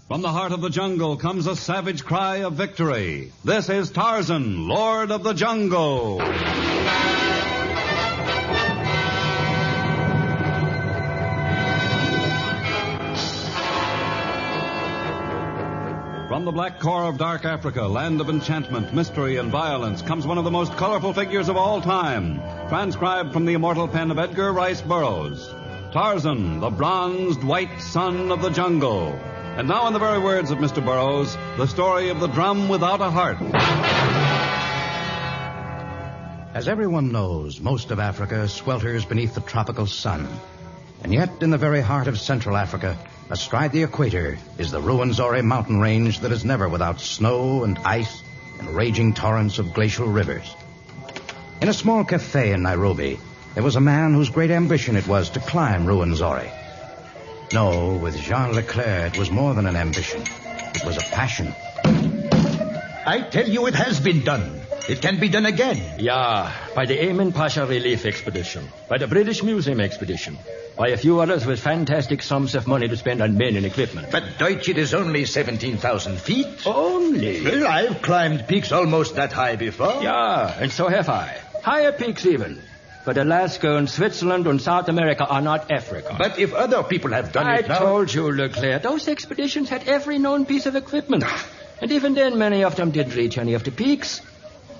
From the heart of the jungle comes a savage cry of victory. This is Tarzan, Lord of the Jungle. From the black core of dark Africa, land of enchantment, mystery, and violence, comes one of the most colorful figures of all time, transcribed from the immortal pen of Edgar Rice Burroughs. Tarzan, the bronzed white son of the jungle. And now, in the very words of Mr. Burroughs, the story of the drum without a heart. As everyone knows, most of Africa swelters beneath the tropical sun. And yet, in the very heart of Central Africa, astride the equator, is the Ruwenzori mountain range that is never without snow and ice and raging torrents of glacial rivers. In a small cafe in Nairobi, there was a man whose great ambition it was to climb Ruwenzori. No, with Jean Leclerc, it was more than an ambition. It was a passion. I tell you, it has been done. It can be done again. Yeah, by the Amin Pasha Relief Expedition, by the British Museum Expedition, by a few others with fantastic sums of money to spend on men and equipment. But, Deutsch, it is only 17,000 feet. Only? Well, I've climbed peaks almost that high before. Yeah, and so have I. Higher peaks even. But Alaska and Switzerland and South America are not Africa. But if other people have done it now... I told you, Leclerc, those expeditions had every known piece of equipment. And even then, many of them didn't reach any of the peaks.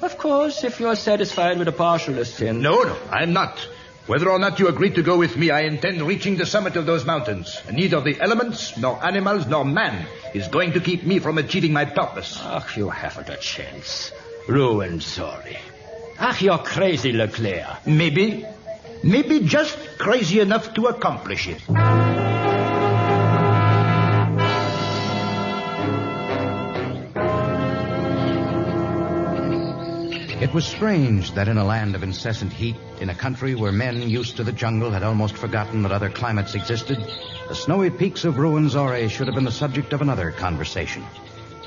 Of course, if you're satisfied with a partial ascent. No, I'm not. Whether or not you agree to go with me, I intend reaching the summit of those mountains. And neither the elements, nor animals, nor man is going to keep me from achieving my purpose. Ach, you haven't a chance. Ruwenzori. Ach, you're crazy, Leclerc. Maybe just crazy enough to accomplish it. It was strange that in a land of incessant heat, in a country where men used to the jungle had almost forgotten that other climates existed, the snowy peaks of Ruwenzori should have been the subject of another conversation.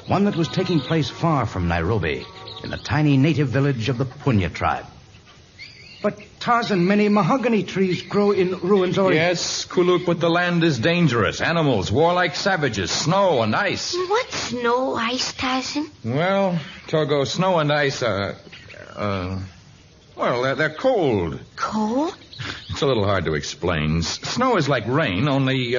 One that was taking place far from Nairobi, in the tiny native village of the Punya tribe. But, Tarzan, many mahogany trees grow in Ruwenzori. Yes, Kuluk, but the land is dangerous. Animals, warlike savages, snow and ice. What's snow, ice, Tarzan? Well, Togo, snow and ice are... they're cold. Cold? It's a little hard to explain. Snow is like rain, only,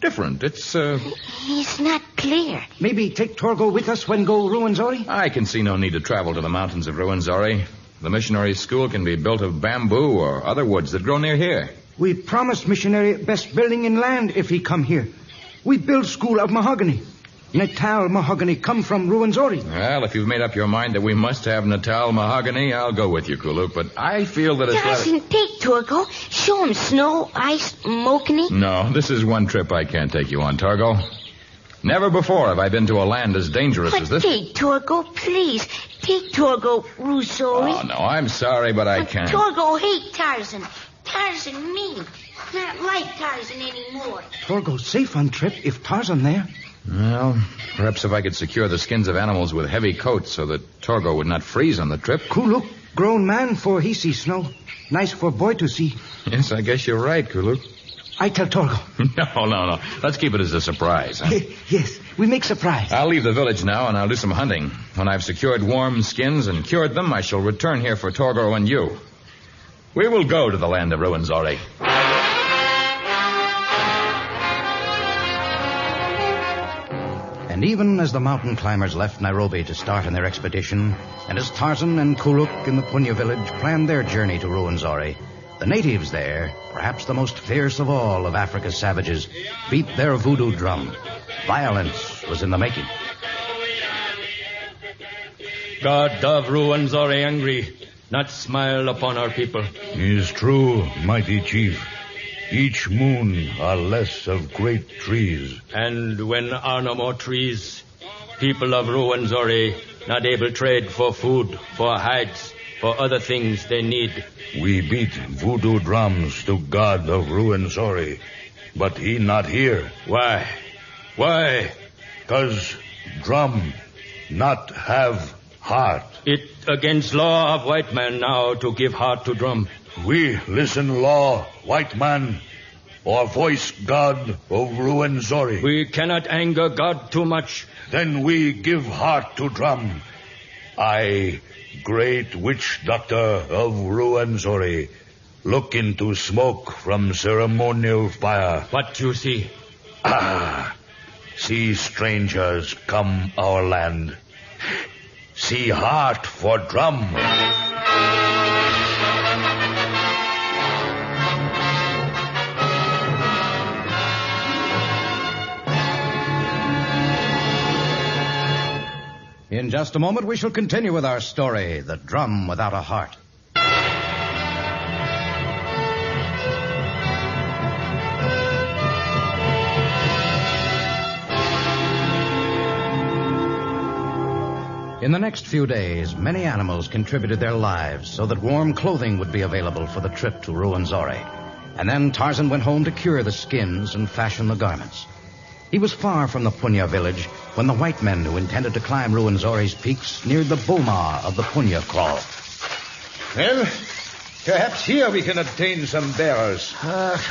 different. It's, He's not clear. Maybe take Torgo with us when go Ruwenzori? I can see no need to travel to the mountains of Ruwenzori. The missionary school can be built of bamboo or other woods that grow near here. We promised missionary best building in land if he come here. We build school of mahogany. Natal mahogany come from Ruwenzori. Well, if you've made up your mind that we must have Natal mahogany, I'll go with you, Kuluk, but I feel that it's... Tarzan, take Torgo. Show him snow, ice, mahogany. No, this is one trip I can't take you on, Torgo. Never before have I been to a land as dangerous as this. Take Torgo, please. Take Torgo, Ruwenzori. Oh, no, I'm sorry, but I can't. Torgo hate Tarzan. Tarzan me. Not like Tarzan anymore. Torgo safe on trip if Tarzan there. Well, perhaps if I could secure the skins of animals with heavy coats so that Torgo would not freeze on the trip. Kuluk, grown man for he see snow. Nice for boy to see. Yes, I guess you're right, Kuluk. I tell Torgo. No. Let's keep it as a surprise. Huh? Yes, we make surprise. I'll leave the village now, and I'll do some hunting. When I've secured warm skins and cured them, I shall return here for Torgo and you. We will go to the land of Ruwenzori. And even as the mountain climbers left Nairobi to start on their expedition, and as Tarzan and Kuluk in the Punya village planned their journey to Ruwenzori, the natives there, perhaps the most fierce of all of Africa's savages, beat their voodoo drum. Violence was in the making. God of Ruwenzori angry, not smile upon our people. Is true, mighty chief. Each moon are less of great trees. And when are no more trees, people of Ruwenzori not able trade for food, for hides, for other things they need. We beat voodoo drums to God of Ruwenzori, but he not here. Why? Why? 'Cause drum not have heart. It against law of white man now to give heart to drum. We listen law, white man. or voice God of Ruwenzori? We cannot anger God too much. Then we give heart to Drum. I, great witch doctor of Ruwenzori, look into smoke from ceremonial fire. What you see? See strangers come our land. See heart for Drum. In just a moment, we shall continue with our story, The Drum Without a Heart. In the next few days, many animals contributed their lives so that warm clothing would be available for the trip to Ruwenzori. And then Tarzan went home to cure the skins and fashion the garments. He was far from the Punya village when the white men who intended to climb Ruwenzori's peaks neared the boma of the Punya kraal. Well, perhaps here we can obtain some bearers.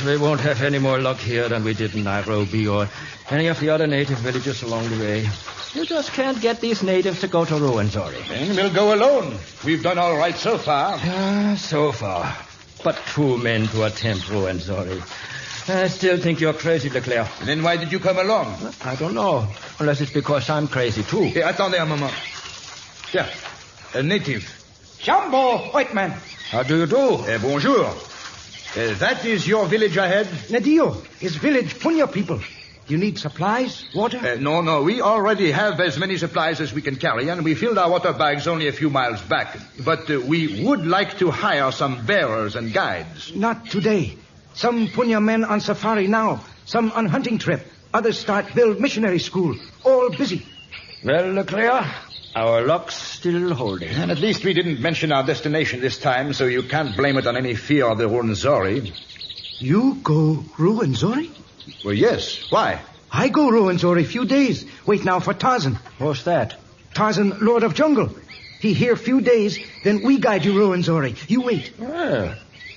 We won't have any more luck here than we did in Nairobi or any of the other native villages along the way. You just can't get these natives to go to Ruwenzori. Then we'll go alone. We've done all right so far. So far. But 2 men to attempt Ruwenzori. I still think you're crazy, Leclerc. Then why did you come along? I don't know. Unless it's because I'm crazy, too. Hey, attendez un moment. Yeah, a native. Jumbo, white man. How do you do? Bonjour. That is your village ahead? Nadio, his village, Punya people. You need supplies, water? No. We already have as many supplies as we can carry, and we filled our water bags only a few miles back. But we would like to hire some bearers and guides. Not today. Some Punya men on safari now. Some on hunting trip. Others start build missionary school. All busy. Well, Leclerc, our luck's still holding. And at least we didn't mention our destination this time, so you can't blame it on any fear of the Ruwenzori. You go Ruwenzori? Well, yes. Why? I go Ruwenzori few days. Wait now for Tarzan. What's that? Tarzan, Lord of Jungle. He here few days, then we guide you Ruwenzori. You wait. Well,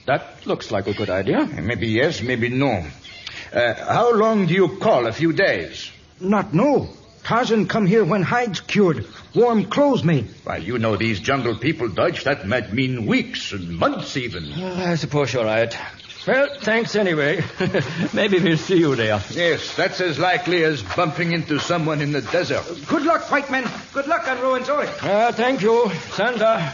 that looks like a good idea. Maybe yes, maybe no. How long do you call a few days? Not know. Tarzan come here when hides cured, warm clothes made. Why, you know these jungle people, Dutch. That might mean weeks and months even. I suppose you're right. Well, thanks anyway. Maybe we'll see you there. Yes, that's as likely as bumping into someone in the desert. Good luck, white men. Good luck on Ruwenzori. Thank you, Santa.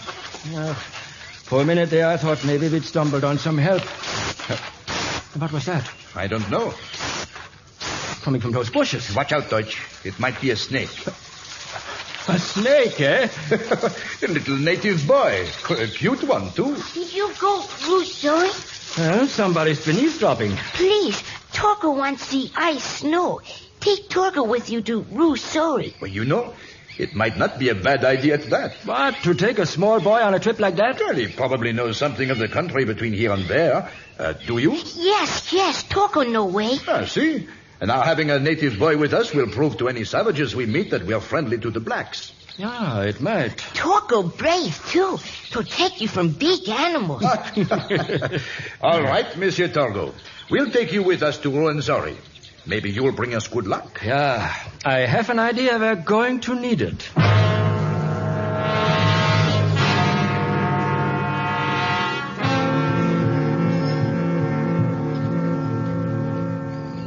For a minute there, I thought maybe we'd stumbled on some help. What was that? I don't know. Coming from those bushes. Watch out, Dutch. It might be a snake. A snake, eh? A little native boy. A cute one, too. Did you go through, Zoe? Well, somebody's been eavesdropping. Please, Torgo wants the ice snow. Take Torgo with you to Ruwenzori. Well, you know, it might not be a bad idea at that. But to take a small boy on a trip like that? Well, he probably knows something of the country between here and there. Do you? Yes, Torgo no way. See? And now having a native boy with us will prove to any savages we meet that we are friendly to the blacks. Yeah, it might. Torgo brave, too. To take you from big animals. All right, Monsieur Torgo. We'll take you with us to Ruwenzori. Maybe you'll bring us good luck. Yeah, I have an idea we're going to need it.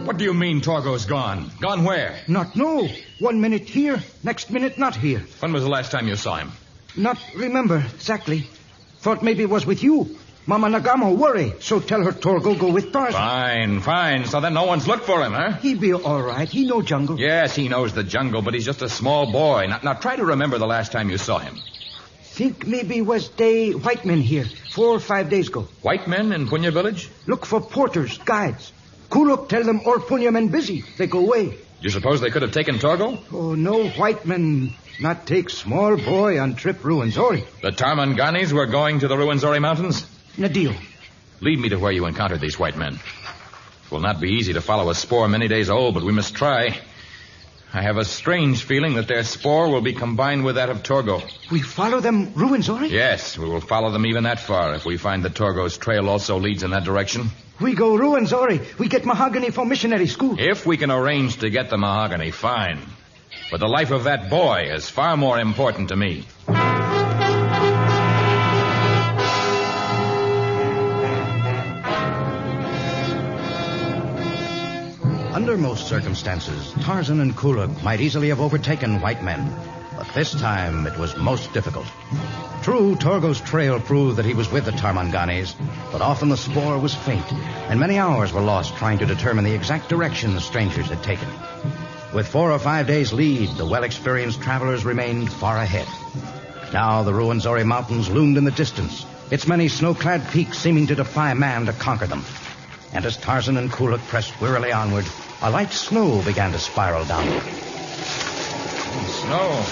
What do you mean Torgo's gone? Gone where? Not know. 1 minute here, next minute not here. When was the last time you saw him? Not remember exactly. Thought maybe it was with you. Mama Nagamo worry, so tell her Torgo go with Tarzan. Fine. So then no one's looked for him, huh? He be all right. He know jungle. Yes, he knows the jungle, but he's just a small boy. Now try to remember the last time you saw him. Think maybe was day white men here 4 or 5 days ago. White men in Punya village? Look for porters, guides. Kuluk tell them all Punya men busy. They go away. You suppose they could have taken Torgo? Oh, no white men not take small boy on trip Ruwenzori. The Tarmanganis were going to the Ruwenzori mountains? Nadio. Lead me to where you encountered these white men. It will not be easy to follow a spoor many days old, but we must try. I have a strange feeling that their spoor will be combined with that of Torgo. We follow them, Ruwenzori? Yes, we will follow them even that far if we find that Torgo's trail also leads in that direction. We go Ruwenzori. We get mahogany for missionary school. If we can arrange to get the mahogany, fine. But the life of that boy is far more important to me. Under most circumstances, Tarzan and Kuluk might easily have overtaken white men. But this time, it was most difficult. True, Torgo's trail proved that he was with the Tarmanganis, but often the spoor was faint, and many hours were lost trying to determine the exact direction the strangers had taken. With 4 or 5 days' lead, the well-experienced travelers remained far ahead. Now the Ruwenzori Mountains loomed in the distance, its many snow-clad peaks seeming to defy man to conquer them. And as Tarzan and Kuluk pressed wearily onward, a light snow began to spiral downward. Snow.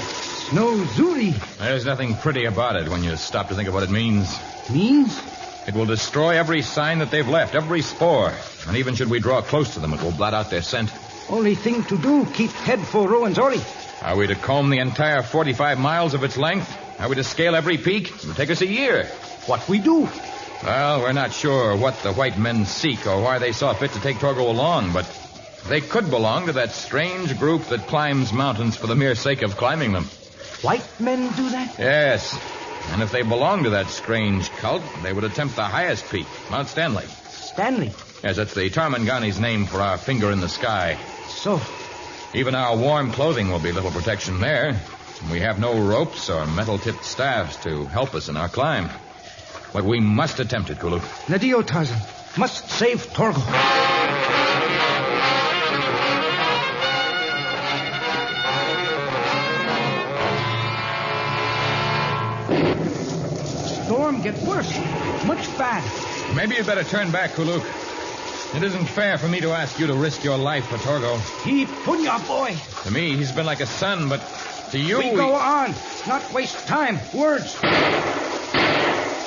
Snow Zuri. There's nothing pretty about it when you stop to think of what it means. Means? It will destroy every sign that they've left, every spoor. And even should we draw close to them, it will blot out their scent. Only thing to do, keep head for Ruwenzori. Are we to comb the entire 45 miles of its length? Are we to scale every peak? It will take us a year. What we do? Well, we're not sure what the white men seek or why they saw fit to take Torgo along, but they could belong to that strange group that climbs mountains for the mere sake of climbing them. White men do that? Yes. And if they belong to that strange cult, they would attempt the highest peak, Mount Stanley. Stanley? Yes, that's the Tarmangani's name for our finger in the sky. So? Even our warm clothing will be little protection there. We have no ropes or metal-tipped staffs to help us in our climb. But we must attempt it, Kuluk. Nadio, Tarzan. Must save Torgo. Storm get worse. Much bad. Maybe you'd better turn back, Kuluk. It isn't fair for me to ask you to risk your life for Torgo. He punya, boy. To me, he's been like a son, but to you... We go on. Not waste time. Words.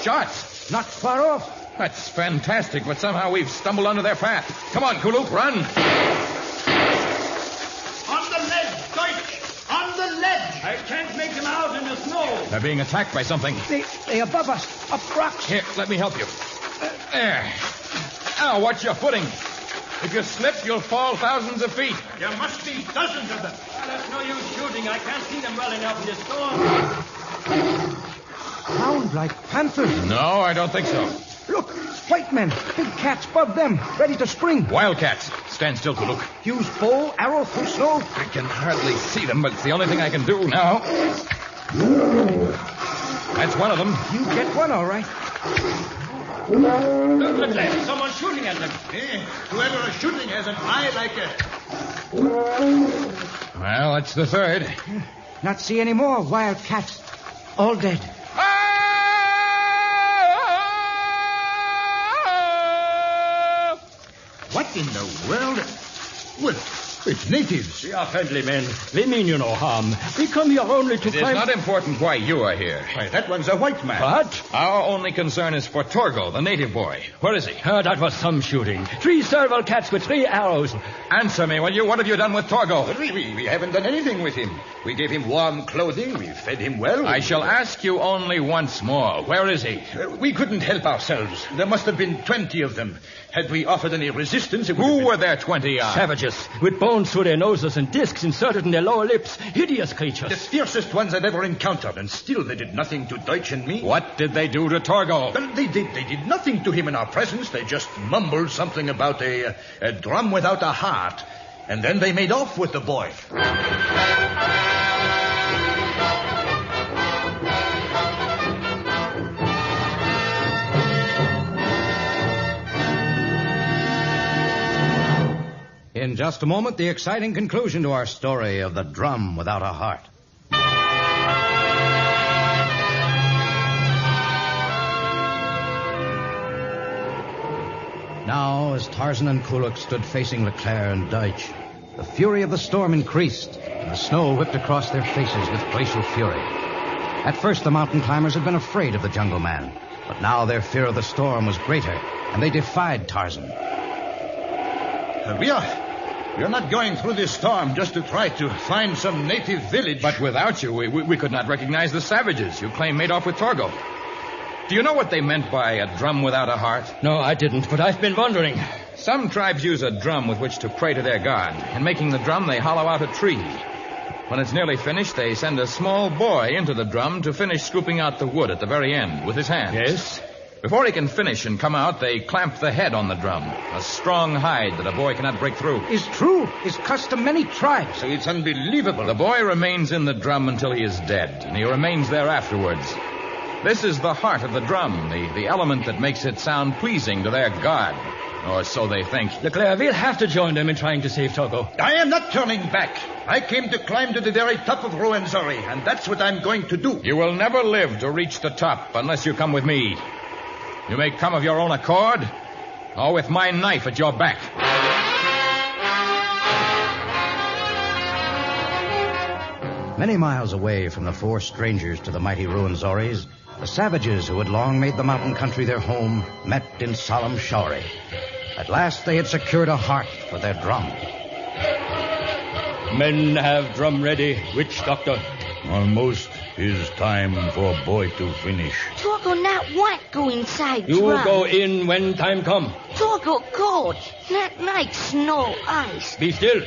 Shots. Not far off. That's fantastic, but somehow we've stumbled onto their path. Come on, Kuluk, run. On the ledge, Deutsch! On the ledge! I can't make them out in the snow. They're being attacked by something. They above us. Up rocks. Here, let me help you. There. Now, watch your footing. If you slip, you'll fall thousands of feet. There must be dozens of them. Well, there's no use shooting. I can't see them well enough in this storm. Sound like panthers. No, I don't think so. Look, white men. Big cats above them, ready to spring. Wildcats. Stand still, Kuluk. Use bow, arrow through snow. I can hardly see them, but it's the only thing I can do now. That's one of them. You get one, all right. Look there. Someone's shooting at them. Whoever is shooting has an eye like a... Well, that's the third. Not see any more wild cats. All dead. What in the world? Well, it's natives. We are friendly men. We mean you no harm. We come here only to It is climb... not important why you are here. Why, that one's a white man. What? Our only concern is for Torgo, the native boy. Where is he? That was some shooting. 3 serval cats with 3 arrows. Answer me, will you? What have you done with Torgo? But we haven't done anything with him. We gave him warm clothing. We fed him well. I shall ask you only once more. Where is he? We couldn't help ourselves. There must have been 20 of them. Had we offered any resistance, it would have Who been... were there 20 of? Savages, with bones through their noses and discs inserted in their lower lips. Hideous creatures. The fiercest ones I've ever encountered, and still they did nothing to Deutsch and me. What did they do to Torgo? Well, they did nothing to him in our presence. They just mumbled something about a drum without a heart. And then they made off with the boy. In just a moment, the exciting conclusion to our story of the drum without a heart. Now, as Tarzan and Kuluk stood facing Leclerc and Deutsch, the fury of the storm increased, and the snow whipped across their faces with glacial fury. At first, the mountain climbers had been afraid of the jungle man, but now their fear of the We're not going through this storm just to try to find some native village. But without you, we could not recognize the savages you claim made off with Torgo. Do you know what they meant by a drum without a heart? No, I didn't, but I've been wondering. Some tribes use a drum with which to pray to their god. In making the drum, they hollow out a tree. When it's nearly finished, they send a small boy into the drum to finish scooping out the wood at the very end with his hands. Yes? Before he can finish and come out, they clamp the head on the drum, a strong hide that a boy cannot break through. Is true. Is custom many tribes. It's unbelievable. The boy remains in the drum until he is dead, and he remains there afterwards. This is the heart of the drum, the element that makes it sound pleasing to their god. Or so they think. Leclerc, we'll have to join them in trying to save Togo. I am not turning back. I came to climb to the very top of Ruwenzori, and that's what I'm going to do. You will never live to reach the top unless you come with me. You may come of your own accord, or with my knife at your back. Many miles away from the four strangers to the mighty Ruwenzoris, the savages who had long made the mountain country their home met in solemn shawry. At last they had secured a heart for their drum. Men have drum ready. Witch doctor? Almost is time for boy to finish. Torgo not want go inside You drum. go in when time come. Torgo cold, not like snow ice. Be still.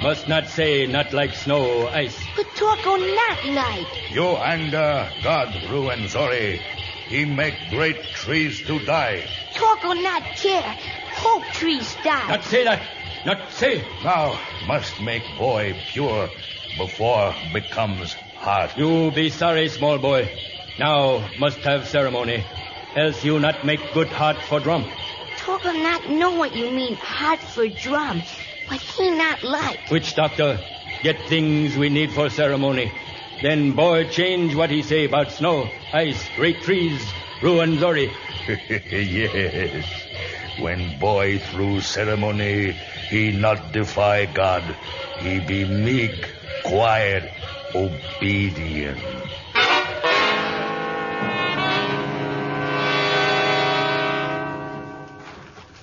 Must not say not like snow, ice. But Torgo not like. You anger God, Ruwenzori. He make great trees to die. Torgo not care. Hope trees die. Not say that. Not say. Now must make boy pure before becomes hard. You be sorry, small boy. Now must have ceremony. Else you not make good heart for drum. Torgo not know what you mean heart for drum. But he not like. Witch doctor, get things we need for ceremony. Then boy change what he say about snow, ice, great trees, Ruwenzori. Yes. When boy through ceremony, he not defy God. He be meek, quiet, obedient.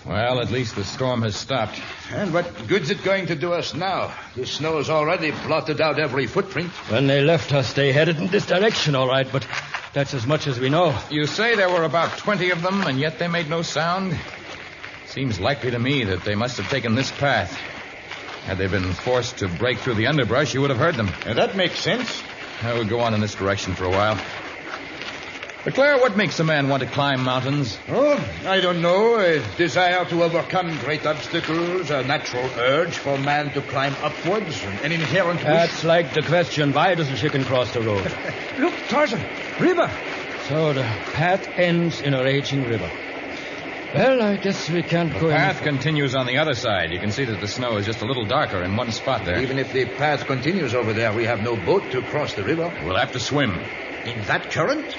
Well, at least the storm has stopped. And what good's it going to do us now? The snow's already blotted out every footprint. When they left us, they headed in this direction, all right, but that's as much as we know. You say there were about 20 of them, and yet they made no sound? Seems likely to me that they must have taken this path. Had they been forced to break through the underbrush, you would have heard them. That makes sense. I would go on in this direction for a while. Leclerc, what makes a man want to climb mountains? Oh, I don't know. A desire to overcome great obstacles, a natural urge for man to climb upwards, an inherent wish. That's like the question, why does a chicken cross the road? Look, Tarzan, river. So the path ends in a raging river. Well, I guess we can't go The any path continues on the other side. You can see that the snow is just a little darker in one spot there. Even if the path continues over there, we have no boat to cross the river. We'll have to swim. In that current?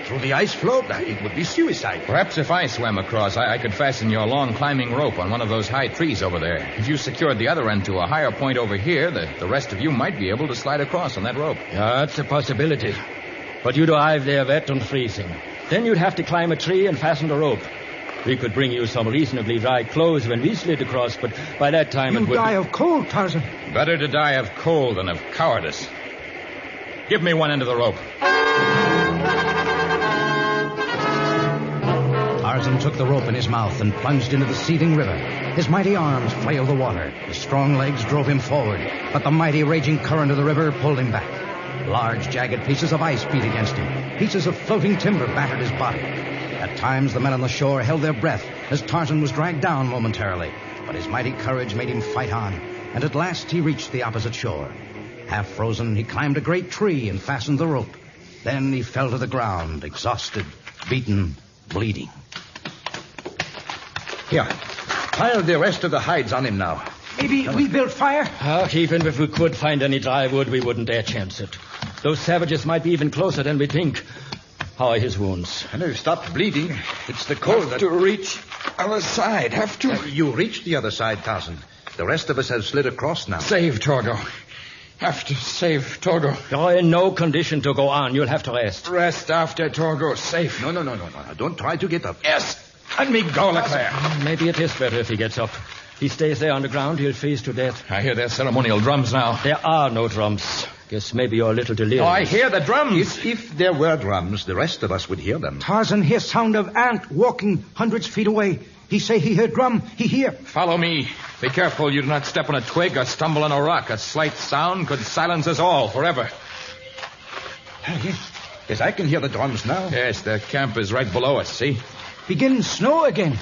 Through the ice floe? It would be suicide. Perhaps if I swam across, I could fasten your long climbing rope on one of those high trees over there. If you secured the other end to a higher point over here, the rest of you might be able to slide across on that rope. Yeah, that's a possibility. But you'd arrive there wet and freezing. Then you'd have to climb a tree and fasten the rope. We could bring you some reasonably dry clothes when we slid across, but by that time You die of cold, Tarzan. Better to die of cold than of cowardice. Give me one end of the rope. Tarzan took the rope in his mouth and plunged into the seething river. His mighty arms flailed the water. His strong legs drove him forward, but the mighty raging current of the river pulled him back. Large, jagged pieces of ice beat against him. Pieces of floating timber battered his body. At times, the men on the shore held their breath as Tarzan was dragged down momentarily. But his mighty courage made him fight on, and at last he reached the opposite shore. Half frozen, he climbed a great tree and fastened the rope. Then he fell to the ground, exhausted, beaten, bleeding. Here. Pile the rest of the hides on him now. Maybe we build fire? Even if we could find any dry wood, we wouldn't dare chance it. Those savages might be even closer than we think. How are his wounds? And he's stopped bleeding. It's the cold that... To reach other side. Have to. You reached the other side, Tarzan. The rest of us have slid across now. Save Torgo. Have to save Torgo. You're in no condition to go on. You'll have to rest. Rest after Torgo's safe. No. Don't try to get up. Yes. Let me go, Leclerc. Maybe it is better if he gets up. He stays there on the ground, he'll freeze to death. I hear their ceremonial drums now. There are no drums. Guess maybe you're a little delirious. Oh, I hear the drums. If there were drums, the rest of us would hear them. Tarzan hear sound of ant walking hundreds feet away. He say he hear drum. He hear. Follow me. Be careful you do not step on a twig or stumble on a rock. A slight sound could silence us all forever. Yes, I can hear the drums now. Yes, their camp is right below us, see? Begin snow again.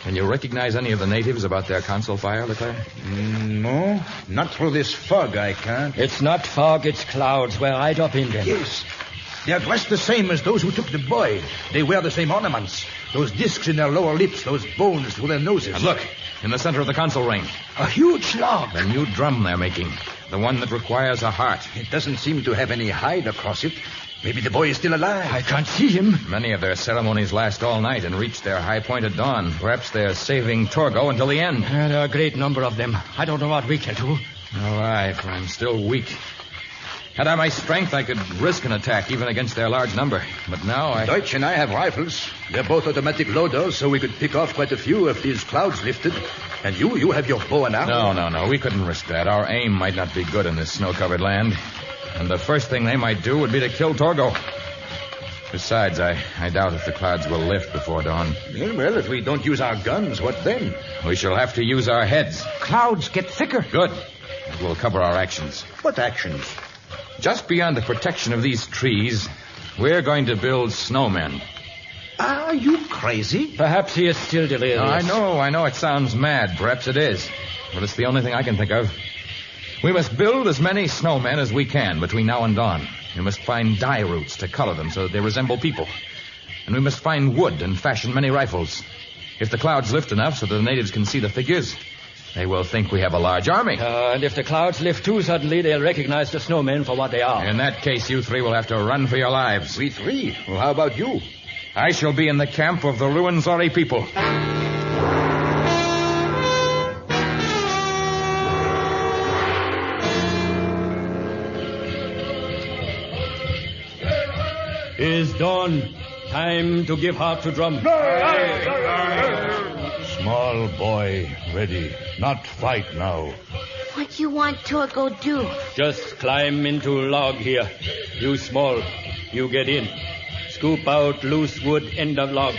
Can you recognize any of the natives about their council fire, Leclerc? No, not through this fog, I can't. It's not fog, it's clouds. We're right up in them. Yes. They are dressed the same as those who took the boy. They wear the same ornaments. Those discs in their lower lips, those bones through their noses. And look, in the center of the council ring. A huge log. The new drum they're making. The one that requires a heart. It doesn't seem to have any hide across it. Maybe the boy is still alive. I can't see him. Many of their ceremonies last all night and reach their high point at dawn. Perhaps they're saving Torgo until the end. There are a great number of them. I don't know what we can do. All right, I'm still weak. Had I my strength, I could risk an attack even against their large number. But now Deutsch and I have rifles. They're both automatic loaders, so we could pick off quite a few if these clouds lifted. And you have your bow and arrow. No. We couldn't risk that. Our aim might not be good in this snow-covered land. And the first thing they might do would be to kill Torgo. Besides, I doubt if the clouds will lift before dawn. Well, if we don't use our guns, what then? We shall have to use our heads. Clouds get thicker. Good. It will cover our actions. What actions? Just beyond the protection of these trees, we're going to build snowmen. Are you crazy? Perhaps he is still delirious. I know it sounds mad. Perhaps it is. But it's the only thing I can think of. We must build as many snowmen as we can between now and dawn. We must find dye roots to color them so that they resemble people. And we must find wood and fashion many rifles. If the clouds lift enough so that the natives can see the figures, they will think we have a large army. And if the clouds lift too suddenly, they'll recognize the snowmen for what they are. In that case, you three will have to run for your lives. We three? Well, how about you? I shall be in the camp of the Ruwenzori people. Is dawn. Time to give heart to drum. Small boy, ready. Not fight now. What you want Torgo do? Just climb into log here. You small. You get in. Scoop out loose wood end of log.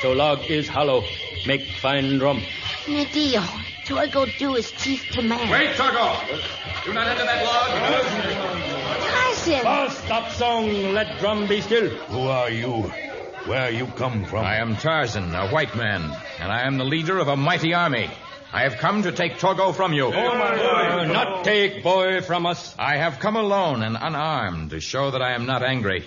So log is hollow. Make fine drum. Nadio, Torgo do his chief command. Wait, Torgo! Do not enter that log. Tarzan! Oh, stop song. Let drum be still. Who are you? Where you come from? I am Tarzan, a white man, and I am the leader of a mighty army. I have come to take Torgo from you. Oh, my boy. Not take boy from us. I have come alone and unarmed to show that I am not angry.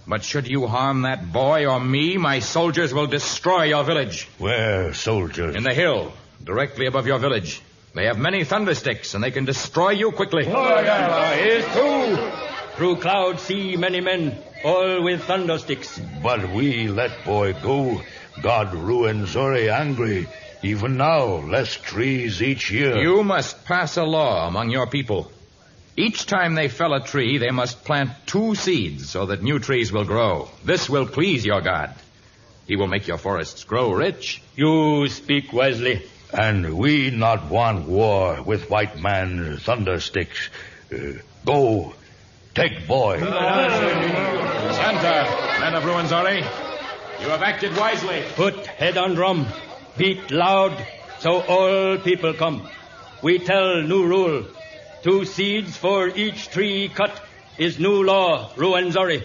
But should you harm that boy or me, my soldiers will destroy your village. Where, soldiers? In the hill, directly above your village. They have many thundersticks, and they can destroy you quickly. Here's two. Through clouds see many men, all with thundersticks. But we let boy go. God Ruwenzori angry. Even now, less trees each year. You must pass a law among your people. Each time they fell a tree, they must plant 2 seeds so that new trees will grow. This will please your God. He will make your forests grow rich. You speak wisely. And we not want war with white man thundersticks. Go. Take boy. Santa, men of Ruwenzori, you have acted wisely. Put head on drum. Beat loud so all people come. We tell new rule. 2 seeds for each tree cut is new law, Ruwenzori.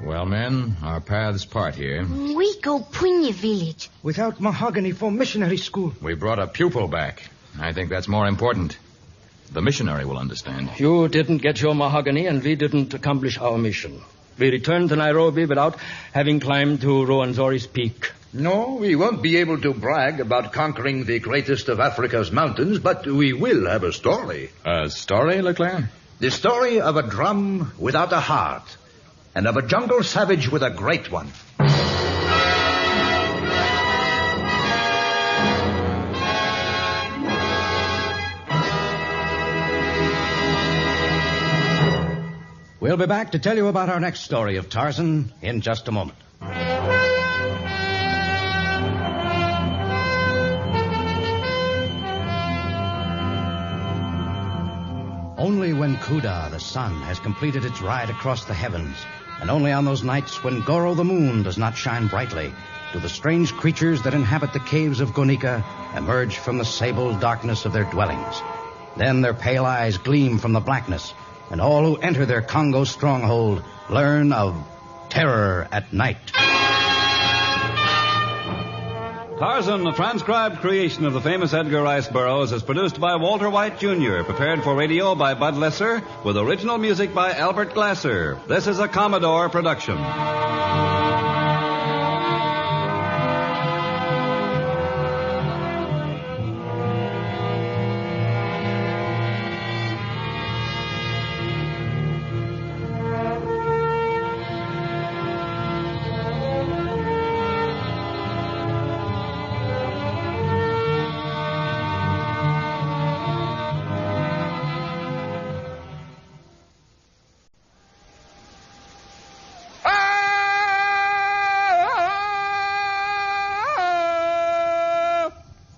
Well, men, our paths part here. We go Punya village. Without mahogany for missionary school. We brought a pupil back. I think that's more important. The missionary will understand. You didn't get your mahogany, and we didn't accomplish our mission. We returned to Nairobi without having climbed to Ruwenzori's peak. No, we won't be able to brag about conquering the greatest of Africa's mountains, but we will have a story. A story, Leclerc? The story of a drum without a heart, and of a jungle savage with a great one. We'll be back to tell you about our next story of Tarzan in just a moment. Only when Kuda, the sun, has completed its ride across the heavens, and only on those nights when Goro the moon does not shine brightly, do the strange creatures that inhabit the caves of Gonika emerge from the sable darkness of their dwellings. Then their pale eyes gleam from the blackness, and all who enter their Congo stronghold learn of terror at night. Tarzan, a transcribed creation of the famous Edgar Rice Burroughs, is produced by Walter White, Jr., prepared for radio by Bud Lesser, with original music by Albert Glasser. This is a Commodore production.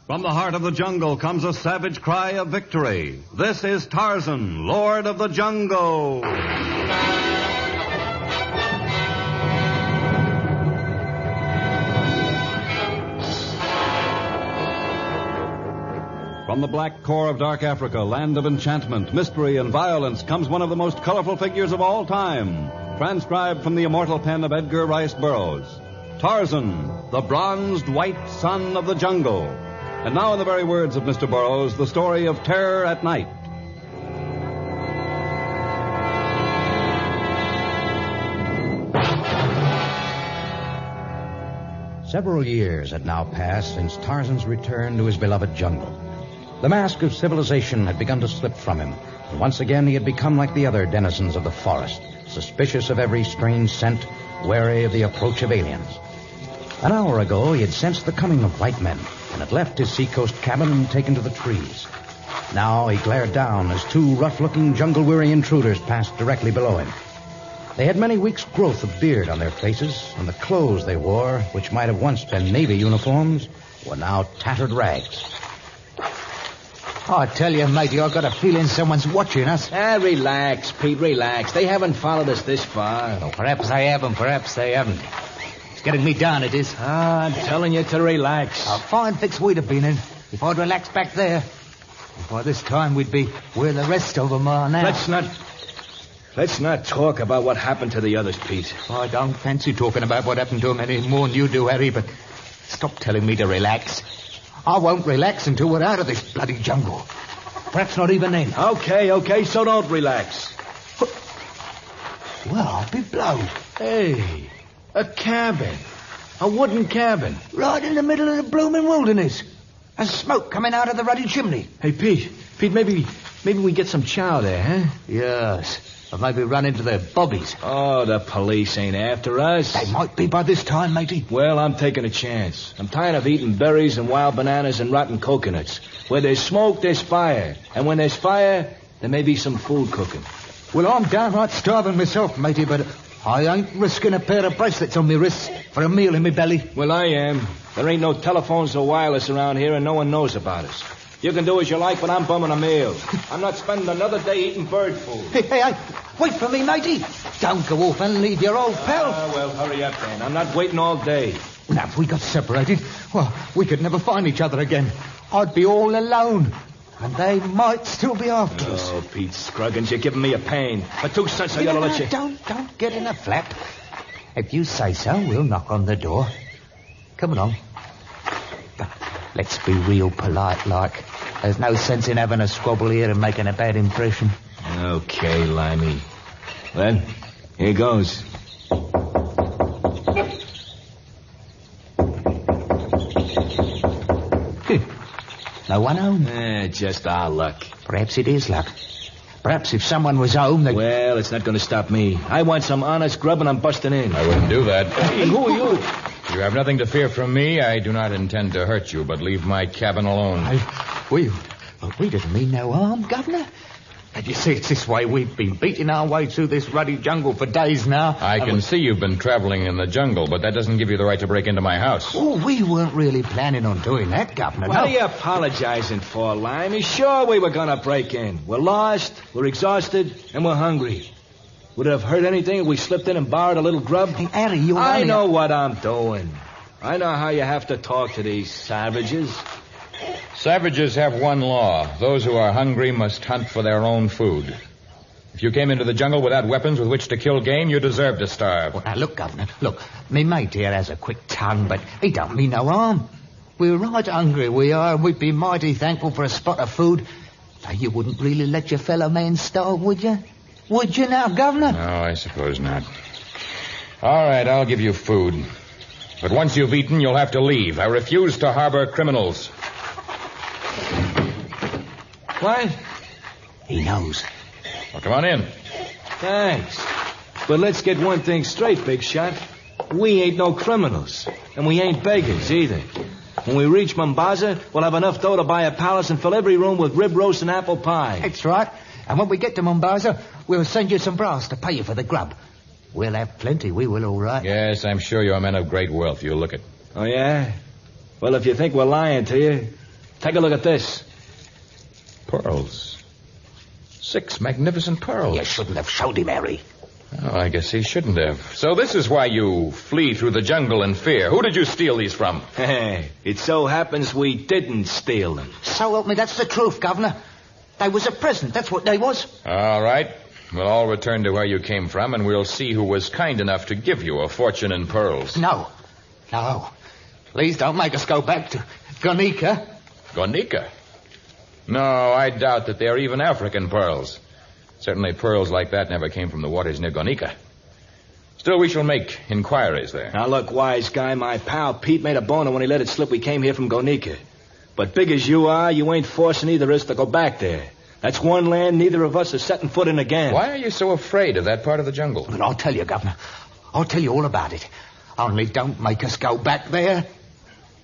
From the heart of the jungle comes a savage cry of victory. This is Tarzan, Lord of the Jungle. From the black core of dark Africa, land of enchantment, mystery, and violence, comes one of the most colorful figures of all time, transcribed from the immortal pen of Edgar Rice Burroughs. Tarzan, the bronzed white son of the jungle. And now, in the very words of Mr. Burroughs, the story of terror at night. Several years had now passed since Tarzan's return to his beloved jungle. The mask of civilization had begun to slip from him, and once again he had become like the other denizens of the forest, suspicious of every strange scent, wary of the approach of aliens. An hour ago, he had sensed the coming of white men and had left his seacoast cabin and taken to the trees. Now he glared down as two rough-looking, jungle-weary intruders passed directly below him. They had many weeks' growth of beard on their faces, and the clothes they wore, which might have once been Navy uniforms, were now tattered rags. I tell you, matey, I've got a feeling someone's watching us. Relax, Pete, relax. They haven't followed us this far. Oh, perhaps they haven't. It's getting me down, it is. I'm telling you to relax. A fine fix we'd have been in if I'd relaxed back there. And by this time we'd be where the rest of them are now. Let's not talk about what happened to the others, Pete. I don't fancy talking about what happened to them any more than you do, Harry, but stop telling me to relax. I won't relax until we're out of this bloody jungle. Perhaps not even then. Okay, so don't relax. Well, I'll be blowed. Hey, a cabin. A wooden cabin. Right in the middle of the blooming wilderness. And smoke coming out of the ruddy chimney. Hey, Pete, maybe we get some chow there, huh? Yes. Or maybe run into the bobbies. Oh, the police ain't after us. They might be by this time, matey. Well, I'm taking a chance. I'm tired of eating berries and wild bananas and rotten coconuts. Where there's smoke, there's fire. And when there's fire, there may be some food cooking. Well, I'm downright starving myself, matey, but I ain't risking a pair of bracelets on me wrists for a meal in me belly. Well, I am. There ain't no telephones or wireless around here, and no one knows about us. You can do as you like, but I'm bumming a meal. I'm not spending another day eating bird food. Hey, wait for me, matey. Don't go off and leave your old pal. Well, hurry up, then. I'm not waiting all day. Now, if we got separated, well, we could never find each other again. I'd be all alone. And they might still be after us. Oh, Pete Scruggins, you're giving me a pain. For 2 cents, I gotta let you... Don't get in a flap. If you say so, we'll knock on the door. Come along. But let's be real polite, like. There's no sense in having a squabble here and making a bad impression. Okay, Limey. Then, here goes. No one home? Just our luck. Perhaps it is luck. Perhaps if someone was home, they... Well, it's not going to stop me. I want some honest grub and I'm busting in. I wouldn't do that. Hey, who are you? You have nothing to fear from me. I do not intend to hurt you, but leave my cabin alone. We didn't mean no harm, Governor. You see, it's this way. We've been beating our way through this ruddy jungle for days now. I can see you've been traveling in the jungle, but that doesn't give you the right to break into my house. Oh, we weren't really planning on doing that, Governor. What No. are you apologizing for, Limey? Sure we were going to break in. We're lost, we're exhausted, and we're hungry. Would it have hurt anything if we slipped in and borrowed a little grub? Hey, Harry, you I know what I'm doing. I know how you have to talk to these savages. Savages have one law. Those who are hungry must hunt for their own food. If you came into the jungle without weapons with which to kill game, you deserve to starve. Well, now, look, Governor, look. Me mate here has a quick tongue, but he don't mean no harm. We're right hungry, we are, and we'd be mighty thankful for a spot of food. Now, you wouldn't really let your fellow man starve, would you? Would you now, Governor? No, I suppose not. All right, I'll give you food. But once you've eaten, you'll have to leave. I refuse to harbor criminals. What? He knows. Well, come on in. Thanks. But let's get one thing straight, Big Shot. We ain't no criminals. And we ain't beggars, either. When we reach Mombasa, we'll have enough dough to buy a palace and fill every room with rib roast and apple pie. That's right. And when we get to Mombasa, we'll send you some brass to pay you for the grub. We'll have plenty, we will, all right. Yes, I'm sure you're men of great wealth. You look it. Oh, yeah? Well, if you think we're lying to you, take a look at this. Pearls. 6 magnificent pearls. You shouldn't have showed him, Harry. Oh, I guess he shouldn't have. So this is why you flee through the jungle in fear. Who did you steal these from? It so happens we didn't steal them. So help me, that's the truth, Governor. They was a present, that's what they was. All right. We'll all return to where you came from, and we'll see who was kind enough to give you a fortune in pearls. No. Please don't make us go back to Gonika. Gonika? No, I doubt that they're even African pearls. Certainly pearls like that never came from the waters near Gonika. Still, we shall make inquiries there. Now, look, wise guy, my pal Pete made a boner when he let it slip we came here from Gonika. But big as you are, you ain't forcing either of us to go back there. That's one land neither of us is setting foot in again. Why are you so afraid of that part of the jungle? But I'll tell you, Governor. I'll tell you all about it. Only don't make us go back there.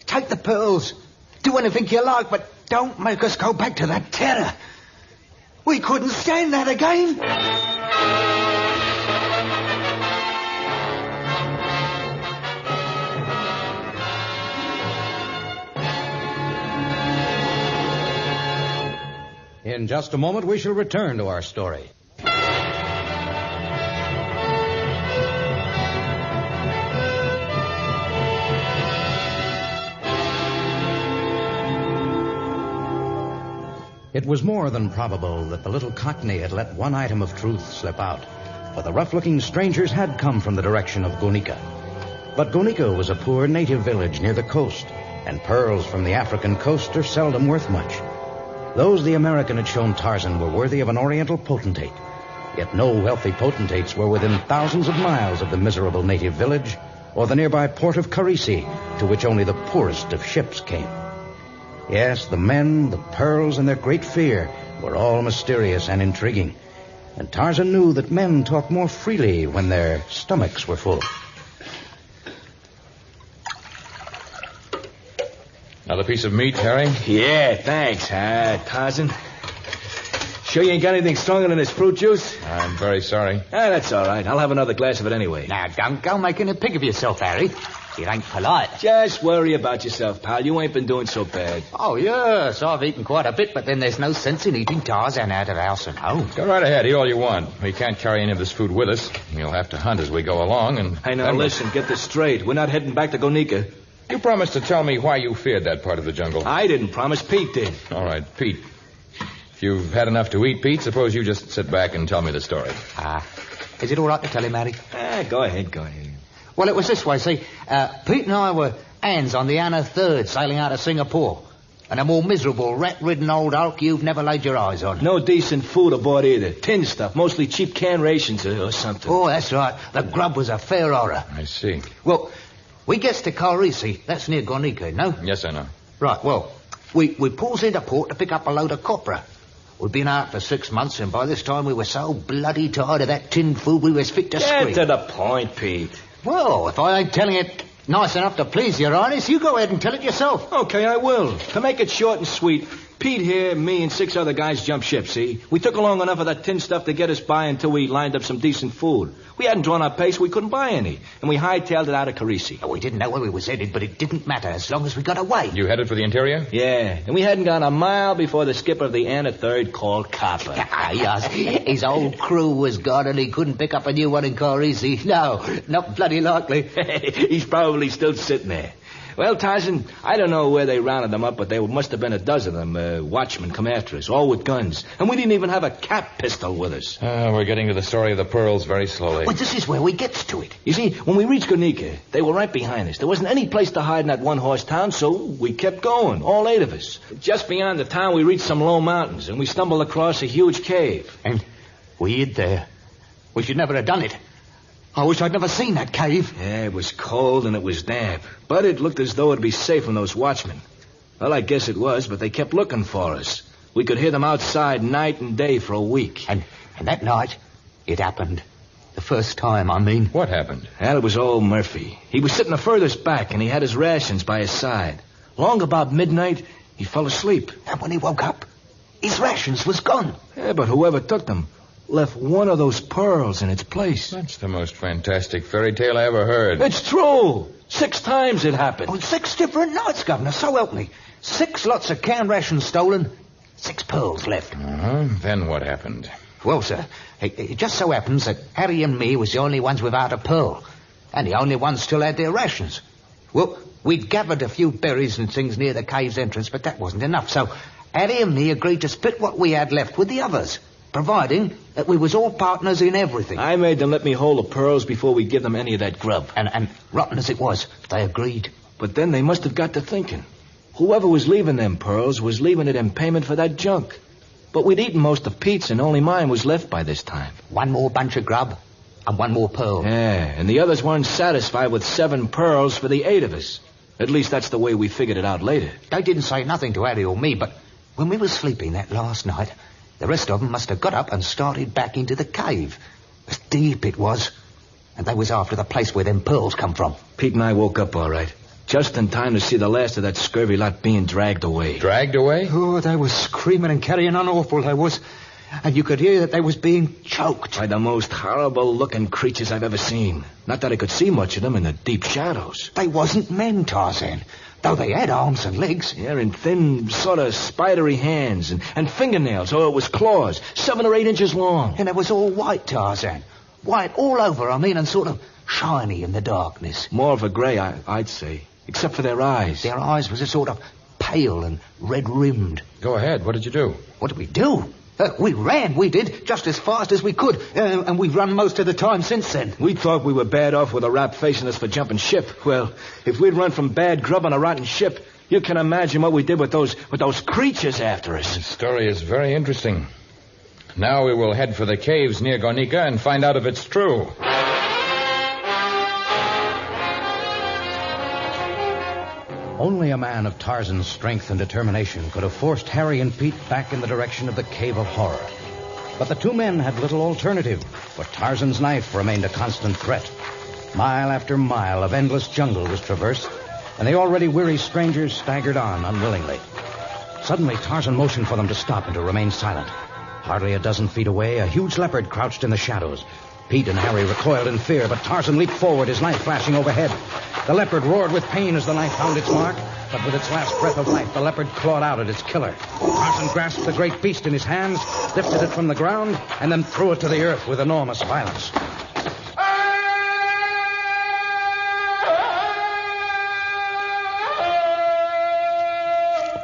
Take the pearls. Do anything you like, but don't make us go back to that terror. We couldn't stand that again. In just a moment, we shall return to our story. It was more than probable that the little Cockney had let one item of truth slip out, for the rough-looking strangers had come from the direction of Gonika. But Gonika was a poor native village near the coast, and pearls from the African coast are seldom worth much. Those the American had shown Tarzan were worthy of an Oriental potentate, yet no wealthy potentates were within thousands of miles of the miserable native village or the nearby port of Carisi, to which only the poorest of ships came. Yes, the men, the pearls, and their great fear were all mysterious and intriguing, and Tarzan knew that men talk more freely when their stomachs were full. Another piece of meat, Harry? Yeah, thanks, Tarzan. Sure you ain't got anything stronger than this fruit juice? I'm very sorry. That's all right. I'll have another glass of it anyway. Now, don't go making a pig of yourself, Harry. It ain't polite. Just worry about yourself, pal. You ain't been doing so bad. Oh, yes, I've eaten quite a bit, but then there's no sense in eating Tarzan out of house and home. Go right ahead. Eat all you want. We can't carry any of this food with us. We'll have to hunt as we go along, and... Hey, now, listen, get this straight. We're not heading back to Gonika. You promised to tell me why you feared that part of the jungle. I didn't promise. Pete did. All right, Pete. If you've had enough to eat, Pete, suppose you just sit back and tell me the story. Is it all right to tell him, Harry? Go ahead. Well, it was this way, see. Pete and I were hands on the Anna III sailing out of Singapore. And a more miserable, rat-ridden old hulk you've never laid your eyes on. No decent food aboard either. Tin stuff, mostly cheap canned rations or something. Oh, that's right. The grub was a fair horror. I see. Well, we gets to Carisi. That's near Gonika, no? Yes, I know. Right, well, we pulls into port to pick up a load of copra. We'd been out for 6 months, and by this time we were so bloody tired of that tinned food we was fit to scream. Get to the point, Pete. Well, if I ain't telling it nice enough to please your highness, you go ahead and tell it yourself. Okay, I will. To make it short and sweet, Pete here, me, and 6 other guys jumped ship, see? We took along enough of that tin stuff to get us by until we lined up some decent food. We hadn't drawn our pay, so we couldn't buy any. And we hightailed it out of Carisi. We didn't know where we was headed, but it didn't matter as long as we got away. You headed for the interior? Yeah, and we hadn't gone a mile before the skipper of the Anna III called Copper. Yes, his old crew was gone and he couldn't pick up a new one in Carisi. No, not bloody likely. He's probably still sitting there. Well, Tarzan, I don't know where they rounded them up, but there must have been a dozen of them watchmen come after us, all with guns. And we didn't even have a cap pistol with us. We're getting to the story of the pearls very slowly. Well, this is where we gets to it. You see, when we reached Guernica, they were right behind us. There wasn't any place to hide in that one-horse town, so we kept going, all 8 of us. Just beyond the town, we reached some low mountains, and we stumbled across a huge cave. And we hid there. We should never have done it. I wish I'd never seen that cave. Yeah, it was cold and it was damp. But it looked as though it'd be safe from those watchmen. Well, I guess it was, but they kept looking for us. We could hear them outside night and day for a week. And that night, it happened. The first time, I mean. What happened? Well, it was old Murphy. He was sitting the furthest back, and he had his rations by his side. Long about midnight, he fell asleep. And when he woke up, his rations was gone. Yeah, but whoever took them left one of those pearls in its place. That's the most fantastic fairy tale I ever heard. It's true. 6 times it happened. Oh, 6 different nights, Governor, so help me. 6 lots of canned rations stolen, 6 pearls left. Then what happened? Well, sir, it just so happens that Harry and me was the only ones without a pearl, and the only ones still had their rations. Well, we'd gathered a few berries and things near the cave's entrance, but that wasn't enough, so Harry and me agreed to split what we had left with the others, providing that we was all partners in everything. I made them let me hold the pearls before we give them any of that grub. And rotten as it was, they agreed. But then they must have got to thinking. Whoever was leaving them pearls was leaving it in payment for that junk. But we'd eaten most of Pete's and only mine was left by this time. 1 more bunch of grub and 1 more pearl. Yeah, and the others weren't satisfied with 7 pearls for the 8 of us. At least that's the way we figured it out later. They didn't say nothing to Harry or me, but when we were sleeping that last night, the rest of them must have got up and started back into the cave. As deep it was. And they was after the place where them pearls come from. Pete and I woke up all right. Just in time to see the last of that scurvy lot being dragged away. Dragged away? Oh, they was screaming and carrying on awful, they was. And you could hear that they was being choked. By the most horrible-looking creatures I've ever seen. Not that I could see much of them in the deep shadows. They wasn't men, Tarzan. Though they had arms and legs. Yeah, and thin, sort of spidery hands and fingernails, or it was claws, 7 or 8 inches long. And it was all white, Tarzan. White all over, I mean, and sort of shiny in the darkness. More of a gray, I'd say, except for their eyes. Their eyes was a sort of pale and red-rimmed. Go ahead. What did you do? What did we do? We ran, we did, just as fast as we could. And we've run most of the time since then. We thought we were bad off with a rap facing us for jumping ship. Well, if we'd run from bad grub on a rotten ship, you can imagine what we did with those creatures after us. The story is very interesting. Now we will head for the caves near Guernica and find out if it's true. Only a man of Tarzan's strength and determination could have forced Harry and Pete back in the direction of the Cave of Horror. But the 2 men had little alternative, for Tarzan's knife remained a constant threat. Mile after mile of endless jungle was traversed, and the already weary strangers staggered on unwillingly. Suddenly, Tarzan motioned for them to stop and to remain silent. Hardly a dozen feet away, a huge leopard crouched in the shadows. Pete and Harry recoiled in fear, but Tarzan leaped forward, his knife flashing overhead. The leopard roared with pain as the knife found its mark, but with its last breath of life, the leopard clawed out at its killer. Tarzan grasped the great beast in his hands, lifted it from the ground, and then threw it to the earth with enormous violence.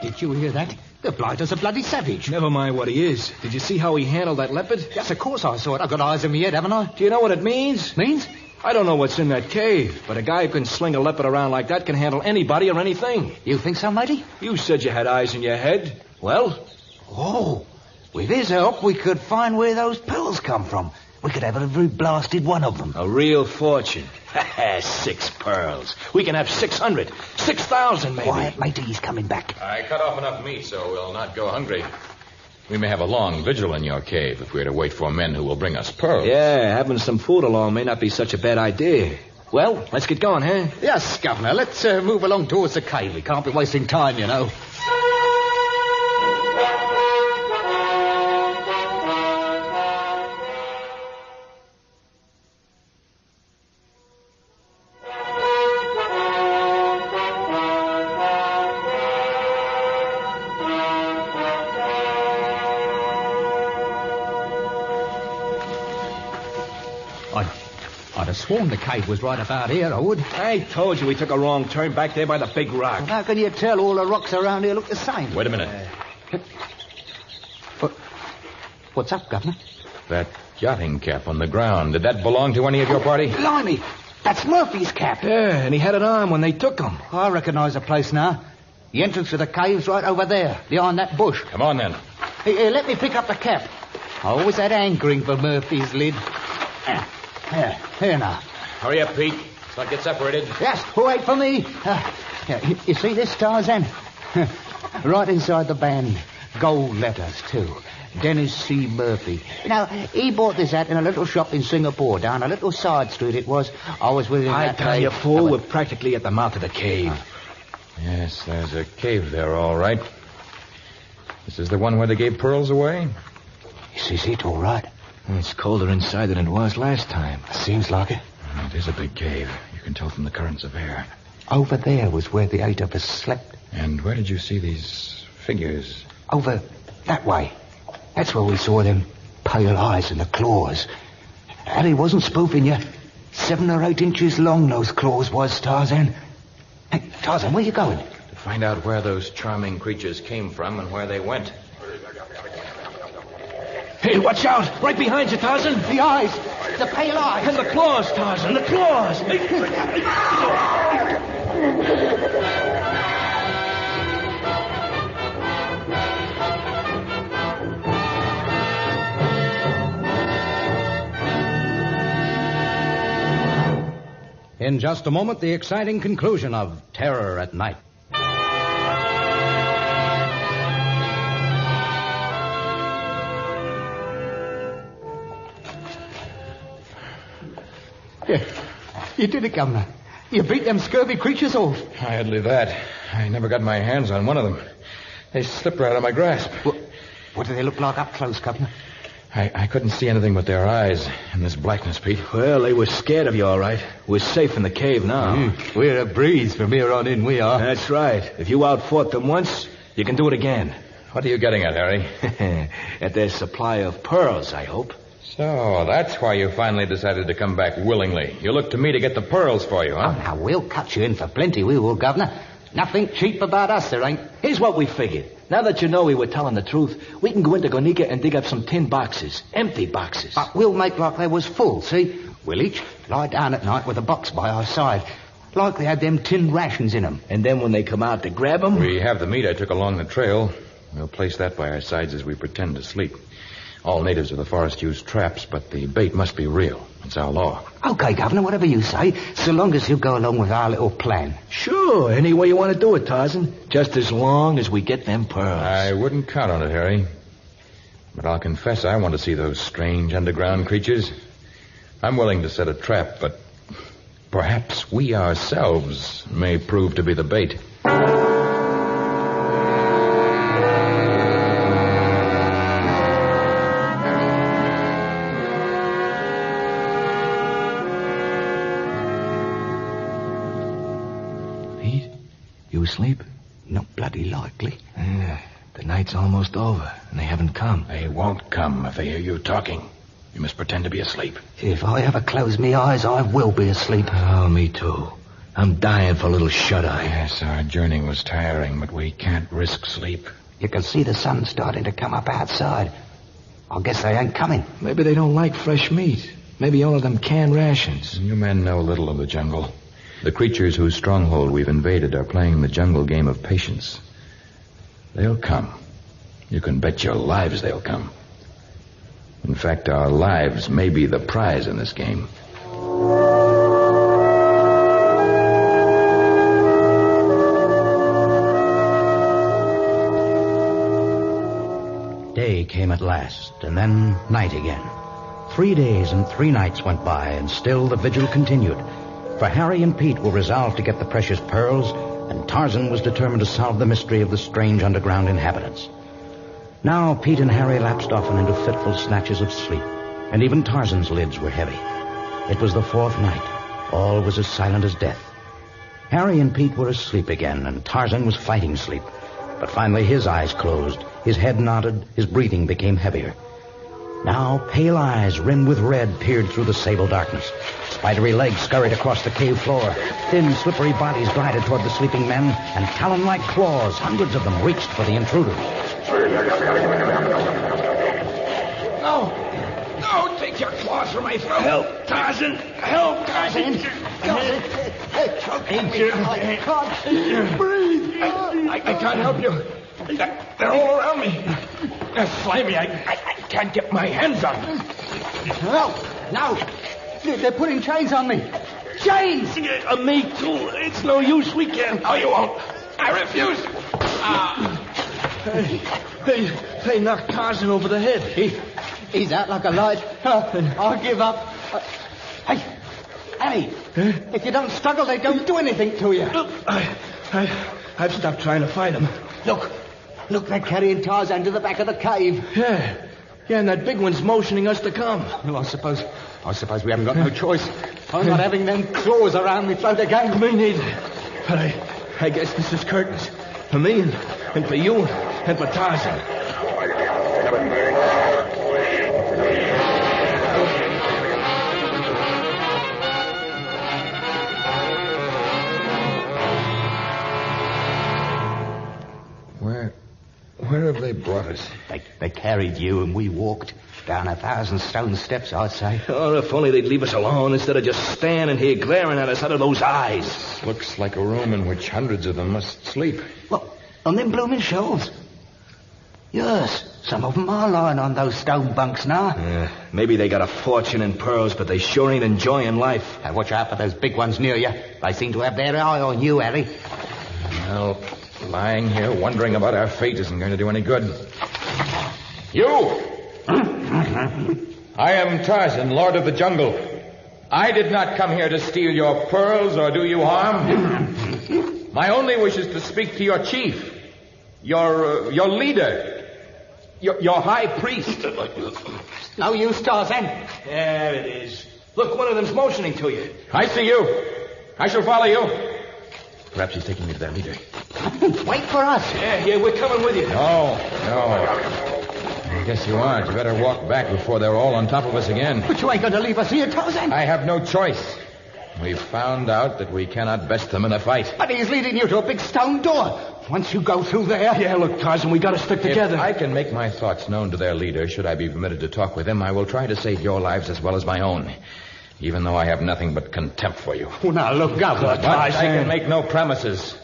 Did you hear that? The blighter's a bloody savage. Never mind what he is. Did you see how he handled that leopard? Yes, of course I saw it. I've got eyes in my head, haven't I? Do you know what it means? Means? I don't know what's in that cave, but a guy who can sling a leopard around like that can handle anybody or anything. You think so, matey? You said you had eyes in your head. Well? Oh, with his help, we could find where those pearls come from. We could have every blasted one of them. A real fortune. 6 pearls. We can have 600. 6,000, maybe. Quiet, matey, he's coming back. I cut off enough meat so we'll not go hungry. We may have a long vigil in your cave if we're to wait for men who will bring us pearls. Yeah, having some food along may not be such a bad idea. Well, let's get going, huh? Yes, Governor. Let's move along towards the cave. We can't be wasting time, you know. I'd have sworn the cave was right about here, I would. I told you we took a wrong turn back there by the big rock. Well, how can you tell all the rocks around here look the same? Wait a minute. What's up, Governor? That yachting cap on the ground, did that belong to any of your party? Blimey! That's Murphy's cap. Yeah, and he had it on when they took him. I recognize the place now. The entrance to the cave's right over there, behind that bush. Come on, then. Here, let me pick up the cap. I always had hankering for Murphy's lid. Here now. Hurry up, Pete. Let's not get separated. Yes, wait for me. You see this, Tarzan? Right inside the band. Gold letters, too. Dennis C. Murphy. Now, he bought this hat in a little shop in Singapore, down a little side street it was. I was with him I that tell day. you, fool, we're practically at the mouth of the cave. Yes, there's a cave there, all right. This is the one where they gave pearls away? This is it, all right. It's colder inside than it was last time. Seems like it. It is a big cave. You can tell from the currents of air. Over there was where the 8 of us slept. And where did you see these figures? Over that way. That's where we saw them pale eyes and the claws. Harry wasn't spoofing you. 7 or 8 inches long those claws was, Tarzan. Hey, Tarzan, where you going? To find out where those charming creatures came from and where they went. Hey, watch out! Right behind you, Tarzan! The eyes! The pale eyes! And the claws, Tarzan! The claws! In just a moment, the exciting conclusion of Terror at Night. Yeah, you did it, Governor. You beat them scurvy creatures off. Hardly that. I never got my hands on one of them. They slipped right out of my grasp. What do they look like up close, Governor? I couldn't see anything but their eyes in this blackness, Pete. Well, they were scared of you, all right. We're safe in the cave now. We're a breeze from here on in, we are. That's right. If you outfought them once, you can do it again. What are you getting at, Harry? At their supply of pearls, I hope. So, that's why you finally decided to come back willingly. You look to me to get the pearls for you, huh? Oh, now, we'll cut you in for plenty, we will, Governor. Nothing cheap about us, there ain't. Here's what we figured. Now that you know we were telling the truth, we can go into Gonika and dig up some tin boxes. Empty boxes. But we'll make like they was full, see? We'll each lie down at night with a box by our side. Like they had them tin rations in them. And then when they come out to grab them... We have the meat I took along the trail. We'll place that by our sides as we pretend to sleep. All natives of the forest use traps, but the bait must be real. It's our law. Okay, Governor, whatever you say, so long as you go along with our little plan. Sure, any way you want to do it, Tarzan. Just as long as we get them pearls. I wouldn't count on it, Harry. But I'll confess I want to see those strange underground creatures. I'm willing to set a trap, but perhaps we ourselves may prove to be the bait. You asleep? Not bloody likely. The night's almost over, and they haven't come. They won't come if they hear you talking. You must pretend to be asleep. If I ever close me eyes, I will be asleep. Oh, me too. I'm dying for a little shut-eye. Yes, our journey was tiring, but we can't risk sleep. You can see the sun starting to come up outside. I guess they ain't coming. Maybe they don't like fresh meat. Maybe all of them canned rations. You men know little of the jungle. The creatures whose stronghold we've invaded are playing the jungle game of patience. They'll come. You can bet your lives they'll come. In fact, our lives may be the prize in this game. Day came at last, and then night again. 3 days and 3 nights went by, and still the vigil continued. For Harry and Pete were resolved to get the precious pearls, and Tarzan was determined to solve the mystery of the strange underground inhabitants. Now Pete and Harry lapsed often into fitful snatches of sleep, and even Tarzan's lids were heavy. It was the 4th night. All was as silent as death. Harry and Pete were asleep again, and Tarzan was fighting sleep. But finally his eyes closed, his head nodded, his breathing became heavier. Now pale eyes rimmed with red peered through the sable darkness. Spidery legs scurried across the cave floor. Thin, slippery bodies glided toward the sleeping men, and talon-like claws, hundreds of them, reached for the intruders. No, take your claws from my throat. Help, Tarzan. Help, Tarzan. Breathe. I can't help you. They're all around me. They're slimy. I can't get my hands on them. No. They're putting chains on me. Chains! Me too. It's no use. We can't. No, you won't. I refuse. They knocked Tarzan over the head. He's out like a light. I'll give up. Hey, if you don't struggle, they don't do anything to you. Look, I've stopped trying to fight them. Look, they're carrying Tarzan to the back of the cave. Yeah, and that big one's motioning us to come. Well, I suppose we haven't got no choice. I'm not having them claws around me throat again. Me neither. But I guess this is curtains. For me and for you and for Tarzan. Where have they brought us? They carried you and we walked down 1,000 stone steps, I'd say. Oh, if only they'd leave us alone instead of just standing here glaring at us out of those eyes. Looks like a room in which hundreds of them must sleep. Look, on them blooming shelves. Yes, some of them are lying on those stone bunks now. Maybe they got a fortune in pearls, but they sure ain't enjoying life. Watch out for those big ones near you. They seem to have their eye on you, Harry. Well, lying here wondering about our fate isn't going to do any good. You! I am Tarzan, Lord of the Jungle. I did not come here to steal your pearls or do you harm. My only wish is to speak to your chief, your leader, your high priest. No use, Tarzan. There it is. Look, one of them's motioning to you. I see you. I shall follow you. Perhaps he's taking me to their leader. Wait for us. Yeah, we're coming with you. No. I guess you aren't. You better walk back before they're all on top of us again. But you ain't going to leave us here, Tarzan. I have no choice. We've found out that we cannot best them in a fight. But he's leading you to a big stone door. Once you go through there... Yeah, look, Tarzan, we got to stick together. If I can make my thoughts known to their leader, should I be permitted to talk with him, I will try to save your lives as well as my own. Even though I have nothing but contempt for you. Well, now, look out, But Tarzan. I can make no promises.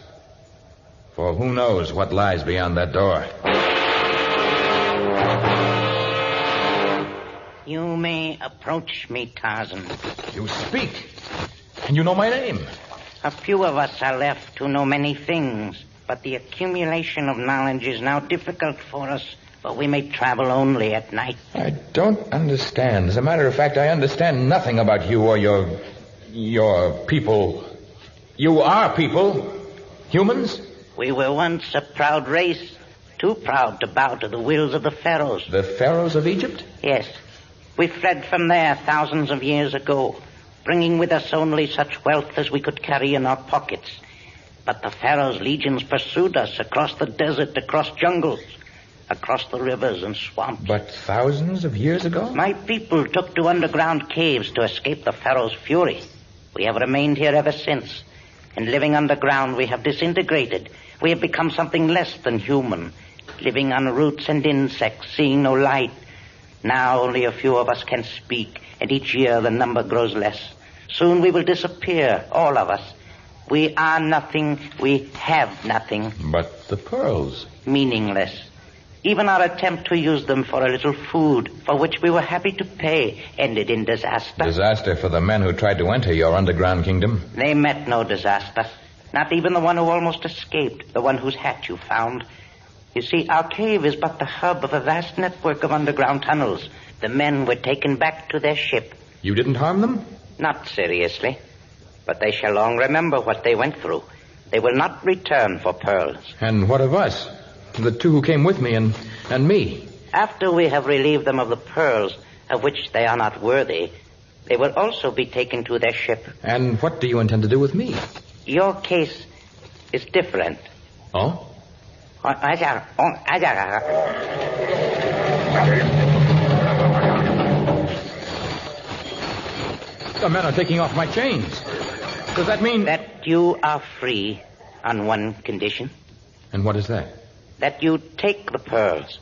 For who knows what lies beyond that door. You may approach me, Tarzan. You speak. And you know my name. A few of us are left who know many things, but the accumulation of knowledge is now difficult for us, for we may travel only at night. I don't understand. As a matter of fact, I understand nothing about you or your people. You are people. Humans? We were once a proud race, too proud to bow to the wills of the pharaohs. The pharaohs of Egypt? Yes. We fled from there thousands of years ago, bringing with us only such wealth as we could carry in our pockets. But the pharaoh's legions pursued us across the desert, across jungles, across the rivers and swamps. But thousands of years ago? My people took to underground caves to escape the pharaoh's fury. We have remained here ever since. And living underground, we have disintegrated. We have become something less than human, living on roots and insects, seeing no light. Now only a few of us can speak, and each year the number grows less. Soon we will disappear, all of us. We are nothing, we have nothing. But the pearls? Meaningless. Even our attempt to use them for a little food, for which we were happy to pay, ended in disaster. Disaster for the men who tried to enter your underground kingdom? They met no disaster. Not even the one who almost escaped, the one whose hat you found. You see, our cave is but the hub of a vast network of underground tunnels. The men were taken back to their ship. You didn't harm them? Not seriously. But they shall long remember what they went through. They will not return for pearls. And what of us? The two who came with me and me. After we have relieved them of the pearls, of which they are not worthy, they will also be taken to their ship. And what do you intend to do with me? Your case is different. Oh? The men are taking off my chains. Does that mean... That you are free on one condition. And what is that? That you take the pearls.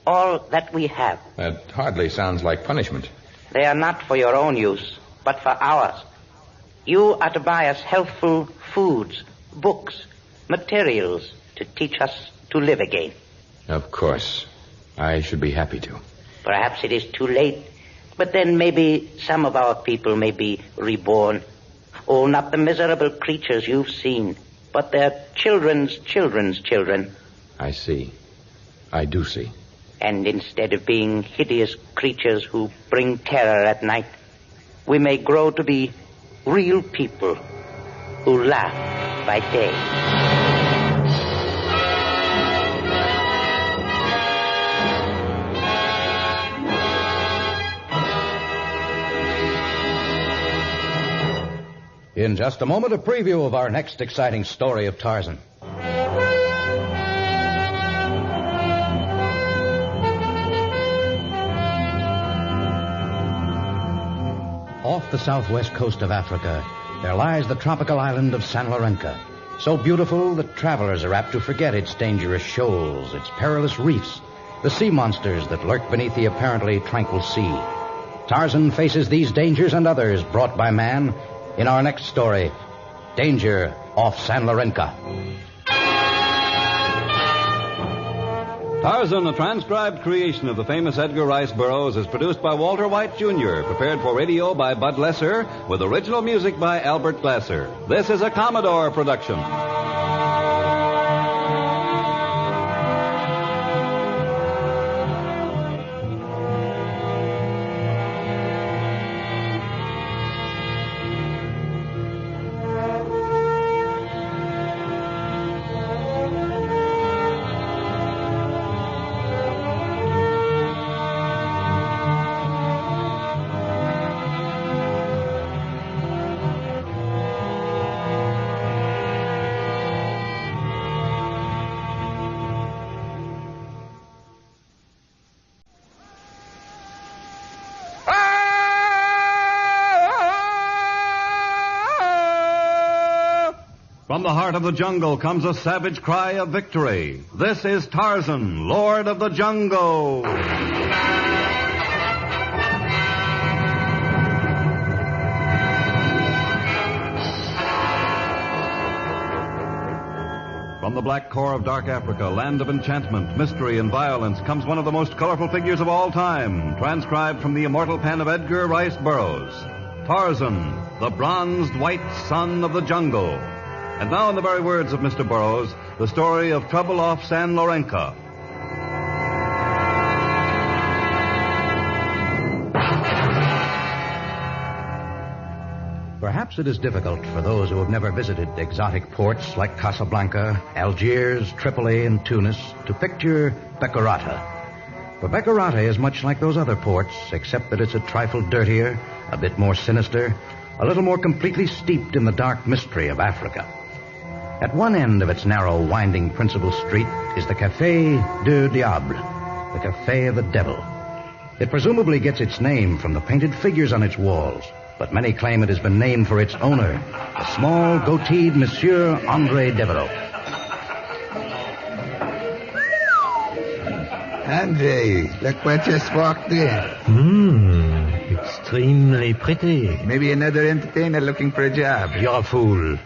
All that we have. That hardly sounds like punishment. They are not for your own use, but for ours. You are to buy us healthful foods, books, materials to teach us to live again. Of course. I should be happy to. Perhaps it is too late, but then maybe some of our people may be reborn. Oh, not the miserable creatures you've seen, but their children's children's children. I see. I do see. And instead of being hideous creatures who bring terror at night, we may grow to be real people who laugh by day. In just a moment, a preview of our next exciting story of Tarzan. Off the southwest coast of Africa, there lies the tropical island of San Lorenca, so beautiful that travelers are apt to forget its dangerous shoals, its perilous reefs, the sea monsters that lurk beneath the apparently tranquil sea. Tarzan faces these dangers and others brought by man in our next story, Danger off San Lorenca. Tarzan, a transcribed creation of the famous Edgar Rice Burroughs, is produced by Walter White, Jr., prepared for radio by Bud Lesser, with original music by Albert Glasser. This is a Commodore production. From the heart of the jungle comes a savage cry of victory. This is Tarzan, Lord of the Jungle. From the black core of dark Africa, land of enchantment, mystery, and violence, comes one of the most colorful figures of all time, transcribed from the immortal pen of Edgar Rice Burroughs. Tarzan, the bronzed white son of the jungle. And now, in the very words of Mr. Burroughs, the story of Trouble off San Lorenca. Perhaps it is difficult for those who have never visited exotic ports like Casablanca, Algiers, Tripoli, and Tunis to picture Bekarata. For Bekarata is much like those other ports, except that it's a trifle dirtier, a bit more sinister, a little more completely steeped in the dark mystery of Africa. At one end of its narrow, winding principal street is the Café du Diable, the Café of the Devil. It presumably gets its name from the painted figures on its walls, but many claim it has been named for its owner, the small, goateed Monsieur André Devereaux. André, look what just walked in. Extremely pretty. Maybe another entertainer looking for a job. You're a fool.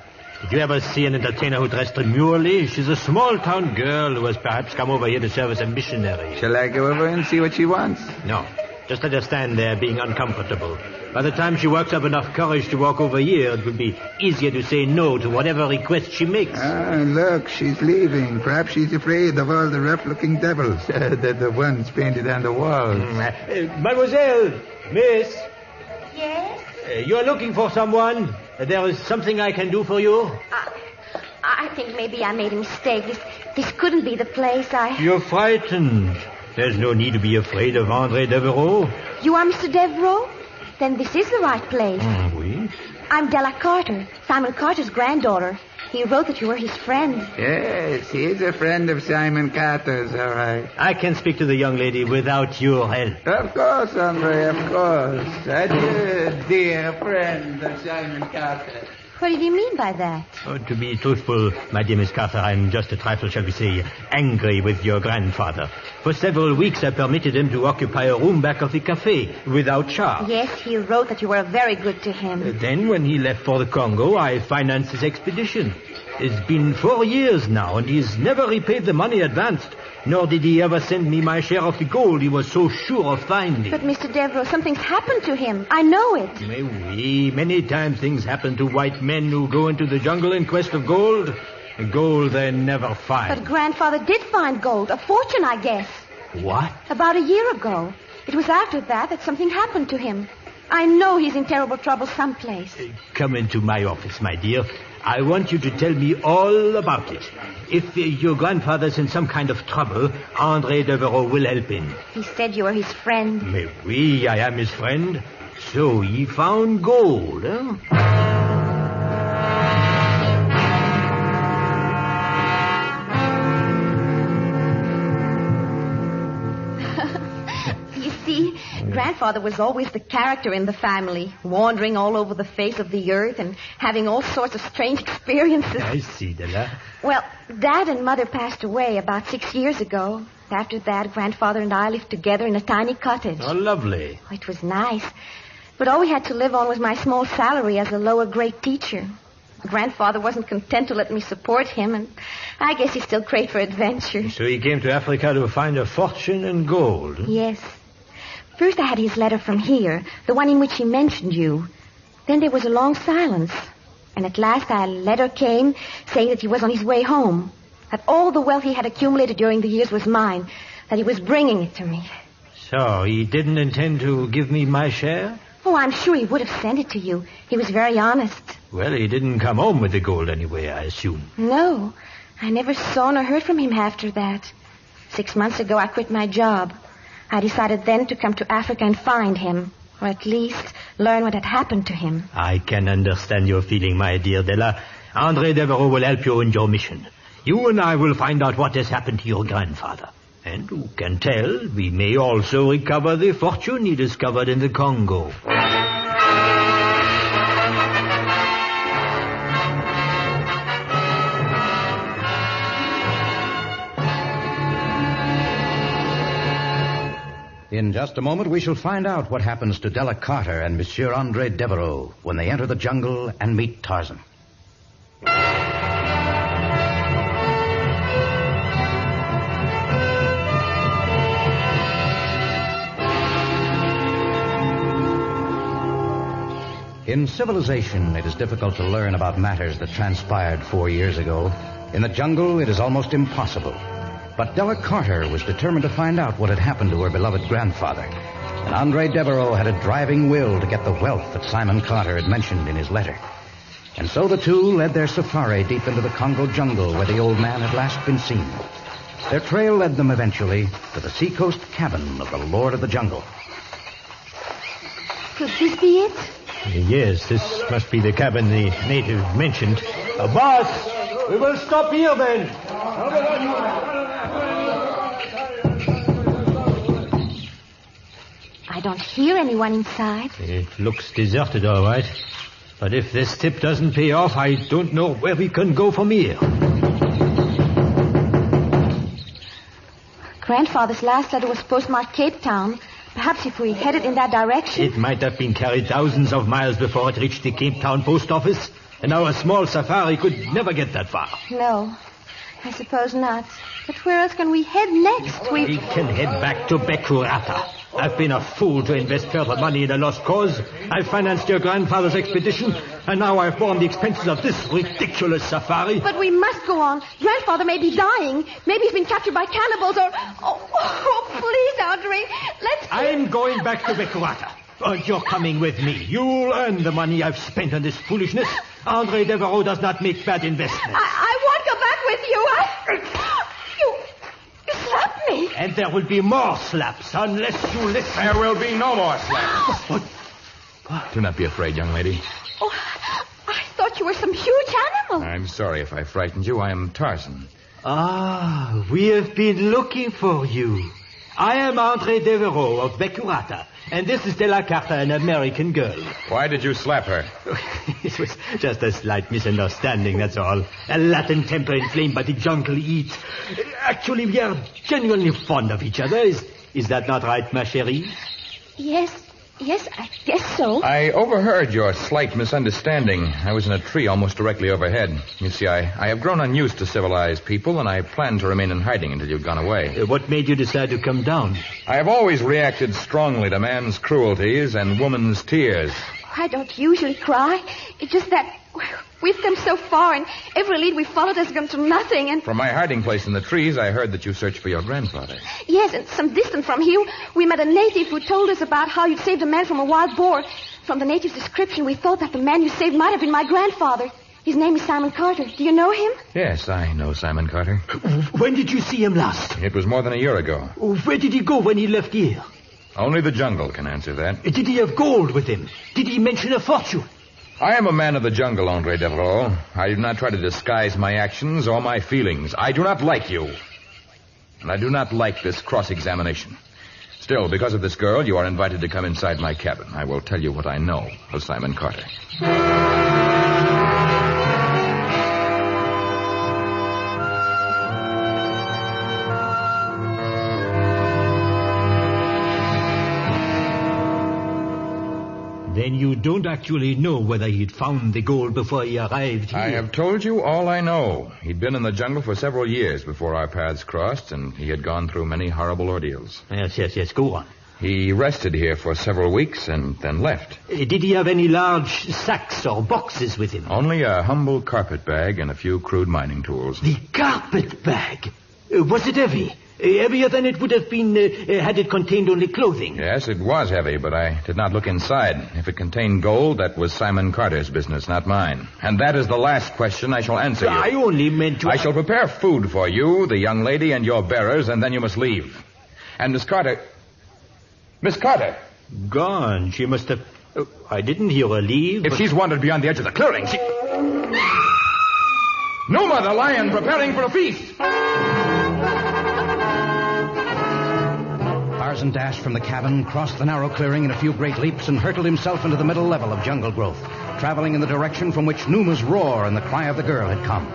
Did you ever see an entertainer who dressed demurely? She's a small-town girl who has perhaps come over here to serve as a missionary. Shall I go over and see what she wants? No. Just let her stand there being uncomfortable. By the time she works up enough courage to walk over here, it will be easier to say no to whatever request she makes. Ah, look, she's leaving. Perhaps she's afraid of all the rough-looking devils. They're the ones painted on the walls. Mademoiselle, miss. Yes? You're looking for someone. There is something I can do for you. I think maybe I made a mistake. This couldn't be the place. You're frightened. There's no need to be afraid of André Devereaux. You are Mr. Devereaux? Then this is the right place. Oui. I'm Della Carter, Simon Carter's granddaughter. He wrote that you were his friend. Yes, he's a friend of Simon Carter's, all right. I can speak to the young lady without your help. Of course, Andre, of course. Adieu, dear friend of Simon Carter. What did he mean by that? Oh, to be truthful, my dear Miss Carter, I'm just a trifle, shall we say, angry with your grandfather. For several weeks I permitted him to occupy a room back of the cafe without charge. Yes, he wrote that you were very good to him. Then, when he left for the Congo, I financed his expedition. It's been 4 years now, and he's never repaid the money advanced. Nor did he ever send me my share of the gold he was so sure of finding. But, Mr. Devereaux, something's happened to him. I know it. Mais oui, many times things happen to white men who go into the jungle in quest of gold. Gold they never find. But Grandfather did find gold. A fortune, I guess. What? About a year ago. It was after that something happened to him. I know he's in terrible trouble someplace. Come into my office, my dear. I want you to tell me all about it. If your grandfather's in some kind of trouble, Andre Devereaux will help him. He said you were his friend. Mais oui, I am his friend. So he found gold, huh? Grandfather was always the character in the family, wandering all over the face of the earth and having all sorts of strange experiences. I see, Della. Well, Dad and Mother passed away about 6 years ago. After that, Grandfather and I lived together in a tiny cottage. Oh, lovely. It was nice. But all we had to live on was my small salary as a lower grade teacher. Grandfather wasn't content to let me support him, and I guess he still craved for adventure. So he came to Africa to find a fortune in gold? Yes. First I had his letter from here, the one in which he mentioned you. Then there was a long silence. And at last a letter came saying that he was on his way home. That all the wealth he had accumulated during the years was mine. That he was bringing it to me. So he didn't intend to give me my share? Oh, I'm sure he would have sent it to you. He was very honest. Well, he didn't come home with the gold anyway, I assume. No. I never saw nor heard from him after that. 6 months ago I quit my job. I decided then to come to Africa and find him, or at least learn what had happened to him. I can understand your feeling, my dear Della. Andre Devereaux will help you in your mission. You and I will find out what has happened to your grandfather. And who can tell, we may also recover the fortune he discovered in the Congo. In just a moment, we shall find out what happens to Della Carter and Monsieur Andre Devereaux when they enter the jungle and meet Tarzan. In civilization, it is difficult to learn about matters that transpired 4 years ago. In the jungle, it is almost impossible. But Della Carter was determined to find out what had happened to her beloved grandfather. And Andre Devereaux had a driving will to get the wealth that Simon Carter had mentioned in his letter. And so the two led their safari deep into the Congo jungle where the old man had last been seen. Their trail led them eventually to the seacoast cabin of the Lord of the Jungle. Could this be it? Yes, this must be the cabin the native mentioned. Boss, we will stop here then. I don't hear anyone inside. It looks deserted, all right. But if this tip doesn't pay off, I don't know where we can go from here. Grandfather's last letter was postmarked Cape Town. Perhaps if we headed in that direction... It might have been carried thousands of miles before it reached the Cape Town post office. And our small safari could never get that far. No, I suppose not. But where else can we head next? We can head back to Bekurata. I've been a fool to invest further money in a lost cause. I've financed your grandfather's expedition, and now I've borne the expenses of this ridiculous safari. But we must go on. Grandfather may be dying. Maybe he's been captured by cannibals or... Oh, please, Andre. I'm going back to Bekurata. And you're coming with me. You'll earn the money I've spent on this foolishness. Andre Devereaux does not make bad investments. I won't go back with you. You slapped me. And there will be more slaps unless you listen. There will be no more slaps. Do not be afraid, young lady. Oh, I thought you were some huge animal. I'm sorry if I frightened you. I am Tarzan. Ah, we have been looking for you. I am Andre Devereaux of Becurata, and this is De La Carta, an American girl. Why did you slap her? It was just a slight misunderstanding, that's all. A Latin temper inflamed by the jungle heat. Actually, we are genuinely fond of each other. Is that not right, ma chérie? Yes, I guess so. I overheard your slight misunderstanding. I was in a tree almost directly overhead. You see, I have grown unused to civilized people, and I planned to remain in hiding until you'd gone away. What made you decide to come down? I have always reacted strongly to man's cruelties and woman's tears. I don't usually cry. It's just that we've come so far, and every lead we followed has come to nothing, and... From my hiding place in the trees, I heard that you searched for your grandfather. Yes, and some distance from here, we met a native who told us about how you'd saved a man from a wild boar. From the native's description, we thought that the man you saved might have been my grandfather. His name is Simon Carter. Do you know him? Yes, I know Simon Carter. When did you see him last? It was more than a year ago. Where did he go when he left here? Only the jungle can answer that. Did he have gold with him? Did he mention a fortune? I am a man of the jungle, Andre Devereaux. I do not try to disguise my actions or my feelings. I do not like you. And I do not like this cross-examination. Still, because of this girl, you are invited to come inside my cabin. I will tell you what I know of Simon Carter. Then you don't actually know whether he'd found the gold before he arrived here. I have told you all I know. He'd been in the jungle for several years before our paths crossed, and he had gone through many horrible ordeals. Yes. Go on. He rested here for several weeks and then left. Did he have any large sacks or boxes with him? Only a humble carpet bag and a few crude mining tools. The carpet bag? Was it heavy? Heavier than it would have been had it contained only clothing. Yes, it was heavy, but I did not look inside. If it contained gold, that was Simon Carter's business, not mine. And that is the last question I shall answer you. I only meant to... I shall prepare food for you, the young lady, and your bearers, and then you must leave. And Miss Carter... Miss Carter! Gone. She must have... I didn't hear her leave. If she's wandered beyond the edge of the clearing, she... Numa, the lion, preparing for a feast! Tarzan dashed from the cabin, crossed the narrow clearing in a few great leaps, and hurtled himself into the middle level of jungle growth, traveling in the direction from which Numa's roar and the cry of the girl had come.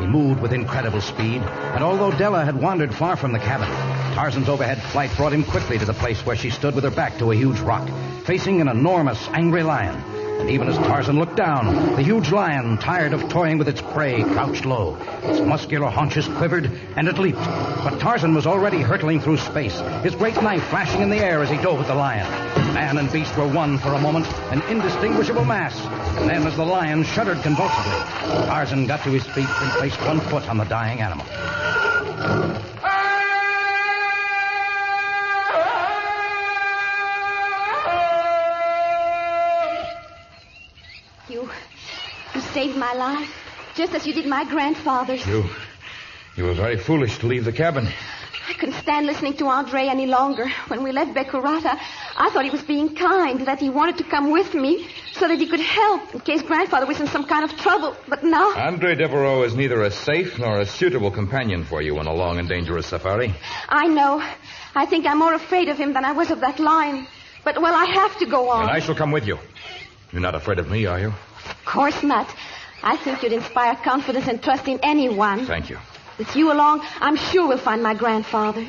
He moved with incredible speed, and although Della had wandered far from the cabin, Tarzan's overhead flight brought him quickly to the place where she stood with her back to a huge rock, facing an enormous, angry lion. And even as Tarzan looked down, the huge lion, tired of toying with its prey, crouched low. Its muscular haunches quivered, and it leaped. But Tarzan was already hurtling through space, his great knife flashing in the air as he dove at the lion. Man and beast were one for a moment, an indistinguishable mass. And then, as the lion shuddered convulsively, Tarzan got to his feet and placed one foot on the dying animal. You saved my life, just as you did my grandfather's. You were very foolish to leave the cabin. I couldn't stand listening to Andre any longer. When we left Becurata, I thought he was being kind, that he wanted to come with me so that he could help in case grandfather was in some kind of trouble. But now... Andre Devereaux is neither a safe nor a suitable companion for you on a long and dangerous safari. I know. I think I'm more afraid of him than I was of that lion. But, well, I have to go on. And I shall come with you. You're not afraid of me, are you? Of course not. I think you'd inspire confidence and trust in anyone. Thank you. With you along, I'm sure we'll find my grandfather.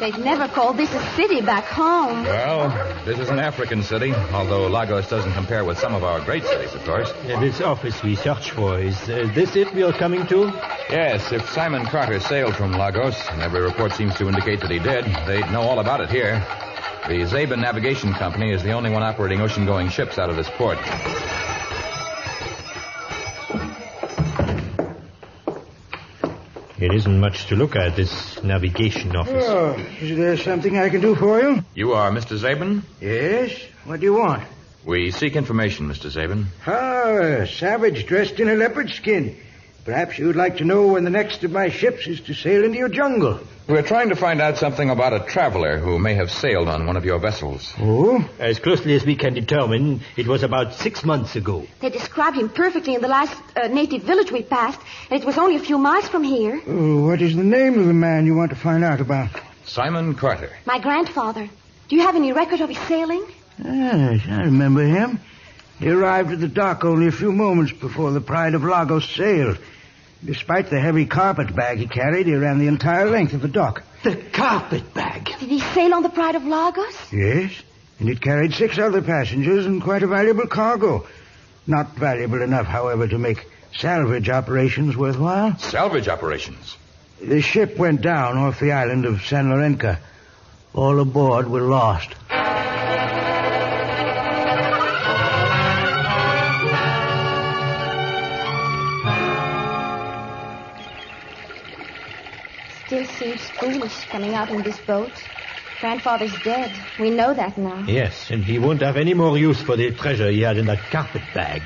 They'd never call this a city back home. Well, this is an African city, although Lagos doesn't compare with some of our great cities, of course. This office we search for, is this it we are coming to? Yes, if Simon Carter sailed from Lagos, and every report seems to indicate that he did, they'd know all about it here. The Zabin Navigation Company is the only one operating ocean-going ships out of this port. It isn't much to look at, this navigation office. Oh, is there something I can do for you? You are Mr. Zabin? Yes. What do you want? We seek information, Mr. Zabin. Ah, a savage dressed in a leopard skin. Perhaps you'd like to know when the next of my ships is to sail into your jungle. We're trying to find out something about a traveler who may have sailed on one of your vessels. Oh? As closely as we can determine, it was about 6 months ago. They described him perfectly in the last native village we passed, and it was only a few miles from here. Oh, what is the name of the man you want to find out about? Simon Carter. My grandfather. Do you have any record of his sailing? Yes, I remember him. He arrived at the dock only a few moments before the Pride of Lagos sailed. Despite the heavy carpet bag he carried, he ran the entire length of the dock. The carpet bag? Did he sail on the Pride of Lagos? Yes, and it carried 6 other passengers and quite a valuable cargo. Not valuable enough, however, to make salvage operations worthwhile. Salvage operations? The ship went down off the island of San Lorenca. All aboard were lost. Still seems foolish coming out in this boat. Grandfather's dead. We know that now. Yes, and he won't have any more use for the treasure he had in that carpet bag.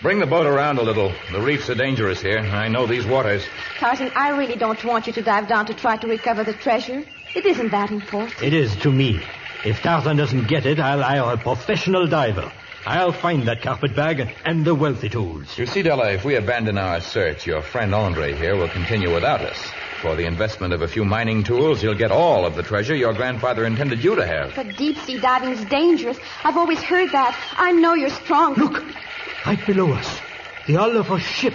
Bring the boat around a little. The reefs are dangerous here. I know these waters. Tarzan, I really don't want you to dive down to try to recover the treasure. It isn't that important. It is to me. If Tarzan doesn't get it, I'll hire a professional diver. I'll find that carpet bag and the wealthy tools. You see, Della, if we abandon our search, your friend Andre here will continue without us. For the investment of a few mining tools, you'll get all of the treasure your grandfather intended you to have. But deep-sea diving is dangerous. I've always heard that. I know you're strong. Look, right below us. The hull of a ship.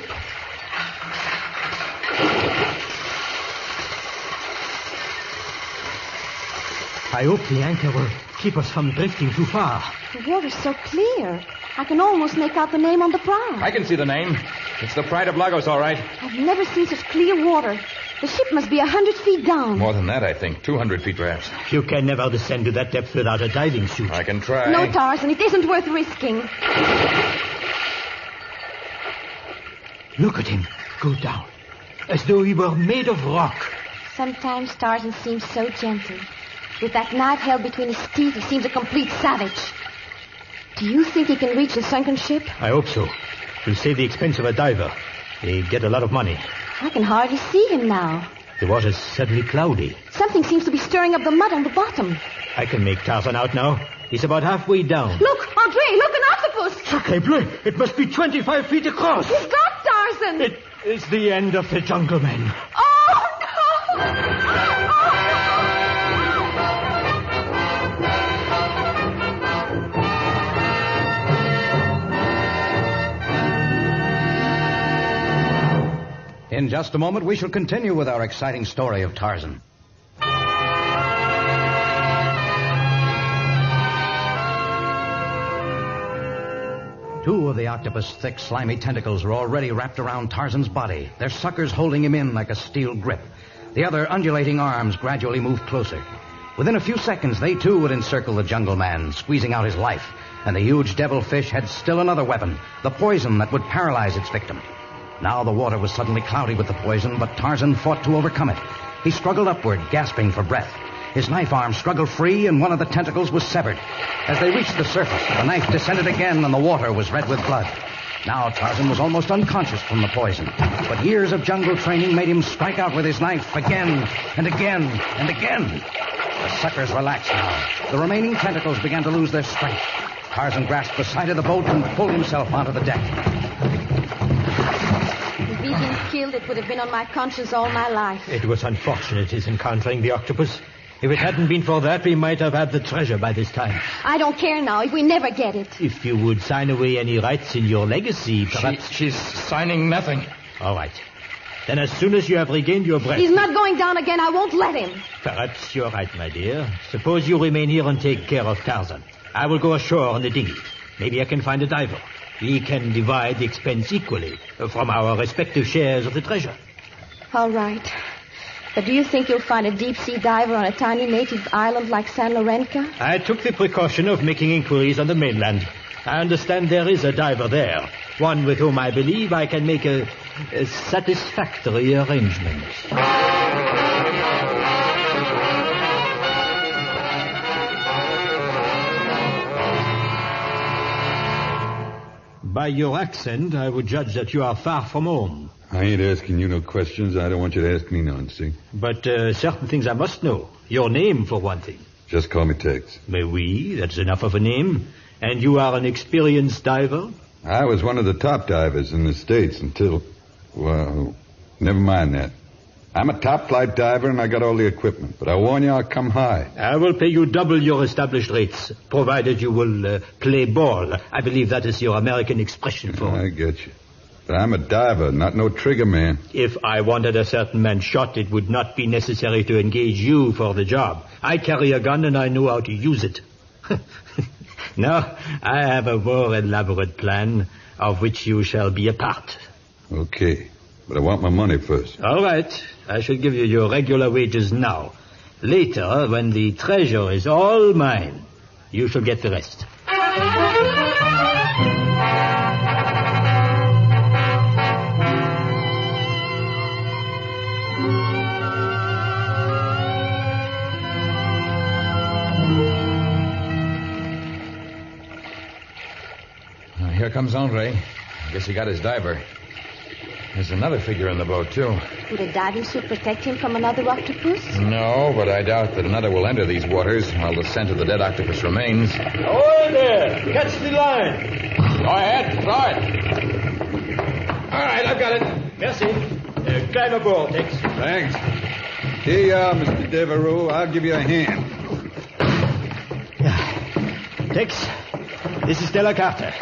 I hope the anchor will keep us from drifting too far. The water's so clear. I can almost make out the name on the prow. I can see the name. It's the Pride of Lagos, all right. I've never seen such clear water. The ship must be 100 feet down. More than that, I think. 200 feet, perhaps. You can never descend to that depth without a diving suit. I can try. No, Tarzan, it isn't worth risking. Look at him go down, as though he were made of rock. Sometimes Tarzan seems so gentle. With that knife held between his teeth, he seems a complete savage. Do you think he can reach the sunken ship? I hope so. It'll save the expense of a diver. They get a lot of money. I can hardly see him now. The water's suddenly cloudy. Something seems to be stirring up the mud on the bottom. I can make Tarzan out now. He's about halfway down. Look, Andre, look, an octopus! Sacre bleu! It must be 25 feet across. He's got Tarzan! It is the end of the jungle men. Oh, no! In just a moment, we shall continue with our exciting story of Tarzan. Two of the octopus' thick, slimy tentacles were already wrapped around Tarzan's body, their suckers holding him in like a steel grip. The other undulating arms gradually moved closer. Within a few seconds, they too would encircle the jungle man, squeezing out his life. And the huge devilfish had still another weapon, the poison that would paralyze its victim. Now the water was suddenly cloudy with the poison, but Tarzan fought to overcome it. He struggled upward, gasping for breath. His knife arm struggled free, and one of the tentacles was severed. As they reached the surface, the knife descended again, and the water was red with blood. Now Tarzan was almost unconscious from the poison, but years of jungle training made him strike out with his knife again and again and again. The suckers relaxed now. The remaining tentacles began to lose their strength. Tarzan grasped the side of the boat and pulled himself onto the deck. If he'd been killed, it would have been on my conscience all my life. It was unfortunate his encountering the octopus. If it hadn't been for that, we might have had the treasure by this time. I don't care now if we never get it. If you would sign away any rights in your legacy, perhaps... She's signing nothing. All right. Then as soon as you have regained your breath... He's not going down again. I won't let him. Perhaps you're right, my dear. Suppose you remain here and take care of Tarzan. I will go ashore on the dinghy. Maybe I can find a diver. We can divide the expense equally from our respective shares of the treasure. All right. But do you think you'll find a deep-sea diver on a tiny native island like San Lorenca? I took the precaution of making inquiries on the mainland. I understand there is a diver there, one with whom I believe I can make a satisfactory arrangement. By your accent, I would judge that you are far from home. I ain't asking you no questions. I don't want you to ask me none, see? But certain things I must know. Your name, for one thing. Just call me Tex. Mais oui, that's enough of a name. And you are an experienced diver? I was one of the top divers in the States until... Well, never mind that. I'm a top-flight diver, and I got all the equipment. But I warn you, I'll come high. I will pay you double your established rates, provided you will play ball. I believe that is your American expression for it. I get you. But I'm a diver, not no trigger man. If I wanted a certain man shot, it would not be necessary to engage you for the job. I carry a gun, and I know how to use it. Now, I have a more elaborate plan, of which you shall be a part. Okay. But I want my money first. All right. I shall give you your regular wages now. Later, when the treasure is all mine, you shall get the rest. Here comes Andre. I guess he got his diver. There's another figure in the boat, too. Would a diving suit protect him from another octopus? No, but I doubt that another will enter these waters while the scent of the dead octopus remains. Oh, there! Catch the line! Go ahead, throw it. All right, I've got it. Merci. Climb aboard, Tex. Thanks. Here you are, Mr. Devereaux. I'll give you a hand. Tex, this is Stella Carter.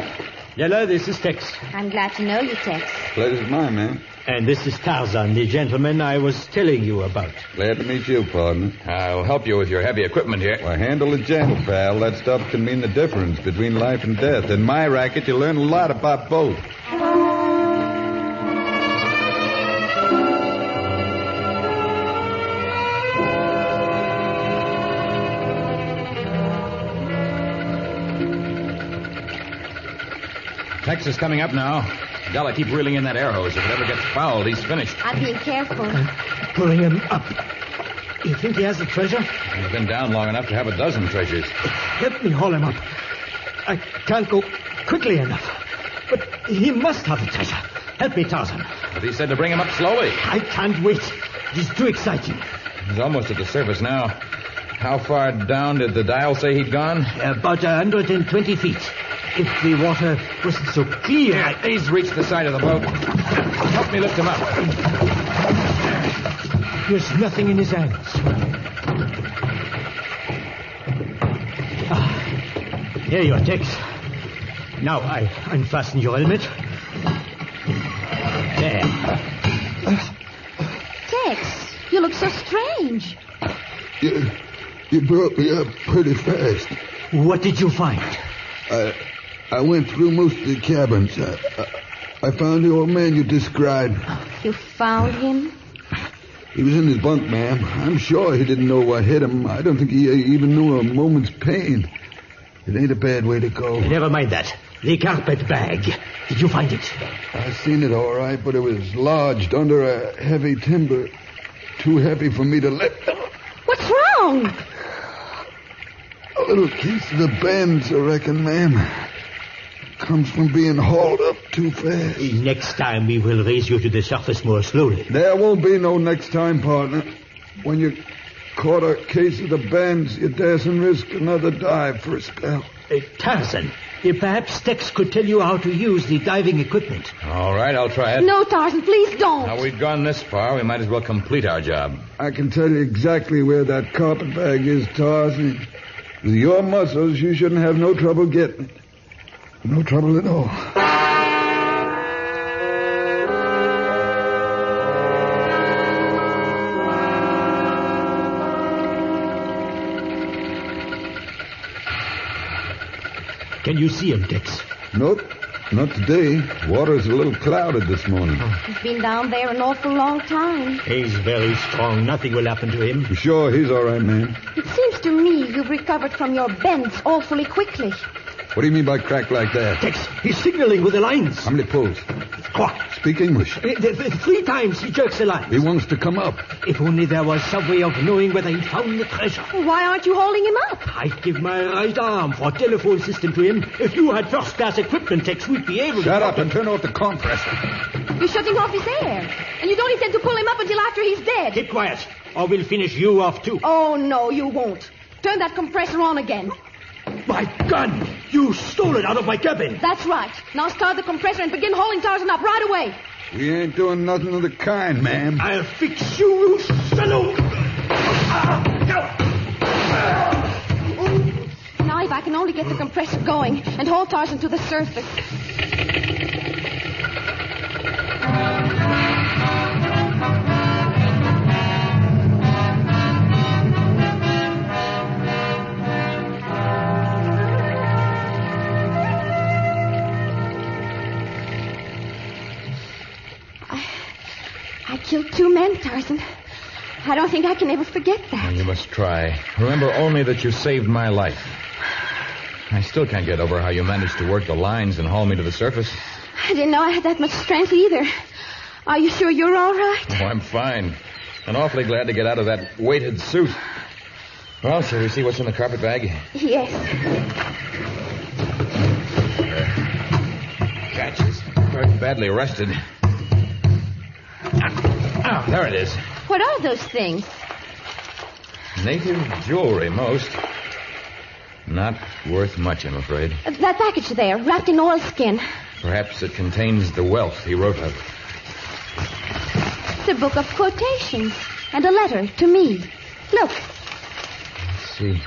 Stella, this is Tex. I'm glad to know you, Tex. Pleasure's mine, man. And this is Tarzan, the gentleman I was telling you about. Glad to meet you, partner. I'll help you with your heavy equipment here. Well, handle it gentle, pal. That stuff can mean the difference between life and death. In my racket, you learn a lot about both. Tex is coming up now. Della, keep reeling in that air hose. If it ever gets fouled, he's finished. I'm being careful. Pulling him up. You think he has the treasure? He's been down long enough to have a dozen treasures. Help me haul him up. I can't go quickly enough. But he must have the treasure. Help me, Tarzan. But he said to bring him up slowly. I can't wait. It is too exciting. He's almost at the surface now. How far down did the dial say he'd gone? About 120 feet. If the water wasn't so clear... Yeah, he's reached the side of the boat. Help me lift him up. There's nothing in his hands. Here you are, Tex. Now I unfasten your helmet. There. Tex, you look so strange. You brought me up pretty fast. What did you find? I went through most of the cabins. I found the old man you described. You found him? He was in his bunk, ma'am. I'm sure he didn't know what hit him. I don't think he even knew a moment's pain. It ain't a bad way to go. Never mind that. The carpet bag. Did you find it? I seen it all right, but it was lodged under a heavy timber. Too heavy for me to lift. What's wrong? A little piece of the bends, I reckon, ma'am. Comes from being hauled up too fast. Next time we will raise you to the surface more slowly. There won't be no next time, partner. When you caught a case of the bends, you daresn't risk another dive for a spell. Tarzan, perhaps Tex could tell you how to use the diving equipment. All right, I'll try it. No, Tarzan, please don't. Now, we've gone this far. We might as well complete our job. I can tell you exactly where that carpet bag is, Tarzan. With your muscles, you shouldn't have no trouble getting it. No trouble at all. Can you see him, Tex? Nope, not today. Water's a little clouded this morning. He's been down there an awful long time. He's very strong. Nothing will happen to him. You sure he's all right, ma'am? It seems to me you've recovered from your bends awfully quickly. What do you mean by crack like that? Tex, he's signaling with the lines. How many pulls? Quoi? Speak English. 3 times he jerks the line. He wants to come up. If only there was some way of knowing whether he found the treasure. Why aren't you holding him up? I'd give my right arm for a telephone system to him. If you had first-class equipment techs, we'd be able to... Shut up and turn off the compressor. You're shutting off his air. And you don't intend to pull him up until after he's dead. Keep quiet, or we'll finish you off, too. Oh, no, you won't. Turn that compressor on again. My gun! You stole it out of my cabin. That's right. Now start the compressor and begin hauling Tarzan up right away. We ain't doing nothing of the kind, ma'am. I'll fix you, you fellow. Now if I can only get the compressor going and haul Tarzan to the surface. I killed 2 men, Tarzan. I don't think I can ever forget that. You must try. Remember only that you saved my life. I still can't get over how you managed to work the lines and haul me to the surface. I didn't know I had that much strength either. Are you sure you're all right? Oh, I'm fine. And awfully glad to get out of that weighted suit. Well, shall we see what's in the carpet bag? Yes. Catches. Quite badly rusted. Ah, there it is. What are those things? Native jewelry, most. Not worth much, I'm afraid. That package there, wrapped in oilskin. Perhaps it contains the wealth he wrote of. It's a book of quotations and a letter to me. Look. Let's see.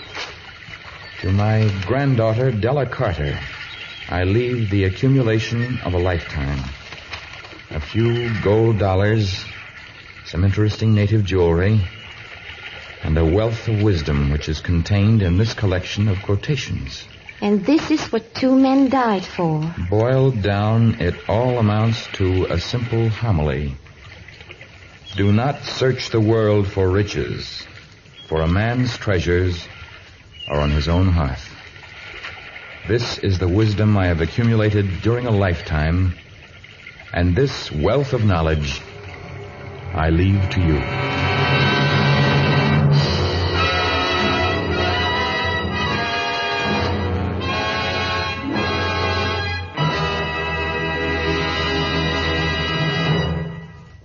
To my granddaughter, Della Carter, I leave the accumulation of a lifetime. A few gold dollars, some interesting native jewelry, and a wealth of wisdom which is contained in this collection of quotations. And this is what 2 men died for. Boiled down, it all amounts to a simple homily. Do not search the world for riches, for a man's treasures are on his own hearth. This is the wisdom I have accumulated during a lifetime, and this wealth of knowledge I leave to you.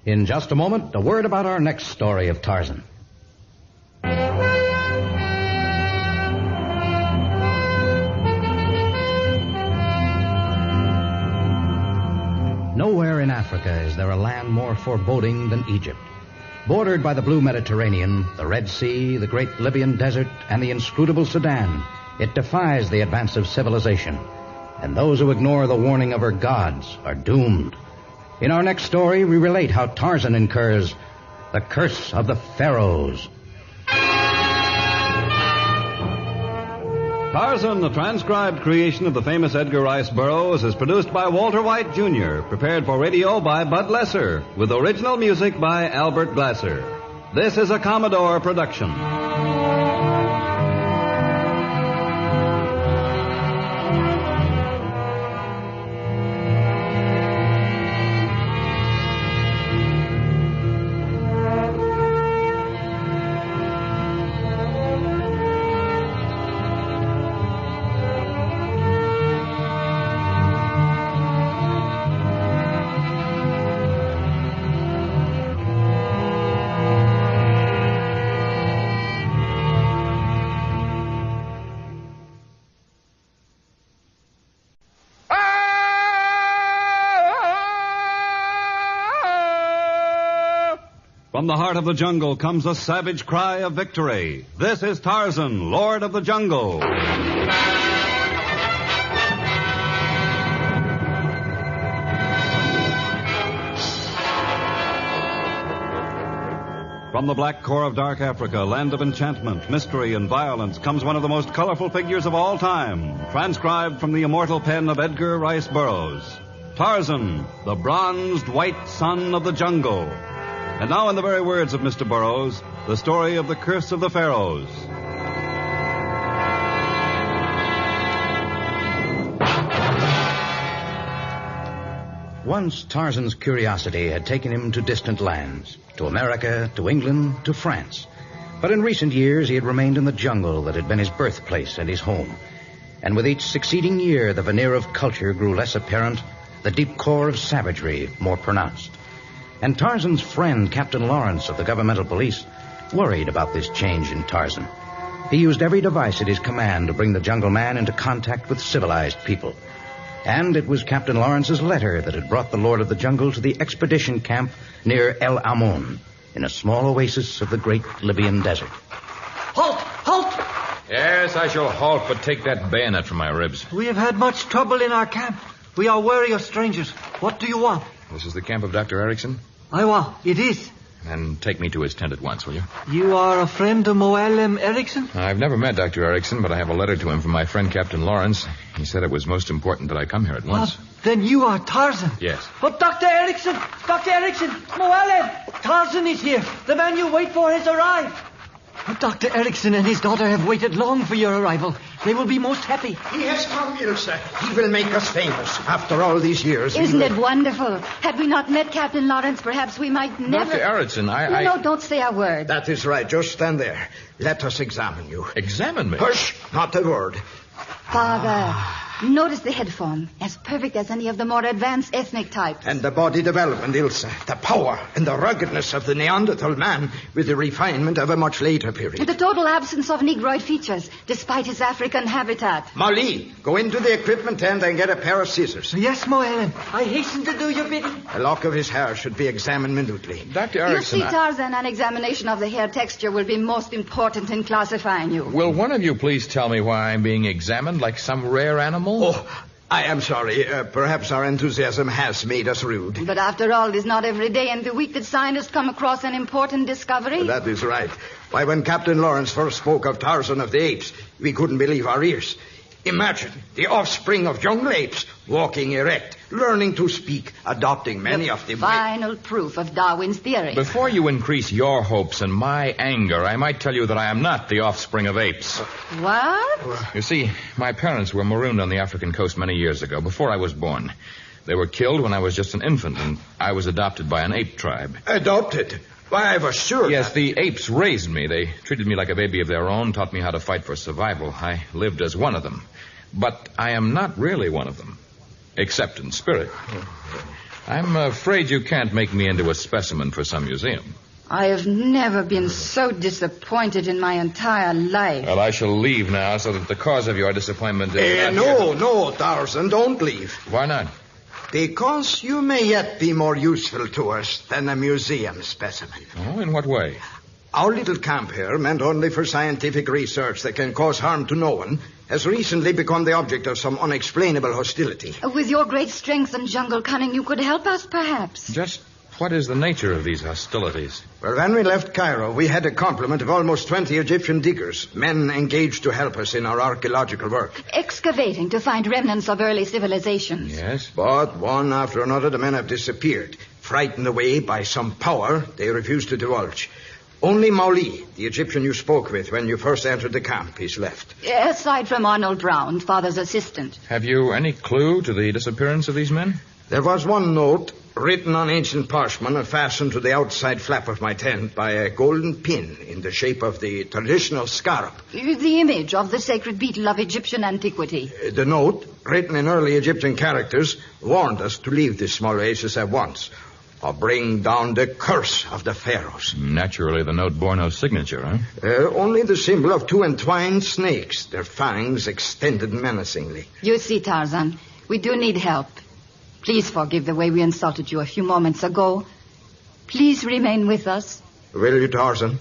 In just a moment, a word about our next story of Tarzan. Nowhere in Africa is there a land more foreboding than Egypt. Bordered by the blue Mediterranean, the Red Sea, the great Libyan desert, and the inscrutable Sudan, it defies the advance of civilization. And those who ignore the warning of her gods are doomed. In our next story, we relate how Tarzan incurs the curse of the Pharaohs. Tarzan, the transcribed creation of the famous Edgar Rice Burroughs, is produced by Walter White, Jr., prepared for radio by Bud Lesser, with original music by Albert Glasser. This is a Commodore production. From the heart of the jungle comes a savage cry of victory. This is Tarzan, Lord of the Jungle. From the black core of dark Africa, land of enchantment, mystery, and violence, comes one of the most colorful figures of all time, transcribed from the immortal pen of Edgar Rice Burroughs. Tarzan, the bronzed white son of the jungle. And now, in the very words of Mr. Burroughs, the story of the curse of the Pharaohs. Once Tarzan's curiosity had taken him to distant lands, to America, to England, to France. But in recent years he had remained in the jungle that had been his birthplace and his home. And with each succeeding year, the veneer of culture grew less apparent, the deep core of savagery more pronounced. And Tarzan's friend, Captain Lawrence of the governmental police, worried about this change in Tarzan. He used every device at his command to bring the jungle man into contact with civilized people. And it was Captain Lawrence's letter that had brought the Lord of the Jungle to the expedition camp near El Amoun, in a small oasis of the great Libyan desert. Halt! Halt! Yes, I shall halt, but take that bayonet from my ribs. We have had much trouble in our camp. We are wary of strangers. What do you want? This is the camp of Dr. Erickson? Aiwa, it is. Then take me to his tent at once, will you? You are a friend of Moalem Erickson? I've never met Dr. Erickson, but I have a letter to him from my friend Captain Lawrence. He said it was most important that I come here at once. Then you are Tarzan. Yes. But Dr. Erickson! Dr. Erickson! Moalem! Tarzan is here. The man you wait for has arrived. Dr. Erickson and his daughter have waited long for your arrival. They will be most happy. He has come, Ilse. He will make us famous after all these years. Isn't it wonderful? Had we not met Captain Lawrence, perhaps we might never... Dr. Erickson, No, don't say a word. That is right. Just stand there. Let us examine you. Examine me? Hush! Not a word. Father, notice the head form. As perfect as any of the more advanced ethnic types. And the body development, Ilse. The power and the ruggedness of the Neanderthal man with the refinement of a much later period. The total absence of Negroid features, despite his African habitat. Molly, go into the equipment tent and get a pair of scissors. Yes, Moalem. I hasten to do your bidding. A lock of his hair should be examined minutely. Dr. Erickson... You see, Tarzan, an examination of the hair texture will be most important in classifying you. Will one of you please tell me why I'm being examined like some rare animal? Oh, I am sorry. Perhaps our enthusiasm has made us rude. But after all, it is not every day in the week that scientists come across an important discovery. That is right. Why, when Captain Lawrence first spoke of Tarzan of the Apes, we couldn't believe our ears. Imagine the offspring of jungle apes, walking erect, learning to speak, adopting many of the... Final proof of Darwin's theory. Before you increase your hopes and my anger, I might tell you that I am not the offspring of apes. What? You see, my parents were marooned on the African coast many years ago, before I was born. They were killed when I was just an infant, and I was adopted by an ape tribe. Adopted? Why, I was sure... Yes, the apes raised me. They treated me like a baby of their own, taught me how to fight for survival. I lived as one of them. But I am not really one of them, except in spirit. I'm afraid you can't make me into a specimen for some museum. I have never been so disappointed in my entire life. Well, I shall leave now so that the cause of your disappointment is... No, Tarzan, don't leave. Why not? Because you may yet be more useful to us than a museum specimen. Oh, in what way? Our little camp here, meant only for scientific research that can cause harm to no one, has recently become the object of some unexplainable hostility. With your great strength and jungle cunning, you could help us, perhaps. Just what is the nature of these hostilities? Well, when we left Cairo, we had a complement of almost 20 Egyptian diggers, men engaged to help us in our archaeological work. Excavating to find remnants of early civilizations. Yes? But one after another, the men have disappeared. Frightened away by some power they refuse to divulge. Only Mauli, the Egyptian you spoke with when you first entered the camp, is left. Aside from Arnold Brown, Father's assistant. Have you any clue to the disappearance of these men? There was one note written on ancient parchment and fastened to the outside flap of my tent by a golden pin in the shape of the traditional scarab. The image of the sacred beetle of Egyptian antiquity. The note, written in early Egyptian characters, warned us to leave this small oasis at once, or bring down the curse of the pharaohs. Naturally, the note bore no signature, huh? Only the symbol of two entwined snakes, their fangs extended menacingly. You see, Tarzan, we do need help. Please forgive the way we insulted you a few moments ago. Please remain with us. Will you, Tarzan?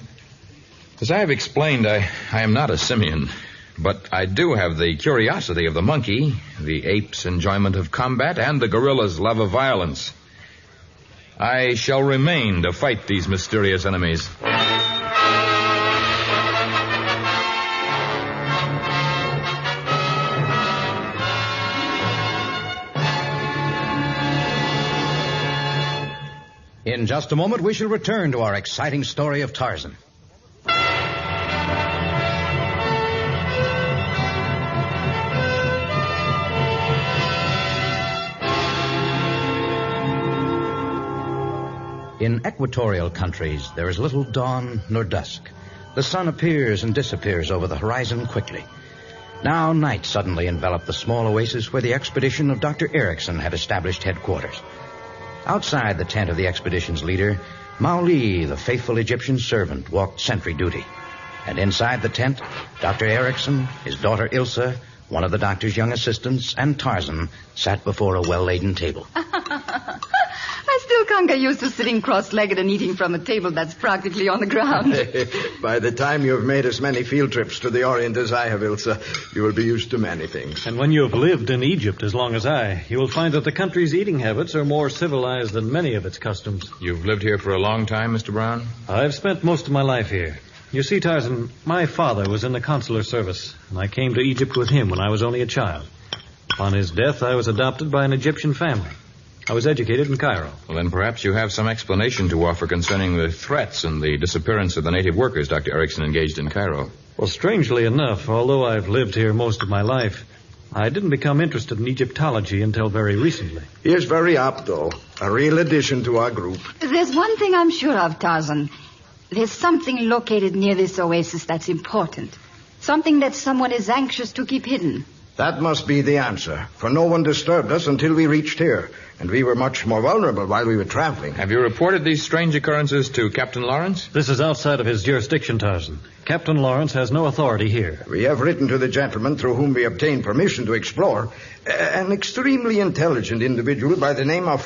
As I have explained, I am not a simian. But I do have the curiosity of the monkey, the ape's enjoyment of combat, and the gorilla's love of violence. I shall remain to fight these mysterious enemies. In just a moment, we shall return to our exciting story of Tarzan. In equatorial countries, there is little dawn nor dusk. The sun appears and disappears over the horizon quickly. Now night suddenly enveloped the small oasis where the expedition of Dr. Erickson had established headquarters. Outside the tent of the expedition's leader, Maoli, the faithful Egyptian servant, walked sentry duty. And inside the tent, Dr. Erickson, his daughter Ilsa, one of the doctor's young assistants, and Tarzan sat before a well-laden table. I still can't get used to sitting cross-legged and eating from a table that's practically on the ground. By the time you've made as many field trips to the Orient as I have, Ilsa, you will be used to many things. And when you have lived in Egypt as long as I, you will find that the country's eating habits are more civilized than many of its customs. You've lived here for a long time, Mr. Brown? I've spent most of my life here. You see, Tarzan, my father was in the consular service, and I came to Egypt with him when I was only a child. Upon his death, I was adopted by an Egyptian family. I was educated in Cairo. Well, then perhaps you have some explanation to offer concerning the threats and the disappearance of the native workers Dr. Erickson engaged in Cairo. Well, strangely enough, although I've lived here most of my life, I didn't become interested in Egyptology until very recently. He is very apt, though. A real addition to our group. There's one thing I'm sure of, Tarzan. There's something located near this oasis that's important. Something that someone is anxious to keep hidden. That must be the answer, for no one disturbed us until we reached here, and we were much more vulnerable while we were traveling. Have you reported these strange occurrences to Captain Lawrence? This is outside of his jurisdiction, Tarzan. Captain Lawrence has no authority here. We have written to the gentleman through whom we obtained permission to explore, an extremely intelligent individual by the name of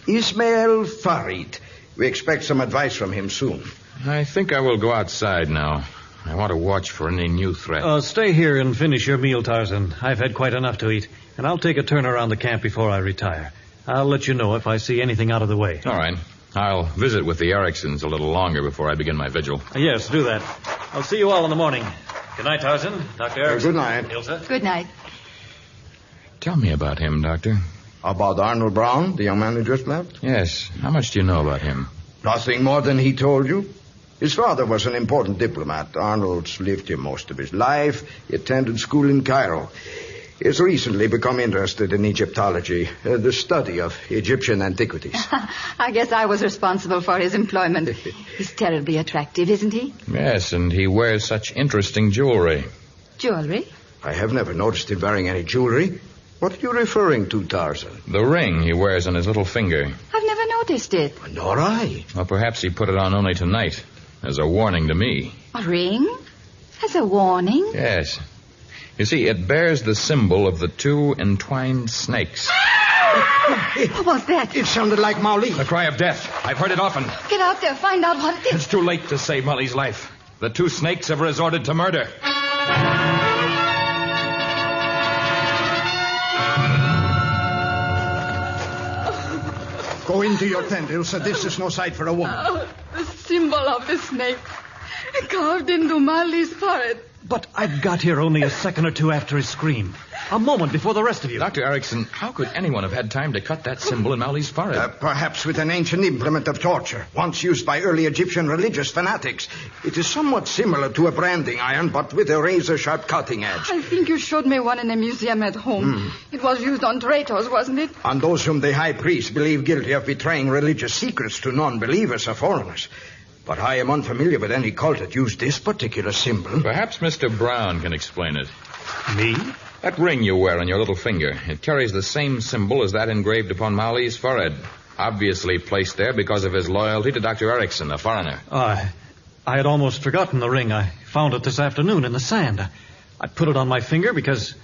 Ismail Farid. We expect some advice from him soon. I think I will go outside now. I want to watch for any new threat. Stay here and finish your meal, Tarzan. I've had quite enough to eat, and I'll take a turn around the camp before I retire. I'll let you know if I see anything out of the way. All right. I'll visit with the Ericksons a little longer before I begin my vigil. Yes, do that. I'll see you all in the morning. Good night, Tarzan. Dr. Erickson. Good night. Ilsa. Good night. Tell me about him, Doctor. About Arnold Brown, the young man who just left? Yes. How much do you know about him? Nothing more than he told you. His father was an important diplomat. Arnold's lived here most of his life. He attended school in Cairo. He has recently become interested in Egyptology, the study of Egyptian antiquities. I guess I was responsible for his employment. He's terribly attractive, isn't he? Yes, and he wears such interesting jewelry. Jewelry? I have never noticed him wearing any jewelry. What are you referring to, Tarzan? The ring he wears on his little finger. I've never noticed it. Nor I. Well, perhaps he put it on only tonight, as a warning to me. A ring? As a warning? Yes. You see, it bears the symbol of the two entwined snakes. What was that? It sounded like Maoli. The cry of death. I've heard it often. Get out there, find out what it is. It's too late to save Molly's life. The two snakes have resorted to murder. Go into your tent, Ilsa. This is no sight for a woman. The symbol of the snake carved into Marley's forehead. But I've got here only a second or two after his scream. A moment before the rest of you. Dr. Erickson, how could anyone have had time to cut that symbol in Mauli's forehead? Perhaps with an ancient implement of torture, once used by early Egyptian religious fanatics. It is somewhat similar to a branding iron, but with a razor-sharp cutting edge. I think you showed me one in a museum at home. It was used on traitors, wasn't it? On those whom the high priest believed guilty of betraying religious secrets to non-believers or foreigners. But I am unfamiliar with any cult that used this particular symbol. Perhaps Mr. Brown can explain it. Me? That ring you wear on your little finger. It carries the same symbol as that engraved upon Mauli's forehead. Obviously placed there because of his loyalty to Dr. Erickson, a foreigner. I had almost forgotten the ring. I found it this afternoon in the sand. I put it on my finger because,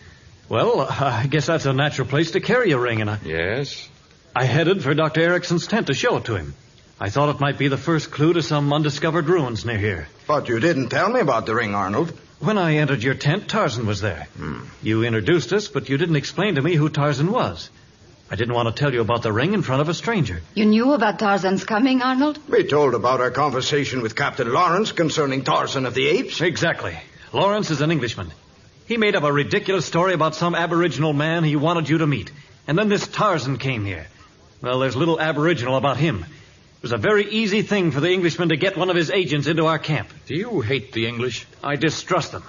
well, I guess that's a natural place to carry a ring. And Yes? I headed for Dr. Erickson's tent to show it to him. I thought it might be the first clue to some undiscovered ruins near here. But you didn't tell me about the ring, Arnold. When I entered your tent, Tarzan was there. You introduced us, but you didn't explain to me who Tarzan was. I didn't want to tell you about the ring in front of a stranger. You knew about Tarzan's coming, Arnold? We told about our conversation with Captain Lawrence concerning Tarzan of the Apes. Exactly. Lawrence is an Englishman. He made up a ridiculous story about some aboriginal man he wanted you to meet. And then this Tarzan came here. Well, there's little aboriginal about him. It was a very easy thing for the Englishman to get one of his agents into our camp. Do you hate the English? I distrust them.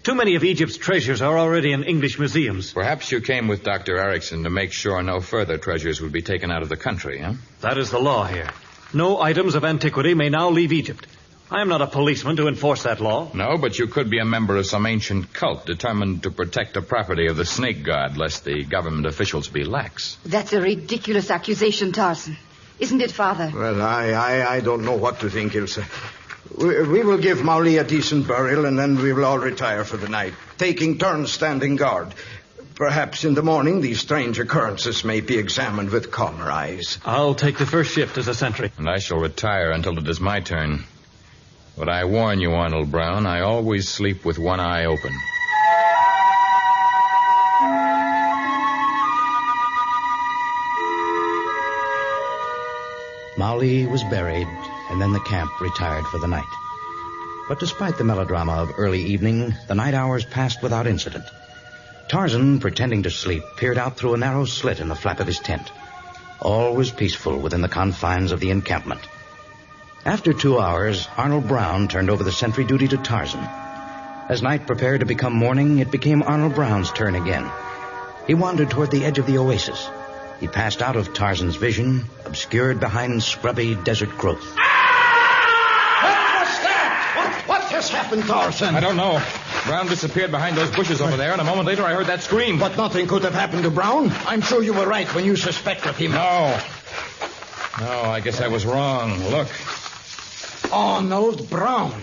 Too many of Egypt's treasures are already in English museums. Perhaps you came with Dr. Erickson to make sure no further treasures would be taken out of the country, huh? That is the law here. No items of antiquity may now leave Egypt. I am not a policeman to enforce that law. No, but you could be a member of some ancient cult determined to protect the property of the snake god, lest the government officials be lax. That's a ridiculous accusation, Tarzan. Isn't it, Father? Well, I don't know what to think, Ilse. We will give Maury a decent burial, and then we will all retire for the night, taking turns standing guard. Perhaps in the morning these strange occurrences may be examined with calmer eyes. I'll take the first shift as a sentry. And I shall retire until it is my turn. But I warn you, Arnold Brown, I always sleep with one eye open. Maury was buried, and then the camp retired for the night. But despite the melodrama of early evening, the night hours passed without incident. Tarzan, pretending to sleep, peered out through a narrow slit in the flap of his tent. All was peaceful within the confines of the encampment. After 2 hours, Arnold Brown turned over the sentry duty to Tarzan. As night prepared to become morning, it became Arnold Brown's turn again. He wandered toward the edge of the oasis. He passed out of Tarzan's vision, obscured behind scrubby desert growth. What was that? What has happened, Tarzan? I don't know. Brown disappeared behind those bushes over there, and a moment later I heard that scream. But nothing could have happened to Brown. I'm sure you were right when you suspected him. No, I guess I was wrong. Look. Arnold Brown.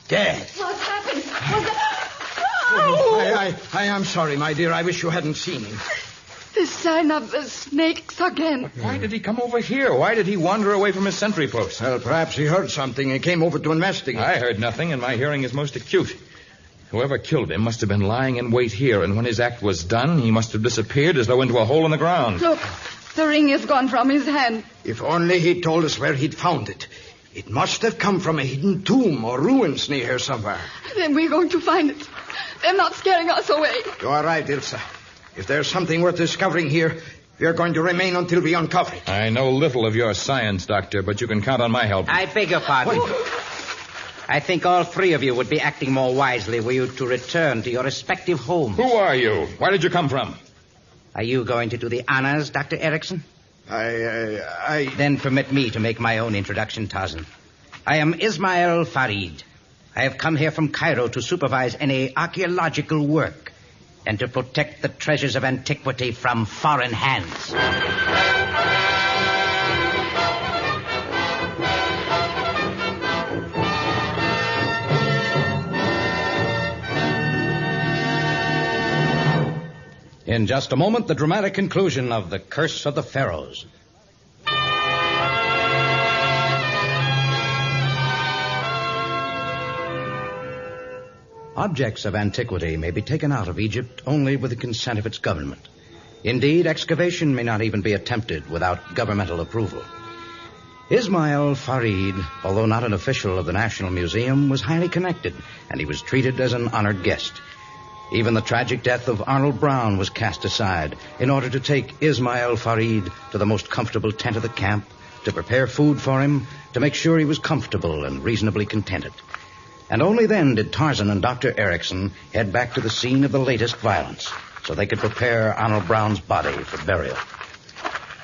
Dead. What's happened? I am sorry, my dear. I wish you hadn't seen him. The sign of the snakes again. Why did he come over here? Why did he wander away from his sentry post? Well, perhaps he heard something and came over to investigate. I heard nothing, and my hearing is most acute. Whoever killed him must have been lying in wait here, and when his act was done, he must have disappeared as though into a hole in the ground. Look, the ring is gone from his hand. If only he'd told us where he'd found it. It must have come from a hidden tomb or ruins near here somewhere. Then we're going to find it. They're not scaring us away. You are right, Ilse. If there's something worth discovering here, we are going to remain until we uncover it. I know little of your science, Doctor, but you can count on my help. I beg your pardon. I think all three of you would be acting more wisely were you to return to your respective homes. Who are you? Where did you come from? Are you going to do the honors, Dr. Erickson? I... Then permit me to make my own introduction, Tarzan. I am Ismail Farid. I have come here from Cairo to supervise any archaeological work and to protect the treasures of antiquity from foreign hands. In just a moment, the dramatic conclusion of The Curse of the Pharaohs. Objects of antiquity may be taken out of Egypt only with the consent of its government. Indeed, excavation may not even be attempted without governmental approval. Ismail Farid, although not an official of the National Museum, was highly connected, and he was treated as an honored guest. Even the tragic death of Arnold Brown was cast aside in order to take Ismail Farid to the most comfortable tent of the camp, to prepare food for him, to make sure he was comfortable and reasonably contented. And only then did Tarzan and Dr. Erickson head back to the scene of the latest violence, so they could prepare Arnold Brown's body for burial.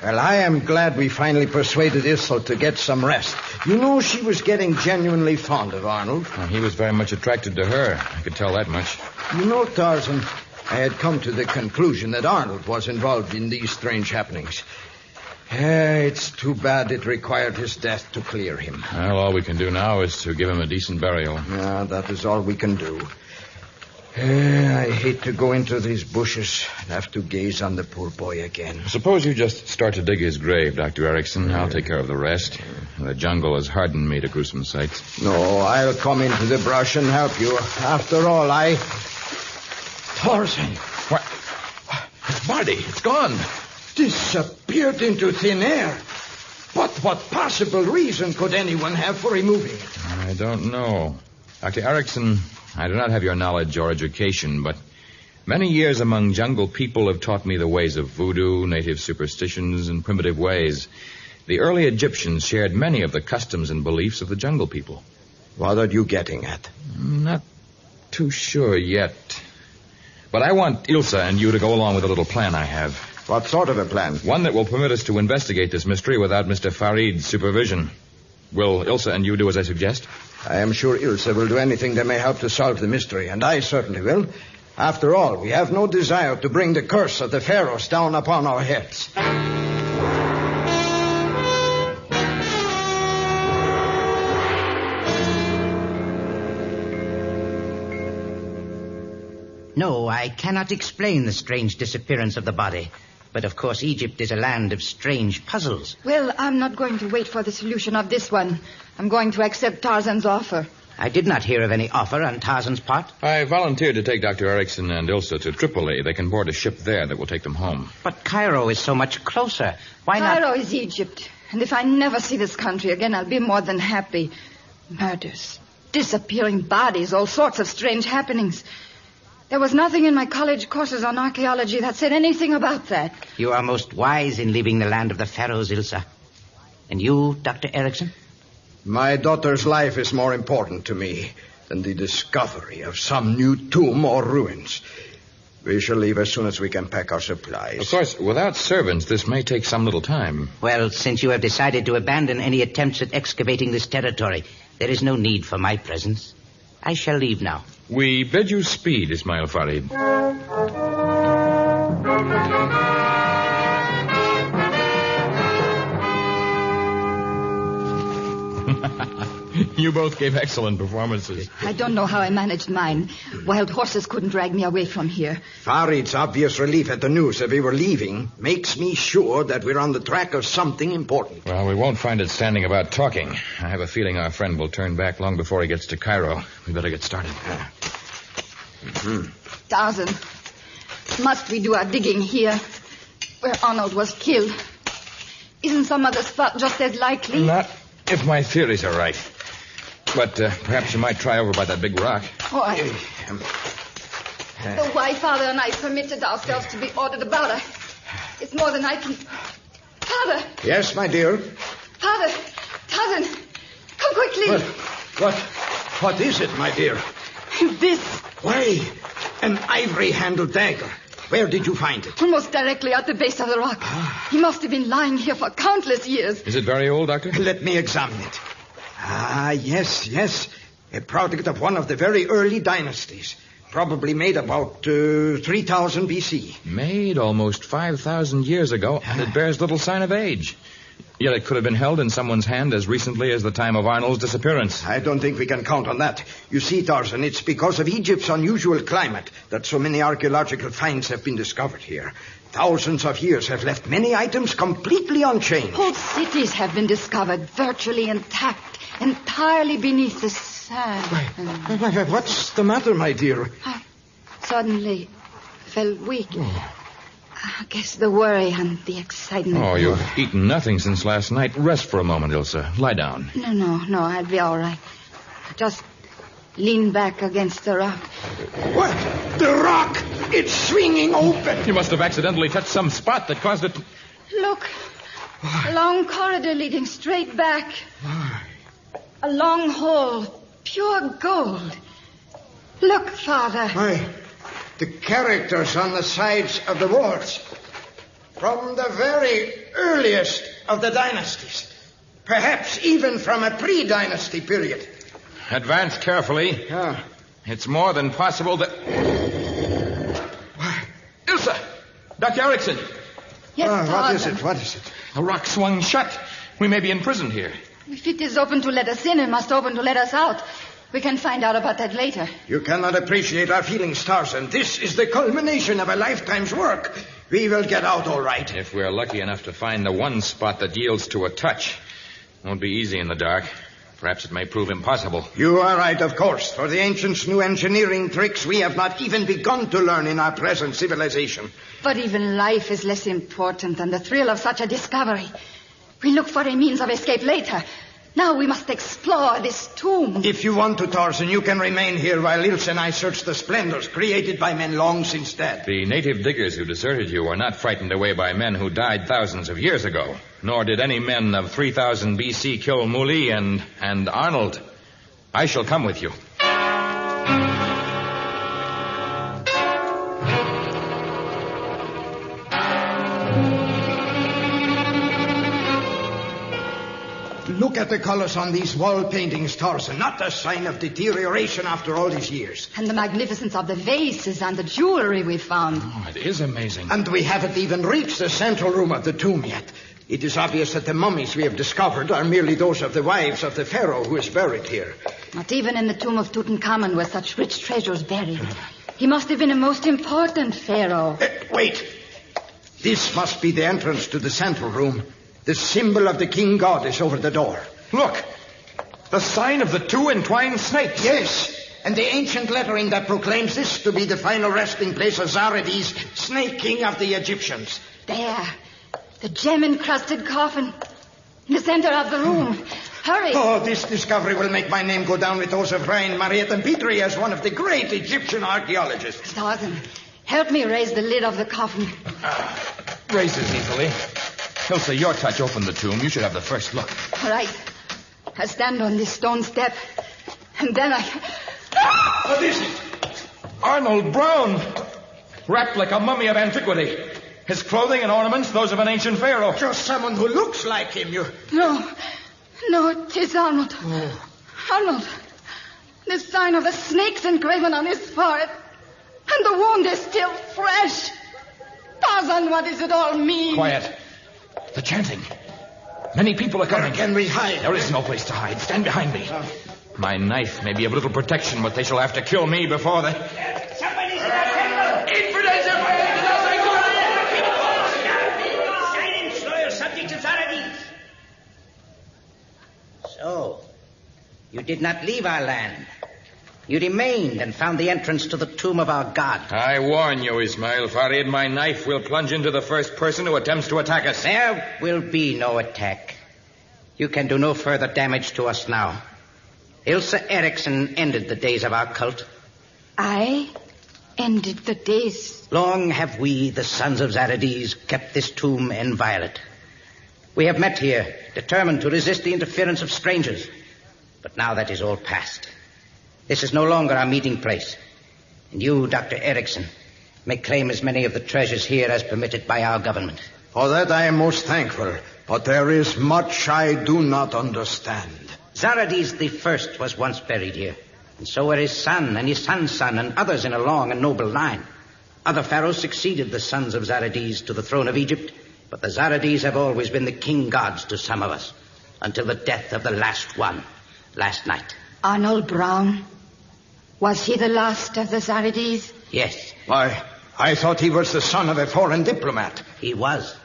Well, I am glad we finally persuaded Issel to get some rest. You know, she was getting genuinely fond of Arnold. Well, he was very much attracted to her. I could tell that much. You know, Tarzan, I had come to the conclusion that Arnold was involved in these strange happenings. It's too bad it required his death to clear him. Well, all we can do now is to give him a decent burial. Yeah, that is all we can do. I hate to go into these bushes and have to gaze on the poor boy again. Suppose you just start to dig his grave, Dr. Erickson. I'll take care of the rest. The jungle has hardened me to gruesome sights. No, I'll come into the brush and help you. After all, Tarzan. What? His body, it's gone. Disappeared into thin air. But what possible reason could anyone have for removing it? I don't know. Dr. Erickson, I do not have your knowledge or education, but many years among jungle people have taught me the ways of voodoo, native superstitions, and primitive ways. The early Egyptians shared many of the customs and beliefs of the jungle people. What are you getting at? I'm not too sure yet. But I want Ilsa and you to go along with a little plan I have. What sort of a plan? One that will permit us to investigate this mystery without Mr. Farid's supervision. Will Ilsa and you do as I suggest? I am sure Ilsa will do anything that may help to solve the mystery, and I certainly will. After all, we have no desire to bring the curse of the Pharaohs down upon our heads. No, I cannot explain the strange disappearance of the body. But of course, Egypt is a land of strange puzzles. Well, I'm not going to wait for the solution of this one. I'm going to accept Tarzan's offer. I did not hear of any offer on Tarzan's part. I volunteered to take Dr. Erickson and Ilsa to Tripoli. They can board a ship there that will take them home. But Cairo is so much closer. Why not? Cairo is Egypt. And if I never see this country again, I'll be more than happy. Murders, disappearing bodies, all sorts of strange happenings. There was nothing in my college courses on archaeology that said anything about that. You are most wise in leaving the land of the Pharaohs, Ilsa. And you, Dr. Erickson? My daughter's life is more important to me than the discovery of some new tomb or ruins. We shall leave as soon as we can pack our supplies. Of course, without servants, this may take some little time. Well, since you have decided to abandon any attempts at excavating this territory, there is no need for my presence. I shall leave now. We bid you speed, Ismail Farid. You both gave excellent performances. I don't know how I managed mine. Wild horses couldn't drag me away from here. Farid's obvious relief at the news that we were leaving makes me sure that we're on the track of something important. Well, we won't find it standing about talking. I have a feeling our friend will turn back long before he gets to Cairo. We better get started. Tarzan, must we do our digging here, where Arnold was killed? Isn't some other spot just as likely? Not if my theories are right. But perhaps you might try over by that big rock. Why? Why Father and I permitted ourselves to be ordered about her. It's more than I can... Father! Yes, my dear? Father! Tarzan! Come quickly! What is it, my dear? This. Why, an ivory-handled dagger. Where did you find it? Almost directly at the base of the rock. He must have been lying here for countless years. Is it very old, Doctor? Let me examine it. Yes. A product of one of the very early dynasties. Probably made about 3000 BC. Made almost 5,000 years ago, and it bears little sign of age. Yet it could have been held in someone's hand as recently as the time of Arnold's disappearance. I don't think we can count on that. You see, Tarzan, it's because of Egypt's unusual climate that so many archaeological finds have been discovered here. Thousands of years have left many items completely unchanged. Whole cities have been discovered, virtually intact, entirely beneath the sand. What's the matter, my dear? I suddenly felt weak. I guess the worry and the excitement. Oh, you've eaten nothing since last night. Rest for a moment, Ilsa. Lie down. No, I'll be all right. Just lean back against the rock. What? The rock! It's swinging open! You must have accidentally touched some spot that caused it... Look. A long corridor leading straight back. A long hole. Pure gold. Look, Father. Why, the characters on the sides of the walls. From the very earliest of the dynasties. Perhaps even from a pre-dynasty period. Advance carefully. It's more than possible that... Ilsa! Dr. Erickson! Yes, What is it? The rock swung shut. We may be imprisoned here. If it is open to let us in, it must open to let us out. We can find out about that later. You cannot appreciate our feelings, Tarzan. This is the culmination of a lifetime's work. We will get out all right. If we're lucky enough to find the one spot that yields to a touch. Won't be easy in the dark. Perhaps it may prove impossible. You are right, of course. For the ancients' new engineering tricks we have not even begun to learn in our present civilization. But even life is less important than the thrill of such a discovery. We look for a means of escape later. Now we must explore this tomb. If you want to, Tarzan, you can remain here while Ilse and I search the splendors created by men long since dead. The native diggers who deserted you were not frightened away by men who died thousands of years ago. Nor did any men of 3000 BC kill Muli and Arnold. I shall come with you. Look at the colors on these wall paintings, Tarzan. Not a sign of deterioration after all these years. And the magnificence of the vases and the jewelry we found. Oh, it is amazing. And we haven't even reached the central room of the tomb yet. It is obvious that the mummies we have discovered are merely those of the wives of the pharaoh who is buried here. Not even in the tomb of Tutankhamun were such rich treasures buried. He must have been a most important pharaoh. Wait. This must be the entrance to the central room. The symbol of the king god is over the door. Look. The sign of the two entwined snakes. Yes. And the ancient lettering that proclaims this to be the final resting place of Zarathus's, Snake King of the Egyptians. There. The gem-encrusted coffin. In the center of the room. Hurry. Oh, this discovery will make my name go down with those of Ryan, Mariette, and Petrie as one of the great Egyptian archaeologists. Tarzan, help me raise the lid of the coffin. Raises easily. Hilsa, your touch opened the tomb. You should have the first look. All right. I stand on this stone step, and then I... What is it? Arnold Brown. Wrapped like a mummy of antiquity. His clothing and ornaments, those of an ancient pharaoh. Just someone who looks like him, No, it is Arnold. Oh. Arnold. The sign of the snakes engraven on his forehead. And the wound is still fresh. Tarzan, what does it all mean? Quiet. The chanting. Many people are coming. Where can we hide? There is no place to hide. Stand behind me. My knife may be of little protection, but they shall have to kill me before they... Somebody's in the temple! Infidels are silence, loyal subjects of Zarathus! So, you did not leave our land. You remained and found the entrance to the tomb of our god. I warn you, Ismail Farid, my knife will plunge into the first person who attempts to attack us. There will be no attack. You can do no further damage to us now. Ilsa Eriksson ended the days of our cult. I ended the days. Long have we, the sons of Zarathus, kept this tomb inviolate. We have met here, determined to resist the interference of strangers. But now that is all past. This is no longer our meeting place. And you, Dr. Eriksson, may claim as many of the treasures here as permitted by our government. For that I am most thankful. But there is much I do not understand. Zarathus the First was once buried here. And so were his son and his son's son and others in a long and noble line. Other pharaohs succeeded the sons of Zarathus to the throne of Egypt. But the Zarathus have always been the king gods to some of us. Until the death of the last one, last night. Arnold Brown? Was he the last of the Zarathus? Yes. Why, I thought he was the son of a foreign diplomat. He was.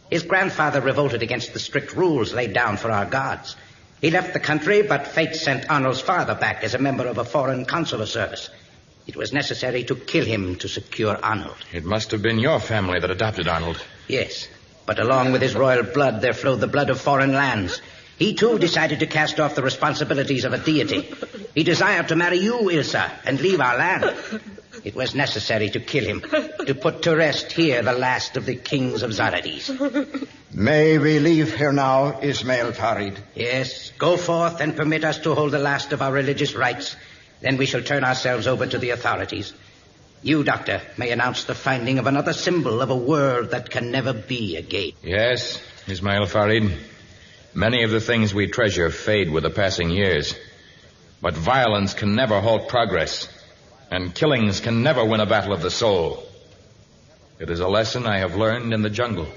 His grandfather revolted against the strict rules laid down for our gods. He left the country, but fate sent Arnold's father back as a member of a foreign consular service. It was necessary to kill him to secure Arnold. It must have been your family that adopted Arnold. Yes, but along with his royal blood, there flowed the blood of foreign lands. He, too, decided to cast off the responsibilities of a deity. He desired to marry you, Ilsa, and leave our land. It was necessary to kill him, to put to rest here the last of the kings of Zarathus. May we leave here now, Ismail Farid? Yes, go forth and permit us to hold the last of our religious rites. Then we shall turn ourselves over to the authorities. You, Doctor, may announce the finding of another symbol of a world that can never be again. Yes, Ismail Farid. Many of the things we treasure fade with the passing years. But violence can never halt progress, and killings can never win a battle of the soul. It is a lesson I have learned in the jungle.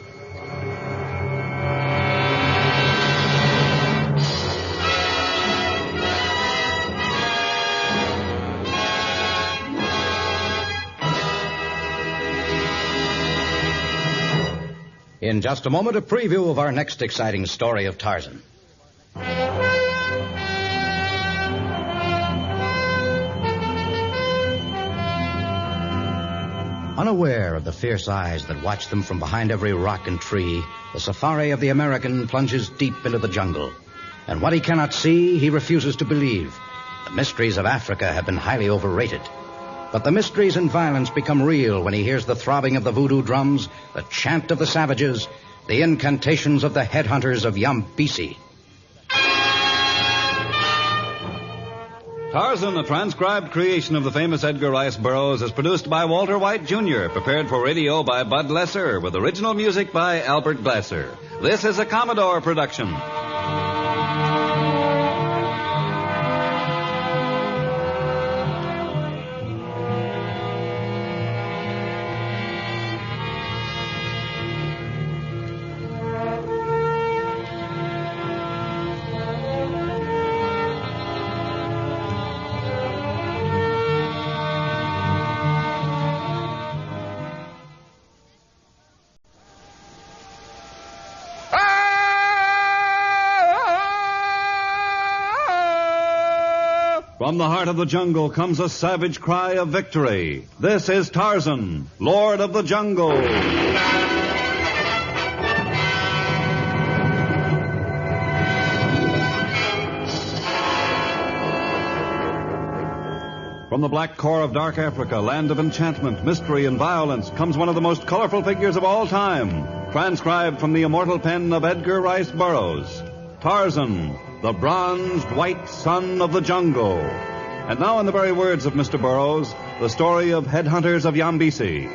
In just a moment, a preview of our next exciting story of Tarzan. Unaware of the fierce eyes that watch them from behind every rock and tree, the safari of the American plunges deep into the jungle. And what he cannot see, he refuses to believe. The mysteries of Africa have been highly overrated. But the mysteries and violence become real when he hears the throbbing of the voodoo drums, the chant of the savages, the incantations of the headhunters of Wombesi. Tarzan, a transcribed creation of the famous Edgar Rice Burroughs, is produced by Walter White, Jr., prepared for radio by Bud Lesser, with original music by Albert Glasser. This is a Commodore production. From the heart of the jungle comes a savage cry of victory. This is Tarzan, Lord of the Jungle. From the black core of dark Africa, land of enchantment, mystery, and violence, comes one of the most colorful figures of all time, transcribed from the immortal pen of Edgar Rice Burroughs. Tarzan, the bronzed white son of the jungle. And now, in the very words of Mr. Burroughs, the story of Headhunters of Wombesi.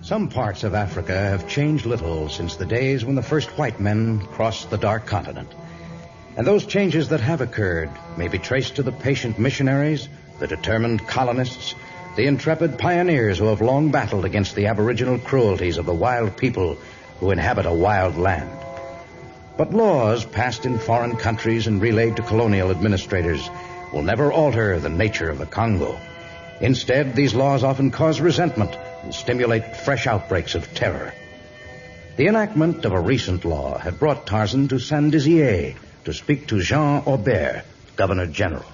Some parts of Africa have changed little since the days when the first white men crossed the dark continent. And those changes that have occurred may be traced to the patient missionaries, the determined colonists, the intrepid pioneers who have long battled against the aboriginal cruelties of the wild people who inhabit a wild land. But laws passed in foreign countries and relayed to colonial administrators will never alter the nature of the Congo. Instead, these laws often cause resentment and stimulate fresh outbreaks of terror. The enactment of a recent law had brought Tarzan to Saint-Dizier to speak to Jean Aubert, Governor General.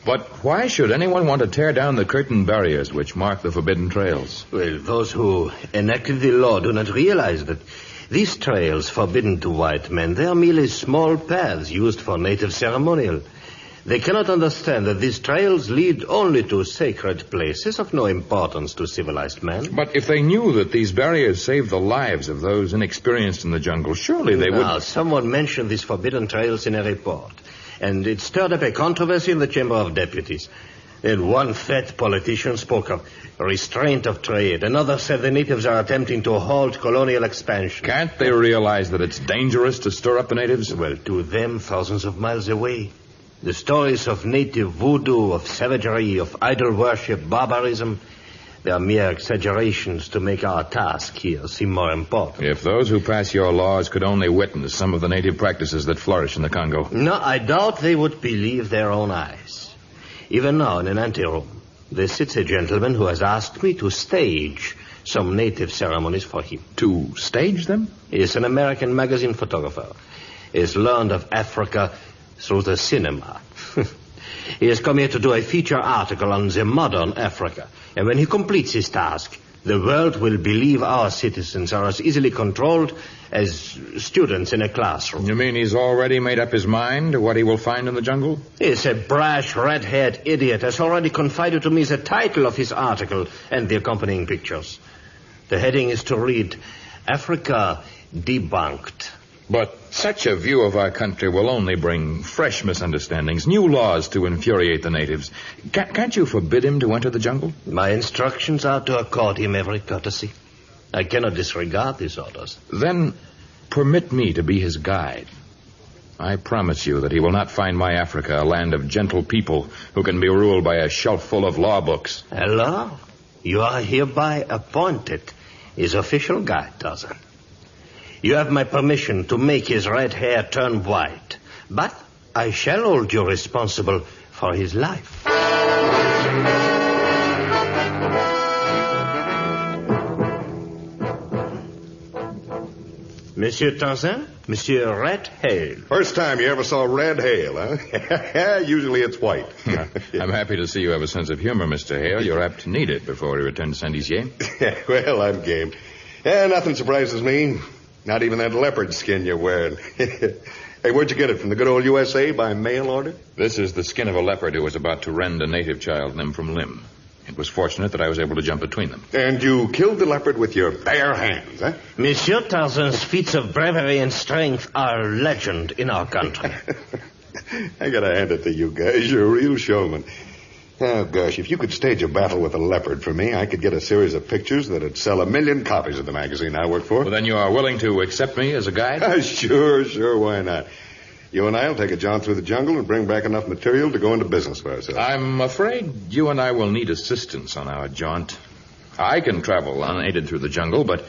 But why should anyone want to tear down the curtain barriers which mark the forbidden trails? Well, those who enacted the law do not realize that these trails forbidden to white men, they are merely small paths used for native ceremonial. They cannot understand that these trails lead only to sacred places of no importance to civilized man. But if they knew that these barriers saved the lives of those inexperienced in the jungle, surely they would... Now, someone mentioned these forbidden trails in a report, and it stirred up a controversy in the Chamber of Deputies. Then one fat politician spoke of restraint of trade. Another said the natives are attempting to halt colonial expansion. Can't they realize that it's dangerous to stir up the natives? Well, to them, thousands of miles away. The stories of native voodoo, of savagery, of idol worship, barbarism, they are mere exaggerations to make our task here seem more important. If those who pass your laws could only witness some of the native practices that flourish in the Congo. No, I doubt they would believe their own eyes. Even now, in an anteroom, there sits a gentleman who has asked me to stage some native ceremonies for him. To stage them? He is an American magazine photographer. He has learned of Africa through the cinema. He has come here to do a feature article on the modern Africa. And when he completes his task, the world will believe our citizens are as easily controlled as students in a classroom. You mean he's already made up his mind what he will find in the jungle? He's a brash, red-haired idiot has already confided to me the title of his article and the accompanying pictures. The heading is to read, Africa Debunked. But such a view of our country will only bring fresh misunderstandings, new laws to infuriate the natives. Can't you forbid him to enter the jungle? My instructions are to accord him every courtesy. I cannot disregard these orders. Then permit me to be his guide. I promise you that he will not find my Africa a land of gentle people who can be ruled by a shelf full of law books. Hello? You are hereby appointed his official guide, Tarzan. You have my permission to make his red hair turn white, but I shall hold you responsible for his life. Monsieur Tarzan, Monsieur Red Hail. First time you ever saw red hail, huh? Usually it's white. I'm happy to see you have a sense of humor, Mr. Hale. You're apt to need it before we return to Saint-Dizier. Well, I'm game. Yeah, nothing surprises me. Not even that leopard skin you're wearing. Hey, where'd you get it? From the good old USA by mail order? This is the skin of a leopard who was about to rend a native child limb from limb. It was fortunate that I was able to jump between them. And you killed the leopard with your bare hands, huh? Monsieur Tarzan's feats of bravery and strength are legend in our country. I gotta hand it to you guys. You're a real showman. Oh, gosh, if you could stage a battle with a leopard for me, I could get a series of pictures that'd sell 1 million copies of the magazine I work for. Well, then you are willing to accept me as a guide? Sure, why not? You and I will take a jaunt through the jungle and bring back enough material to go into business for ourselves. I'm afraid you and I will need assistance on our jaunt. I can travel unaided through the jungle, but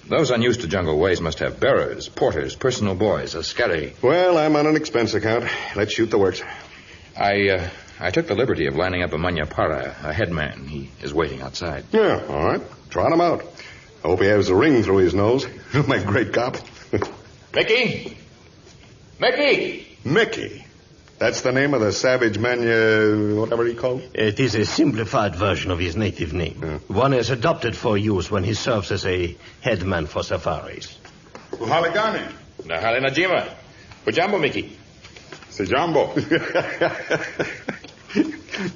those unused to jungle ways must have bearers, porters, personal boys, askari. Well, I'm on an expense account. Let's shoot the works. I took the liberty of lining up a Manyapara, a headman. He is waiting outside. Yeah, all right. Trot him out. I hope he has a ring through his nose. He'll make a great cop. Mickey? Mickey? That's the name of the savage man, whatever he called? It is a simplified version of his native name. One is adopted for use when he serves as a headman for safaris. Uhaligani. Nahale Najima. Pujambo, Mickey. Sijambo.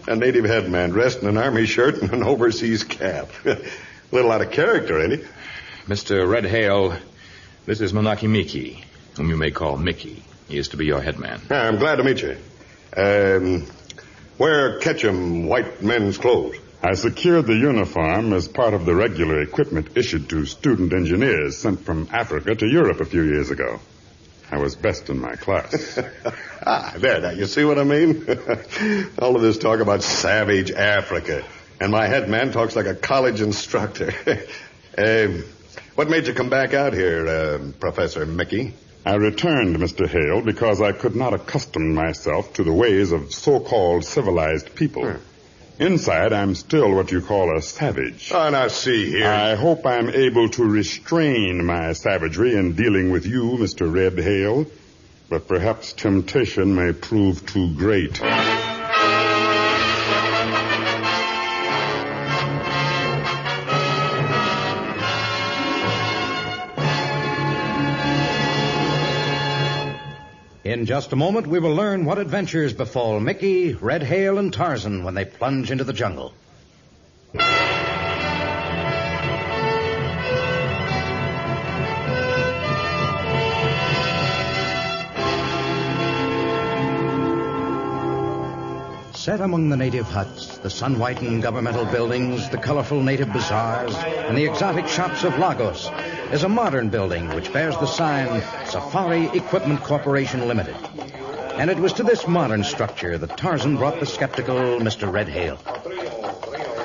A native headman dressed in an army shirt and an overseas cap. A little out of character, ain't he? Mr. Red Hale, this is Monaki Miki, whom you may call Mickey. He is to be your headman. I'm glad to meet you. Where catch 'em white men's clothes? I secured the uniform as part of the regular equipment issued to student engineers sent from Africa to Europe a few years ago. I was best in my class. There, now, you see what I mean? All of this talk about savage Africa. And my headman talks like a college instructor. What made you come back out here, Professor Mickey? I returned, Mr. Hale, because I could not accustom myself to the ways of so-called civilized people. Inside, I'm still what you call a savage. Oh, now see here. I hope I'm able to restrain my savagery in dealing with you, Mr. Red Hale. But perhaps temptation may prove too great. In just a moment, we will learn what adventures befall Mickey, Red Hale, and Tarzan when they plunge into the jungle. Set among the native huts, the sun-whitened governmental buildings, the colorful native bazaars, and the exotic shops of Lagos is a modern building which bears the sign Safari Equipment Corporation Limited. And it was to this modern structure that Tarzan brought the skeptical Mr. Red Hale.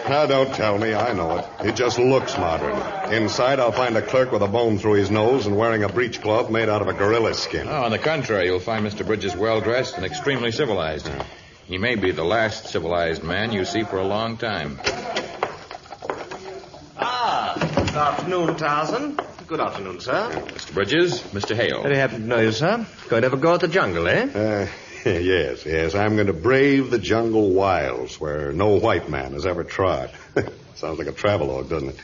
Now, don't tell me. I know it. It just looks modern. Inside, I'll find a clerk with a bone through his nose and wearing a breechcloth made out of a gorilla skin. Oh, on the contrary, you'll find Mr. Bridges well-dressed and extremely civilized. He may be the last civilized man you see for a long time. Good afternoon, Tarzan. Good afternoon, sir. Mr. Bridges, Mr. Hale. Very happy to know you, sir. Going to have a go at the jungle, eh? Yes. I'm going to brave the jungle wilds where no white man has ever trod. Sounds like a travelogue, doesn't it?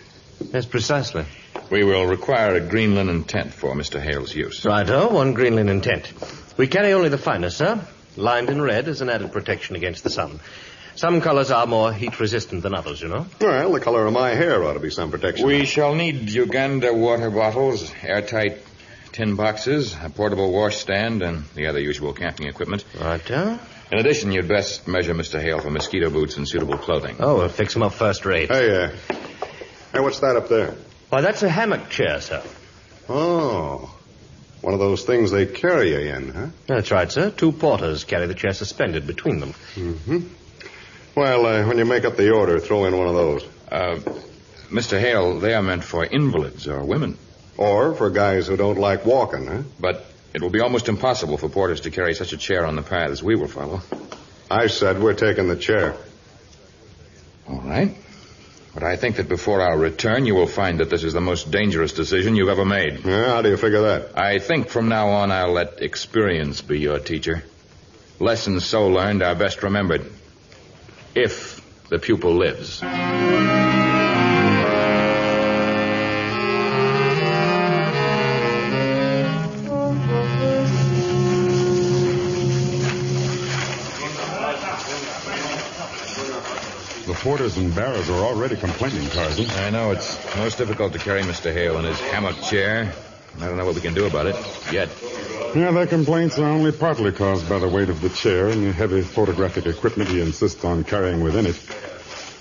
Yes, precisely. We will require a green linen tent for Mr. Hale's use. Righto, one green linen tent. We carry only the finest, sir. Lined in red as an added protection against the sun. Some colors are more heat-resistant than others, you know. Well, the color of my hair ought to be some protection. We shall need Uganda water bottles, airtight tin boxes, a portable washstand, and the other usual camping equipment. Righto. In addition, you'd best measure Mr. Hale for mosquito boots and suitable clothing. Oh, we'll fix him up first rate. Hey, what's that up there? Why, that's a hammock chair, sir. Oh. One of those things they carry you in, huh? That's right, sir. 2 porters carry the chair suspended between them. Mm-hmm. Well, when you make up the order, throw in one of those. Mr. Hale, they are meant for invalids or women. Or for guys who don't like walking, huh? But it will be almost impossible for porters to carry such a chair on the paths we will follow. I said we're taking the chair. All right. But I think that before our return, you will find that this is the most dangerous decision you've ever made. Yeah, how do you figure that? I think from now on I'll let experience be your teacher. Lessons so learned are best remembered. If the pupil lives. The porters and bearers are already complaining, Tarzan. I know. It's most difficult to carry Mr. Hale in his hammock chair. I don't know what we can do about it yet. Yeah, their complaints are only partly caused by the weight of the chair and the heavy photographic equipment he insists on carrying within it.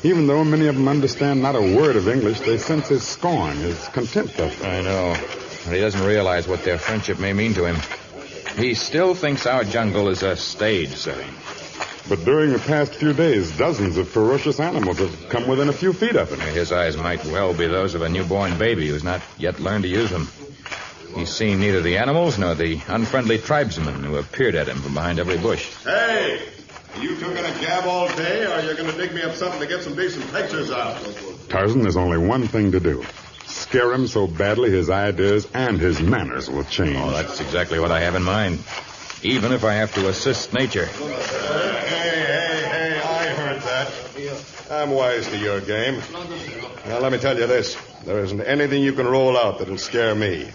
Even though many of them understand not a word of English, they sense his scorn, his contempt of them. I know. But he doesn't realize what their friendship may mean to him. He still thinks our jungle is a stage setting. But during the past few days, dozens of ferocious animals have come within a few feet of him. His eyes might well be those of a newborn baby who's not yet learned to use them. He's seen neither the animals nor the unfriendly tribesmen who have peered at him from behind every bush. Hey! Are you two going to gab all day, or are you going to dig me up something to get some decent pictures out? Tarzan, there's only one thing to do. scare him so badly his ideas and his manners will change. Oh, that's exactly what I have in mind. Even if I have to assist nature. Hey, I heard that. I'm wise to your game. Now, let me tell you this. There isn't anything you can roll out that'll scare me.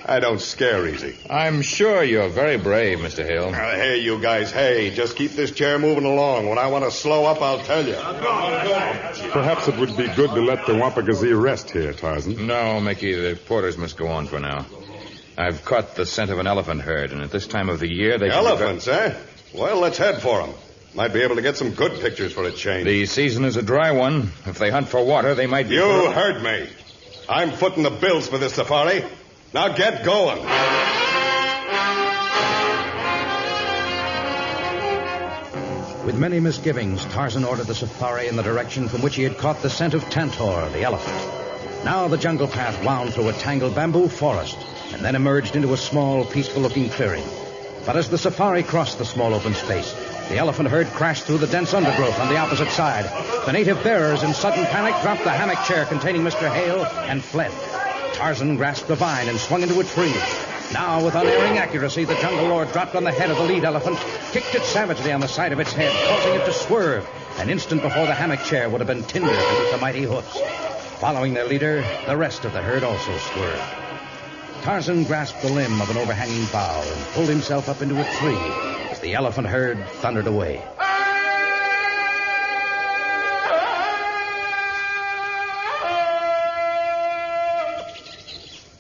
I don't scare easy. I'm sure you're very brave, Mr. Hale. Hey, you guys, hey, just keep this chair moving along. When I want to slow up, I'll tell you. Perhaps it would be good to let the Wampagazee rest here, Tarzan. No, Mickey, the porters must go on for now. I've caught the scent of an elephant herd, and at this time of the year they... Elephants, eh? Well, let's head for them. Might be able to get some good pictures for a change. The season is a dry one. If they hunt for water, they might be... You heard me. I'm footing the bills for this safari. Now get going. With many misgivings, Tarzan ordered the safari in the direction from which he had caught the scent of Tantor, the elephant. Now the jungle path wound through a tangled bamboo forest and then emerged into a small, peaceful-looking clearing. But as the safari crossed the small open space, the elephant herd crashed through the dense undergrowth on the opposite side. The native bearers, in sudden panic, dropped the hammock chair containing Mr. Hale and fled. Tarzan grasped a vine and swung into a tree. Now, with unerring accuracy, the jungle lord dropped on the head of the lead elephant, kicked it savagely on the side of its head, causing it to swerve. An instant before the hammock chair would have been tinder beneath the mighty hoofs. Following their leader, the rest of the herd also swerved. Tarzan grasped the limb of an overhanging bough and pulled himself up into a tree as the elephant herd thundered away.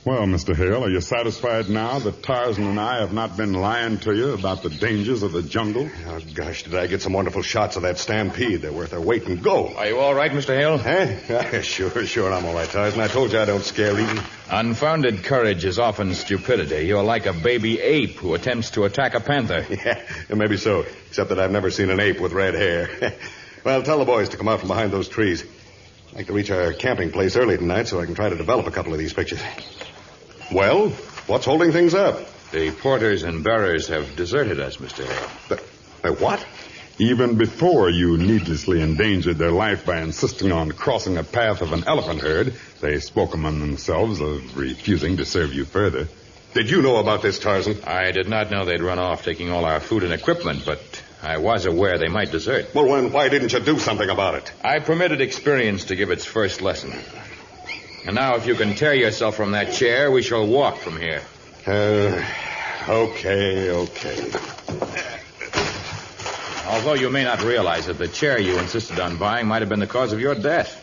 Well, Mr. Hale, are you satisfied now that Tarzan and I have not been lying to you about the dangers of the jungle? Oh, gosh, did I get some wonderful shots of that stampede. They're worth their weight in gold. Are you all right, Mr. Hale? Huh? Sure, I'm all right, Tarzan. I told you I don't scare easy. Unfounded courage is often stupidity. You're like a baby ape who attempts to attack a panther. Yeah, maybe so, except that I've never seen an ape with red hair. Well, tell the boys to come out from behind those trees. I'd like to reach our camping place early tonight so I can try to develop a couple of these pictures. Well, what's holding things up? The porters and bearers have deserted us, Mr. Hale. What? Even before you needlessly endangered their life by insisting on crossing a path of an elephant herd, they spoke among themselves of refusing to serve you further. Did you know about this, Tarzan? I did not know they'd run off taking all our food and equipment, but I was aware they might desert. Well, then why didn't you do something about it? I permitted experience to give its first lesson. And now, if you can tear yourself from that chair, we shall walk from here. Okay. Although you may not realize it, the chair you insisted on buying might have been the cause of your death.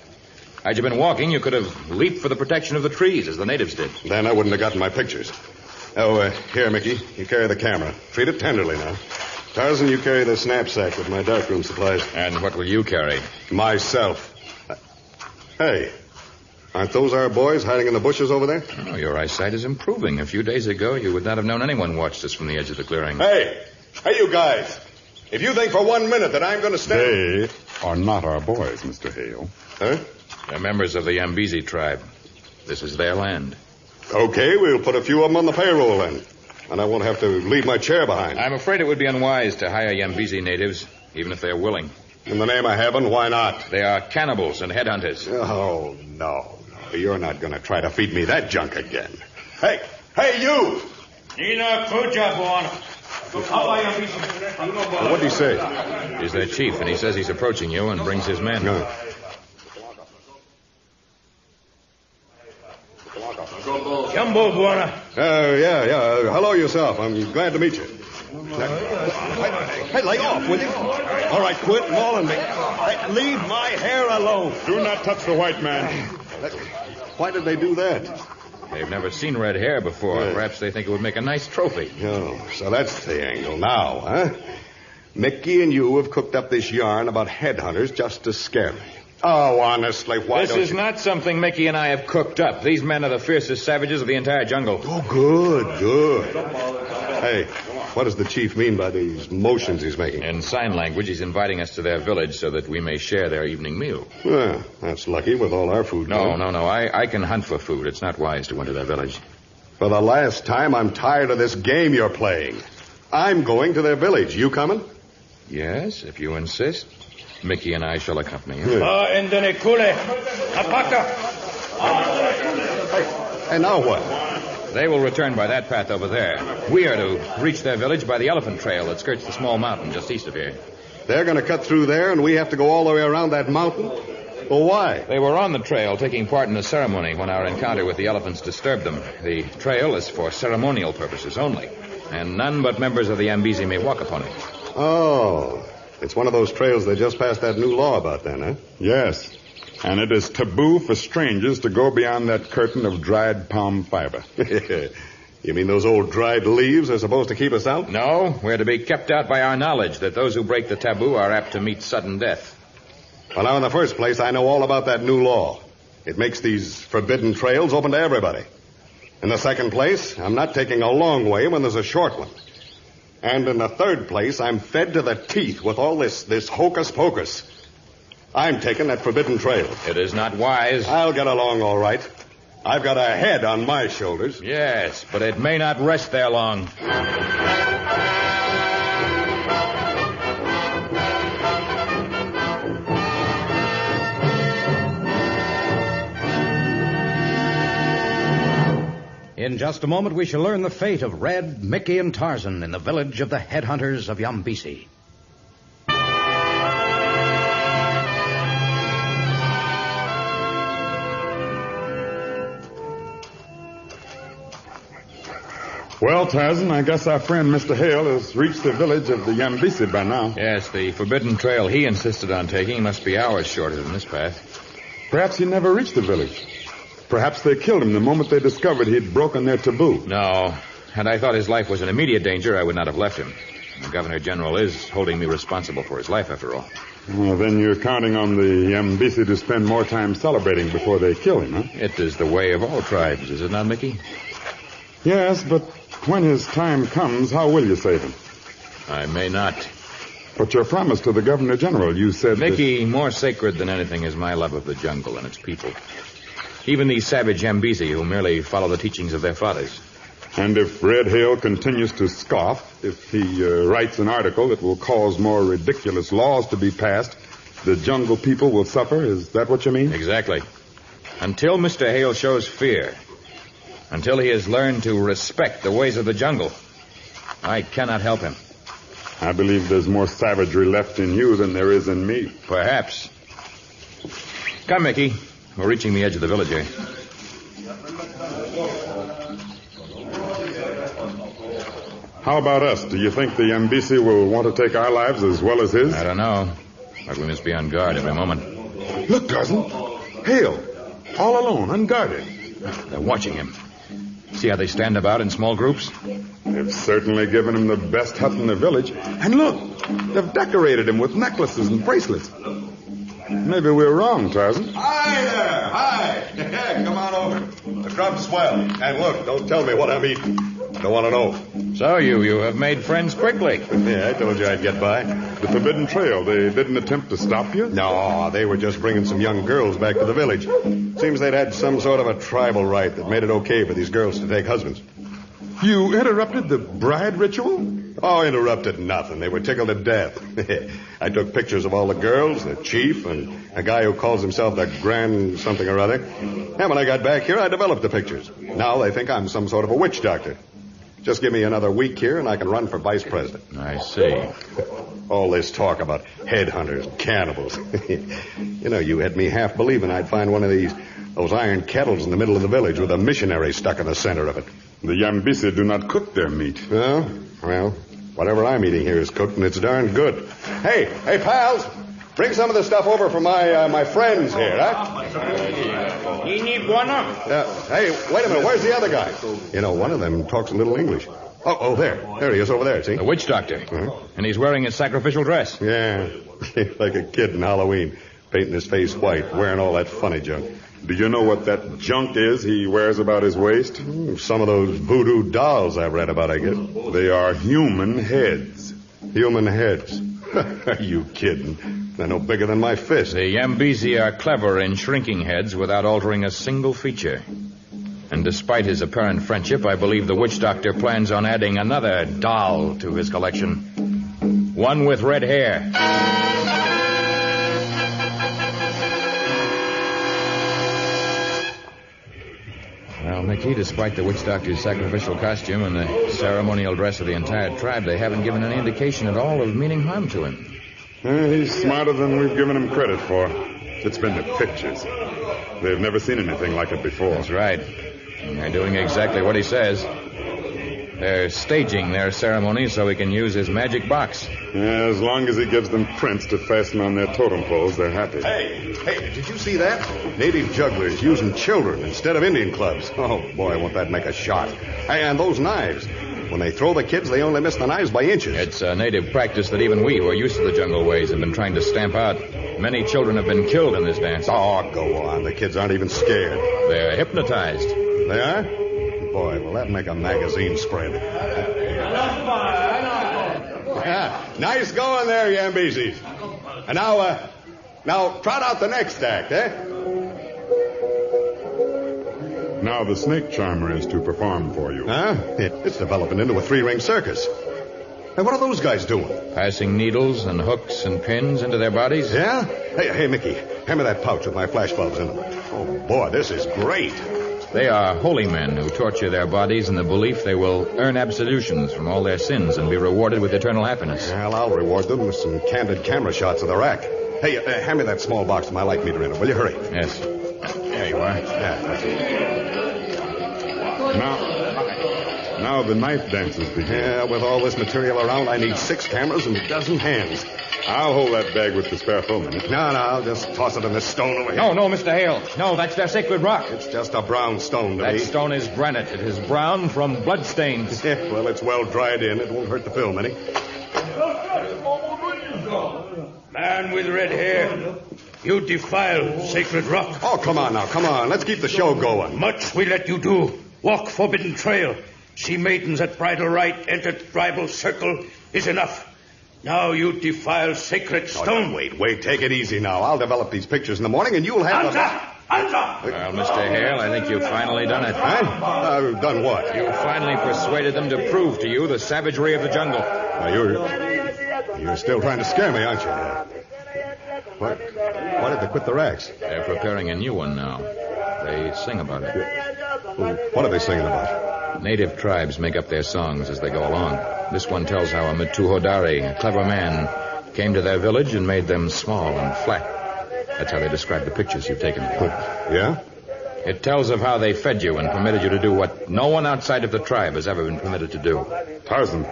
Had you been walking, you could have leaped for the protection of the trees, as the natives did. Then I wouldn't have gotten my pictures. Oh, here, Mickey. You carry the camera. Treat it tenderly now. Tarzan, you carry the knapsack with my darkroom supplies. And what will you carry? Myself. Hey. Aren't those our boys hiding in the bushes over there? Oh, your eyesight is improving. A few days ago, you would not have known anyone watched us from the edge of the clearing. Hey, you guys. If you think for 1 minute that I'm going to stand... They are not our boys, Mr. Hale. Huh? They're members of the Wombesi tribe. This is their land. Okay, we'll put a few of them on the payroll then. And I won't have to leave my chair behind. I'm afraid it would be unwise to hire Wombesi natives, even if they're willing. In the name of heaven, why not? They are cannibals and headhunters. Oh, no. You're not going to try to feed me that junk again. Hey, you! What'd he say? He's their chief, and he says he's approaching you and brings his men. No. Yeah. Hello yourself. I'm glad to meet you. Hey, lay off, will you? All right, quit mauling me. Hey, leave my hair alone. Do not touch the white man. Why did they do that? They've never seen red hair before. Yeah. Perhaps they think it would make a nice trophy. Oh, so that's the angle now, huh? Mickey and you have cooked up this yarn about headhunters just to scare me. Oh, honestly, why This don't is you... not something Mickey and I have cooked up. These men are the fiercest savages of the entire jungle. Oh, good. Hey, what does the chief mean by these motions he's making? In sign language, he's inviting us to their village so that we may share their evening meal. Well, that's lucky with all our food. No. I can hunt for food. It's not wise to enter their village. For the last time, I'm tired of this game you're playing. I'm going to their village. You coming? Yes, if you insist. Mickey and I shall accompany you. Yeah. And now what? They will return by that path over there. We are to reach their village by the elephant trail that skirts the small mountain just east of here. They're going to cut through there, and we have to go all the way around that mountain? Well, why? They were on the trail taking part in the ceremony when our encounter with the elephants disturbed them. The trail is for ceremonial purposes only, and none but members of the Yambezi may walk upon it. Oh, it's one of those trails they just passed that new law about then, huh? Yes. And it is taboo for strangers to go beyond that curtain of dried palm fiber. You mean those old dried leaves are supposed to keep us out? No, we're to be kept out by our knowledge that those who break the taboo are apt to meet sudden death. Well, now, in the first place, I know all about that new law. It makes these forbidden trails open to everybody. In the second place, I'm not taking a long way when there's a short one. And in the third place, I'm fed to the teeth with all this hocus pocus. I'm taking that forbidden trail. It is not wise. I'll get along all right. I've got a head on my shoulders. Yes, but it may not rest there long. In just a moment, we shall learn the fate of Red, Mickey, and Tarzan in the village of the headhunters of Yambezi. Well, Tarzan, I guess our friend Mr. Hale has reached the village of the Yambezi by now. Yes, the forbidden trail he insisted on taking must be hours shorter than this path. Perhaps he never reached the village. Perhaps they killed him the moment they discovered he'd broken their taboo. No. Had I thought his life was in immediate danger, I would not have left him. The Governor General is holding me responsible for his life, after all. Well, then you're counting on the Yambezi to spend more time celebrating before they kill him, huh? It is the way of all tribes, is it not, Mickey? Yes, but when his time comes, how will you save him? I may not. But your promise to the Governor General, you said... Mickey, more sacred than anything is my love of the jungle and its people. Even these savage Yambezi who merely follow the teachings of their fathers. And if Red Hale continues to scoff, if he writes an article that will cause more ridiculous laws to be passed, the jungle people will suffer? Is that what you mean? Exactly. Until Mr. Hale shows fear, until he has learned to respect the ways of the jungle, I cannot help him. I believe there's more savagery left in you than there is in me. Perhaps. Come, Mickey. We're reaching the edge of the village here. How about us? Do you think the Yambezi will want to take our lives as well as his? I don't know. But we must be on guard every moment. Look, Tarzan. Hale. All alone, unguarded. They're watching him. See how they stand about in small groups? They've certainly given him the best hut in the village. And look, they've decorated him with necklaces and bracelets. Maybe we're wrong, Tarzan. Hi there. Hi. Come on over. The grub's swell. And look, don't tell me what I'm eating. Don't want to know. So you have made friends quickly. Yeah, I told you I'd get by. The forbidden trail, they didn't attempt to stop you? No, they were just bringing some young girls back to the village. Seems they'd had some sort of a tribal rite that made it okay for these girls to take husbands. You interrupted the bride ritual? Oh, interrupted nothing. They were tickled to death. I took pictures of all the girls, the chief, and a guy who calls himself the Grand something or other. And when I got back here, I developed the pictures. Now they think I'm some sort of a witch doctor. Just give me another week here, and I can run for vice president. I see. All this talk about headhunters, cannibals. You know, you had me half believing I'd find one of those iron kettles in the middle of the village with a missionary stuck in the center of it. The Yambezi do not cook their meat. Oh, well, whatever I'm eating here is cooked, and it's darn good. Hey, pals, bring some of the stuff over for my friends here, huh? You need one up. Hey, wait a minute, where's the other guy? You know, one of them talks a little English. Oh, there he is over there, see? The witch doctor. Uh-huh. And he's wearing his sacrificial dress. Yeah, like a kid in Halloween, painting his face white, wearing all that funny junk. Do you know what that junk is he wears about his waist? Some of those voodoo dolls I've read about, I guess. They are human heads. Human heads? Are you kidding? They're no bigger than my fist. The Yambezi are clever in shrinking heads without altering a single feature. And despite his apparent friendship, I believe the witch doctor plans on adding another doll to his collection. One with red hair. Well, Mickey, despite the witch doctor's sacrificial costume and the ceremonial dress of the entire tribe, they haven't given any indication at all of meaning harm to him. He's smarter than we've given him credit for. It's been the pictures. They've never seen anything like it before. That's right. And they're doing exactly what he says. They're staging their ceremony so he can use his magic box. Yeah, as long as he gives them prints to fasten on their totem poles, they're happy. Hey, did you see that? Native jugglers using children instead of Indian clubs. Oh, boy, won't that make a shot. Hey, and those knives. When they throw the kids, they only miss the knives by inches. It's a native practice that even we, who are used to the jungle ways, have been trying to stamp out. Many children have been killed in this dance. Oh, go on. The kids aren't even scared. They're hypnotized. They are? Boy, will that make a magazine spread. Yeah, nice going there, Yambeses. And now trot out the next act, eh? Now the snake charmer is to perform for you. Huh? It's developing into a three-ring circus. Hey, what are those guys doing? Passing needles and hooks and pins into their bodies. Yeah? Hey, Mickey, hand me that pouch with my flash bulbs in them. Oh, boy, this is great. They are holy men who torture their bodies in the belief they will earn absolutions from all their sins and be rewarded with eternal happiness. Well, I'll reward them with some candid camera shots of the rack. Hey, hand me that small box with my light meter in it, will you? Hurry. Yes. There you are. Yeah, that's it. Now the knife dances begin. Yeah, with all this material around, I need 6 cameras and a dozen hands. I'll hold that bag with the spare film in it. No, I'll just toss it in this stone over here. No, Mr. Hale. No, that's their sacred rock. It's just a brown stone to me. That stone is granite. It is brown from bloodstains. Yeah, well, it's well dried in. It won't hurt the film any. Man with red hair, you defile sacred rock. Oh, come on now, come on. Let's keep the show going. Much we let you do. Walk forbidden trail. See maidens at bridal rite, enter tribal circle is enough. Now you defile sacred stone. Oh, wait. Take it easy now. I'll develop these pictures in the morning and you'll have Answer! Well, Mr. Hale, I think you've finally done it. Huh? Done what? You finally persuaded them to prove to you the savagery of the jungle. You're still trying to scare me, aren't you? Why did they quit the racks? They're preparing a new one now. They sing about it. What are they singing about? Native tribes make up their songs as they go along. This one tells how a Matuhodari, a clever man, came to their village and made them small and flat. That's how they describe the pictures you've taken. Yeah? It tells of how they fed you and permitted you to do what no one outside of the tribe has ever been permitted to do. Tarzan,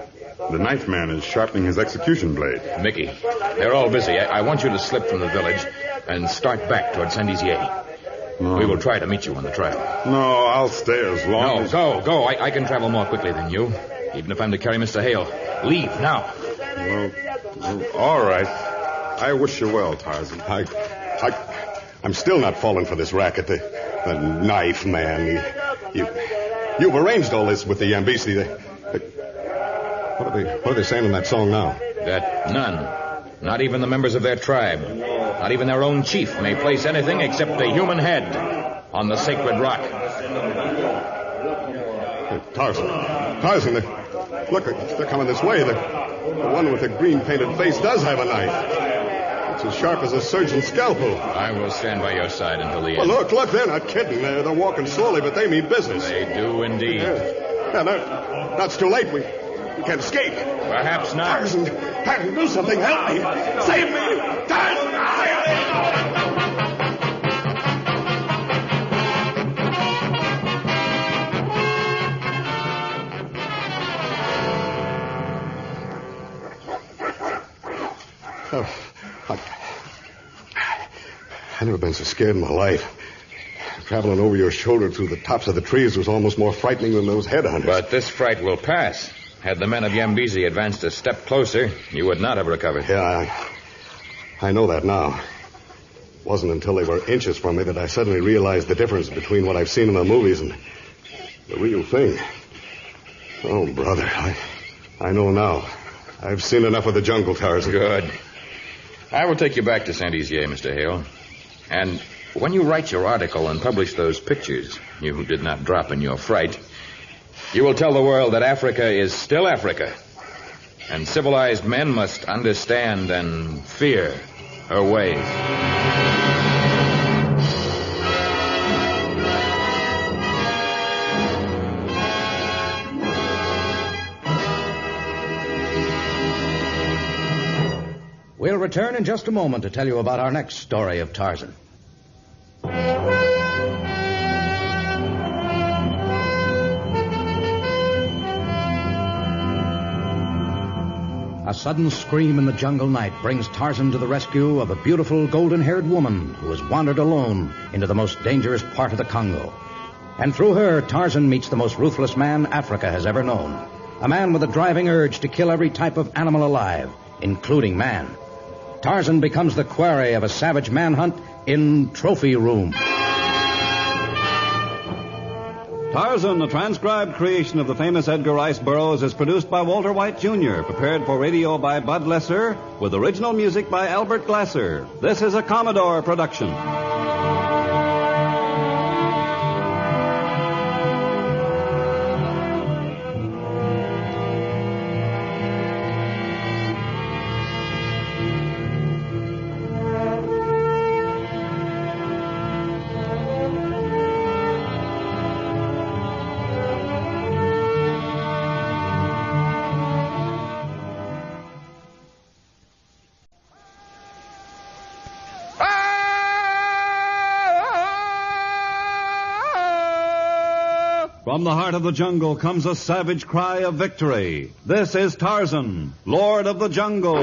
the knife man is sharpening his execution blade. Mickey, they're all busy. I want you to slip from the village and start back toward Saint-Dizier. No. We will try to meet you on the trail. No, I'll stay as long as... Go. I can travel more quickly than you, even if I'm to carry Mr. Hale. Leave now. Well, all right. I wish you well, Tarzan. I'm still not falling for this racket. The knife man. You've arranged all this with the Yambesi. What are they saying in that song now? That none, not even the members of their tribe, not even their own chief, may place anything except a human head on the sacred rock. Tarzan, look, they're coming this way. The one with the green painted face does have a knife. It's as sharp as a surgeon's scalpel. I will stand by your side until the end. Well, look, they're not kidding. They're walking slowly, but they mean business. They do indeed. Yeah, that's too late. We can't escape. Perhaps not. Tarzan, do something. Help me. Save me. Tarzan, I've never been so scared in my life. Traveling over your shoulder through the tops of the trees was almost more frightening than those headhunters. But this fright will pass. Had the men of Yambesi advanced a step closer, you would not have recovered. Yeah, I know that now. It wasn't until they were inches from me that I suddenly realized the difference between what I've seen in the movies and the real thing. Oh, brother, I know now. I've seen enough of the jungle, Tarzan. Good. I will take you back to Saint-Dizier, Mr. Hale. And when you write your article and publish those pictures you did not drop in your fright, you will tell the world that Africa is still Africa, and civilized men must understand and fear her ways. return in just a moment to tell you about our next story of Tarzan. A sudden scream in the jungle night brings Tarzan to the rescue of a beautiful golden-haired woman who has wandered alone into the most dangerous part of the Congo. And through her, Tarzan meets the most ruthless man Africa has ever known. A man with a driving urge to kill every type of animal alive, including man. Tarzan becomes the quarry of a savage manhunt in Trophy Room. Tarzan, a transcribed creation of the famous Edgar Rice Burroughs, is produced by Walter White, Jr., prepared for radio by Bud Lesser, with original music by Albert Glasser. This is a Commodore production. From the heart of the jungle comes a savage cry of victory. This is Tarzan, Lord of the Jungle.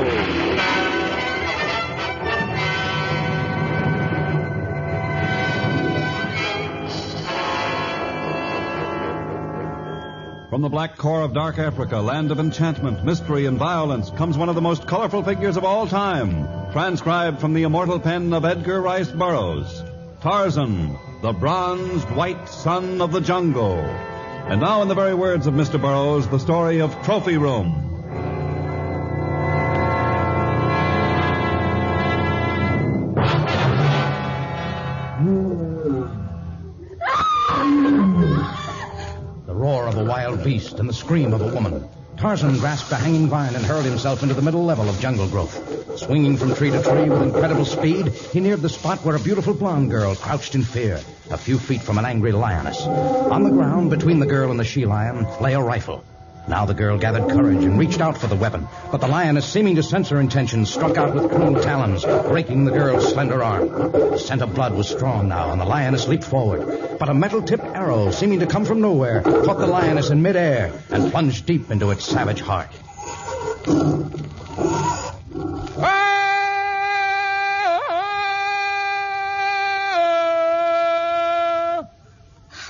From the black core of dark Africa, land of enchantment, mystery, and violence, comes one of the most colorful figures of all time, transcribed from the immortal pen of Edgar Rice Burroughs. Tarzan, the bronzed white son of the jungle. And now, in the very words of Mr. Burroughs, the story of Trophy Room. The roar of a wild beast and the scream of a woman. Tarzan grasped a hanging vine and hurled himself into the middle level of jungle growth. Swinging from tree to tree with incredible speed, he neared the spot where a beautiful blonde girl crouched in fear, a few feet from an angry lioness. On the ground, between the girl and the she-lion, lay a rifle. Now the girl gathered courage and reached out for the weapon, but the lioness, seeming to sense her intentions, struck out with cruel talons, breaking the girl's slender arm. The scent of blood was strong now, and the lioness leaped forward. But a metal-tipped arrow, seeming to come from nowhere, caught the lioness in midair and plunged deep into its savage heart.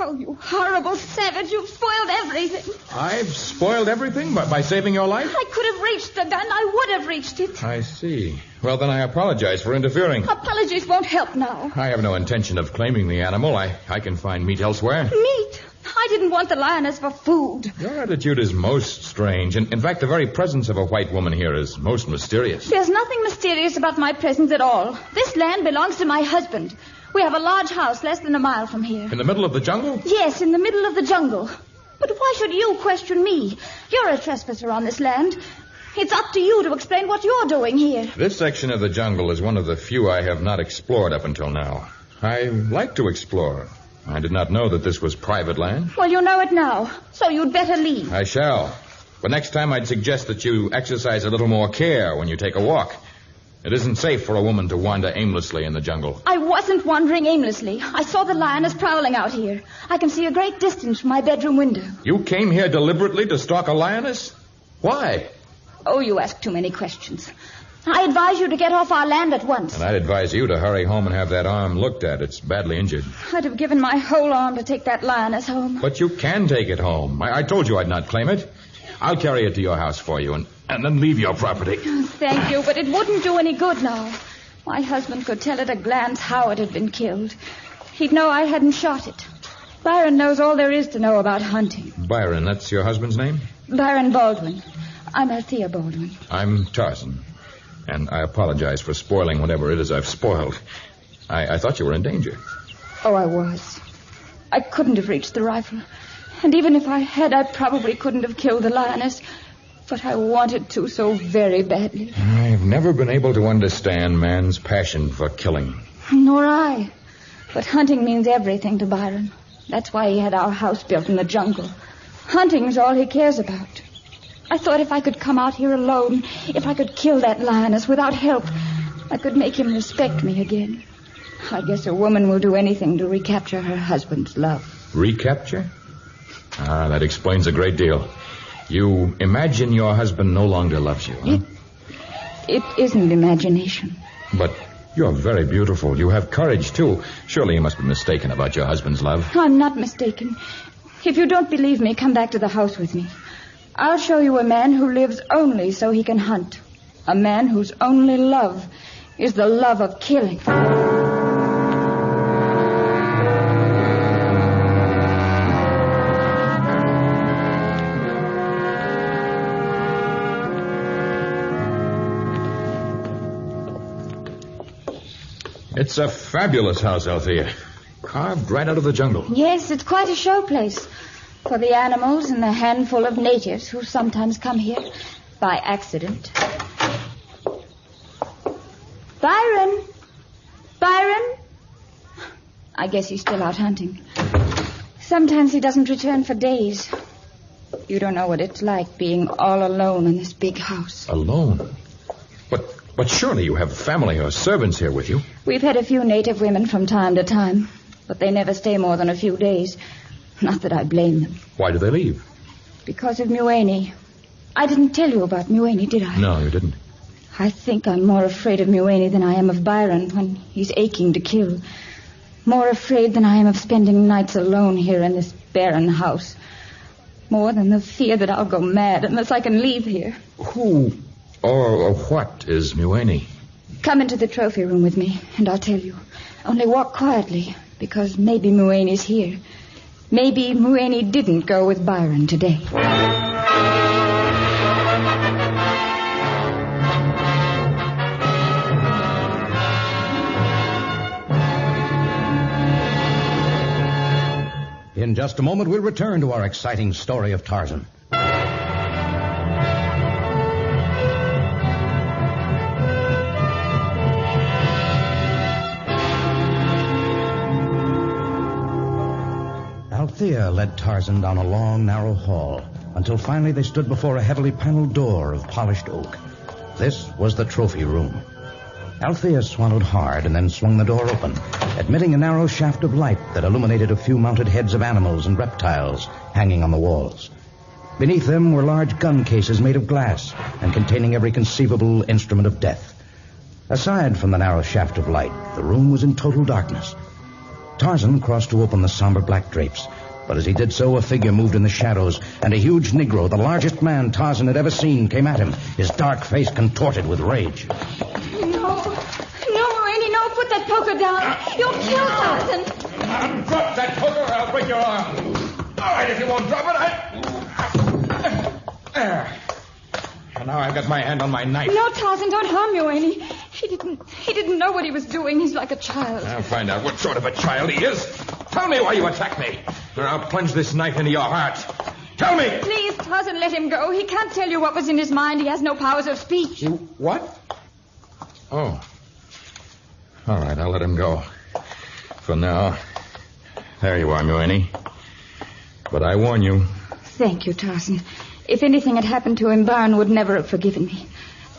Oh, you horrible savage. You've spoiled everything. I've spoiled everything by saving your life? I could have reached the gun. I would have reached it. I see. Well, then I apologize for interfering. Apologies won't help now. I have no intention of claiming the animal. I can find meat elsewhere. Meat? I didn't want the lioness for food. Your attitude is most strange. In fact, the very presence of a white woman here is most mysterious. There's nothing mysterious about my presence at all. This land belongs to my husband. We have a large house less than a mile from here. In the middle of the jungle? Yes, in the middle of the jungle. But why should you question me? You're a trespasser on this land. It's up to you to explain what you're doing here. This section of the jungle is one of the few I have not explored up until now. I like to explore. I did not know that this was private land. Well, you know it now, so you'd better leave. I shall. But next time I'd suggest that you exercise a little more care when you take a walk. It isn't safe for a woman to wander aimlessly in the jungle. I wasn't wandering aimlessly. I saw the lioness prowling out here. I can see a great distance from my bedroom window. You came here deliberately to stalk a lioness? Why? Oh, you ask too many questions. I advise you to get off our land at once. And I'd advise you to hurry home and have that arm looked at. It's badly injured. I'd have given my whole arm to take that lioness home. But you can take it home. I told you I'd not claim it. I'll carry it to your house for you and then leave your property. Thank you, but it wouldn't do any good now. My husband could tell at a glance how it had been killed. He'd know I hadn't shot it. Byron knows all there is to know about hunting. Byron, that's your husband's name? Byron Baldwin. I'm Althea Baldwin. I'm Tarzan. And I apologize for spoiling whatever it is I've spoiled. I thought you were in danger. Oh, I was. I couldn't have reached the rifle. And even if I had, I probably couldn't have killed the lioness. But I wanted to so very badly. I've never been able to understand man's passion for killing. Nor I. But hunting means everything to Byron. That's why he had our house built in the jungle. Hunting's all he cares about. I thought if I could come out here alone, if I could kill that lioness without help, I could make him respect me again. I guess a woman will do anything to recapture her husband's love. Recapture? That explains a great deal. You imagine your husband no longer loves you, huh? It isn't imagination. But you're very beautiful. You have courage, too. Surely you must be mistaken about your husband's love. I'm not mistaken. If you don't believe me, come back to the house with me. I'll show you a man who lives only so he can hunt. A man whose only love is the love of killing. It's a fabulous house, Althea. Carved right out of the jungle. Yes, it's quite a showplace for the animals and the handful of natives who sometimes come here by accident. Byron! Byron! I guess he's still out hunting. Sometimes he doesn't return for days. You don't know what it's like being all alone in this big house. Alone? But surely you have family or servants here with you. We've had a few native women from time to time, but they never stay more than a few days. Not that I blame them. Why do they leave? Because of Mueni. I didn't tell you about Mueni, did I? No, you didn't. I think I'm more afraid of Mueni than I am of Byron when he's aching to kill. More afraid than I am of spending nights alone here in this barren house. More than the fear that I'll go mad unless I can leave here. Who or what is Mueni? Come into the trophy room with me, and I'll tell you. Only walk quietly, because maybe Mueni's here. Maybe Mueni didn't go with Byron today. In just a moment, we'll return to our exciting story of Tarzan. Althea led Tarzan down a long, narrow hall until finally they stood before a heavily paneled door of polished oak. This was the trophy room. Althea swallowed hard and then swung the door open, admitting a narrow shaft of light that illuminated a few mounted heads of animals and reptiles hanging on the walls. Beneath them were large gun cases made of glass and containing every conceivable instrument of death. Aside from the narrow shaft of light, the room was in total darkness. Tarzan crossed to open the somber black drapes, but as he did so, a figure moved in the shadows, and a huge Negro, the largest man Tarzan had ever seen, came at him, his dark face contorted with rage. No, Mueni, no, put that poker down. You'll kill Tarzan. Drop that poker or I'll break your arm. All right, if you won't drop it, There. And now I've got my hand on my knife. No, Tarzan, don't harm Mueni. He didn't know what he was doing. He's like a child. I'll find out what sort of a child he is. Tell me why you attacked me, or I'll plunge this knife into your heart. Tell me! Please, Tarzan, let him go. He can't tell you what was in his mind. He has no powers of speech. You what? Oh. All right, I'll let him go. For now. There you are, Mueni. But I warn you. Thank you, Tarzan. If anything had happened to him, Byron would never have forgiven me.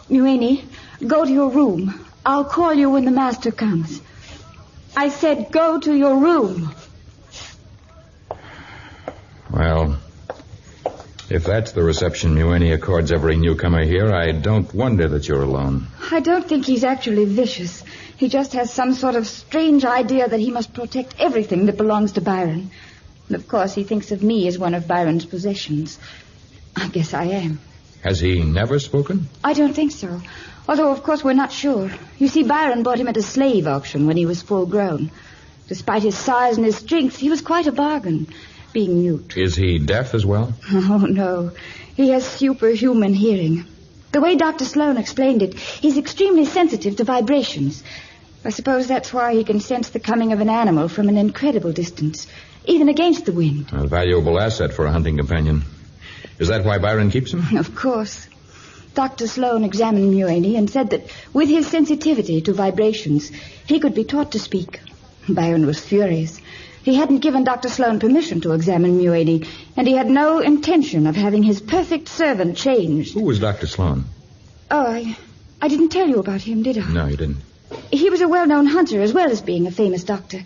Mueni, go to your room. I'll call you when the master comes. I said go to your room. Well, if that's the reception Mueni accords every newcomer here, I don't wonder that you're alone. I don't think he's actually vicious. He just has some sort of strange idea that he must protect everything that belongs to Byron. And of course, he thinks of me as one of Byron's possessions. I guess I am. Has he never spoken? I don't think so. Although, of course, we're not sure. You see, Byron bought him at a slave auction when he was full grown. Despite his size and his strength, he was quite a bargain, being mute. Is he deaf as well? Oh, no. He has superhuman hearing. The way Dr. Sloan explained it, he's extremely sensitive to vibrations. I suppose that's why he can sense the coming of an animal from an incredible distance, even against the wind. A valuable asset for a hunting companion. Is that why Byron keeps him? Of course. Dr. Sloan examined Mueni and said that with his sensitivity to vibrations, he could be taught to speak. Byron was furious. He hadn't given Dr. Sloan permission to examine Mulvaney, and he had no intention of having his perfect servant changed. Who was Dr. Sloan? Oh, I didn't tell you about him, did I? No, you didn't. He was a well-known hunter as well as being a famous doctor.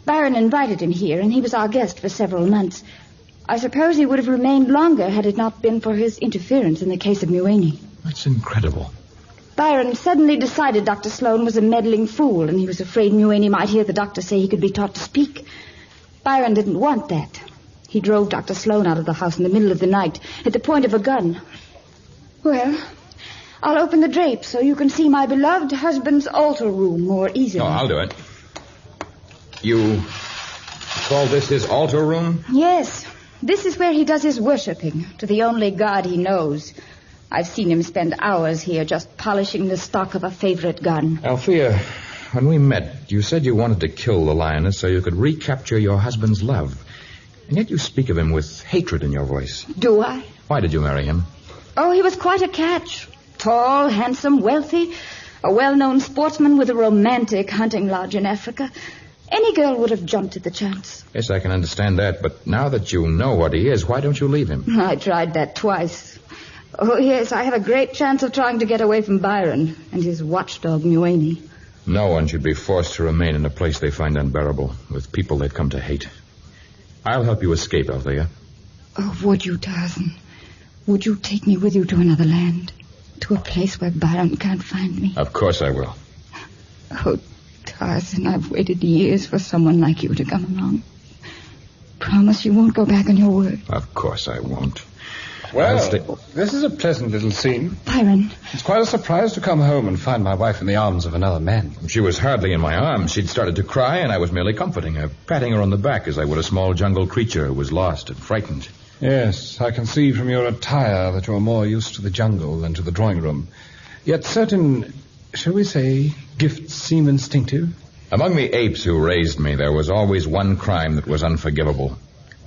Byron invited him here, and he was our guest for several months. I suppose he would have remained longer had it not been for his interference in the case of Mulvaney. That's incredible. Byron suddenly decided Dr. Sloan was a meddling fool, and he was afraid Mulvaney might hear the doctor say he could be taught to speak. Byron didn't want that. He drove Dr. Sloan out of the house in the middle of the night at the point of a gun. Well, I'll open the drapes so you can see my beloved husband's altar room more easily. Oh, I'll do it. You call this his altar room? Yes. This is where he does his worshipping to the only God he knows. I've seen him spend hours here just polishing the stock of a favorite gun. Althea, when we met, you said you wanted to kill the lioness so you could recapture your husband's love. And yet you speak of him with hatred in your voice. Do I? Why did you marry him? Oh, he was quite a catch. Tall, handsome, wealthy, a well-known sportsman with a romantic hunting lodge in Africa. Any girl would have jumped at the chance. Yes, I can understand that, but now that you know what he is, why don't you leave him? I tried that twice. Oh, yes, I have a great chance of trying to get away from Byron and his watchdog, Mulvaney. No one should be forced to remain in a place they find unbearable, with people they've come to hate. I'll help you escape, Althea. Oh, would you, Tarzan? Would you take me with you to another land? To a place where Byron can't find me? Of course I will. Oh, Tarzan, I've waited years for someone like you to come along. Promise you won't go back on your word. Of course I won't. Well, this is a pleasant little scene. Byron. It's quite a surprise to come home and find my wife in the arms of another man. She was hardly in my arms. She'd started to cry, and I was merely comforting her, patting her on the back as I would a small jungle creature who was lost and frightened. Yes, I can see from your attire that you're more used to the jungle than to the drawing room. Yet certain, shall we say, gifts seem instinctive. Among the apes who raised me, there was always one crime that was unforgivable.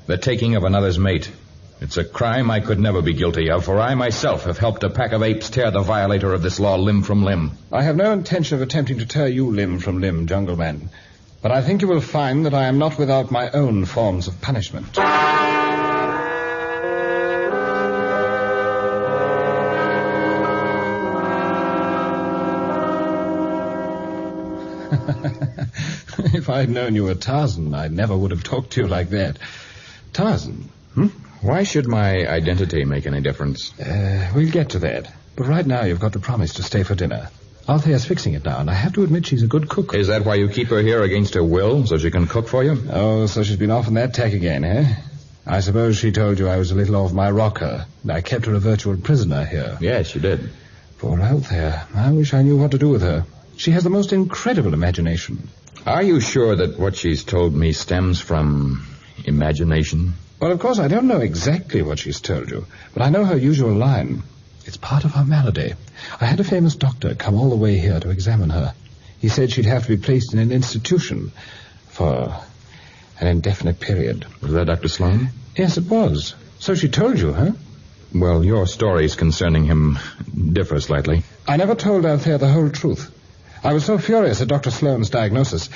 The taking of another's mate. It's a crime I could never be guilty of, for I myself have helped a pack of apes tear the violator of this law limb from limb. I have no intention of attempting to tear you limb from limb, Jungle Man. But I think you will find that I am not without my own forms of punishment. If I'd known you were Tarzan, I never would have talked to you like that. Tarzan? Why should my identity make any difference? We'll get to that. But right now you've got to promise to stay for dinner. Althea's fixing it now, and I have to admit she's a good cook. Is that why you keep her here against her will, so she can cook for you? Oh, so she's been off on that tack again, eh? I suppose she told you I was a little off my rocker, and I kept her a virtual prisoner here. Yes, she did. Poor Althea. I wish I knew what to do with her. She has the most incredible imagination. Are you sure that what she's told me stems from imagination? Well, of course, I don't know exactly what she's told you, but I know her usual line. It's part of her malady. I had a famous doctor come all the way here to examine her. He said she'd have to be placed in an institution for an indefinite period. Was that Dr. Sloan? Yes, it was. So she told you, huh? Well, your stories concerning him differ slightly. I never told Althea the whole truth. I was so furious at Dr. Sloan's diagnosis,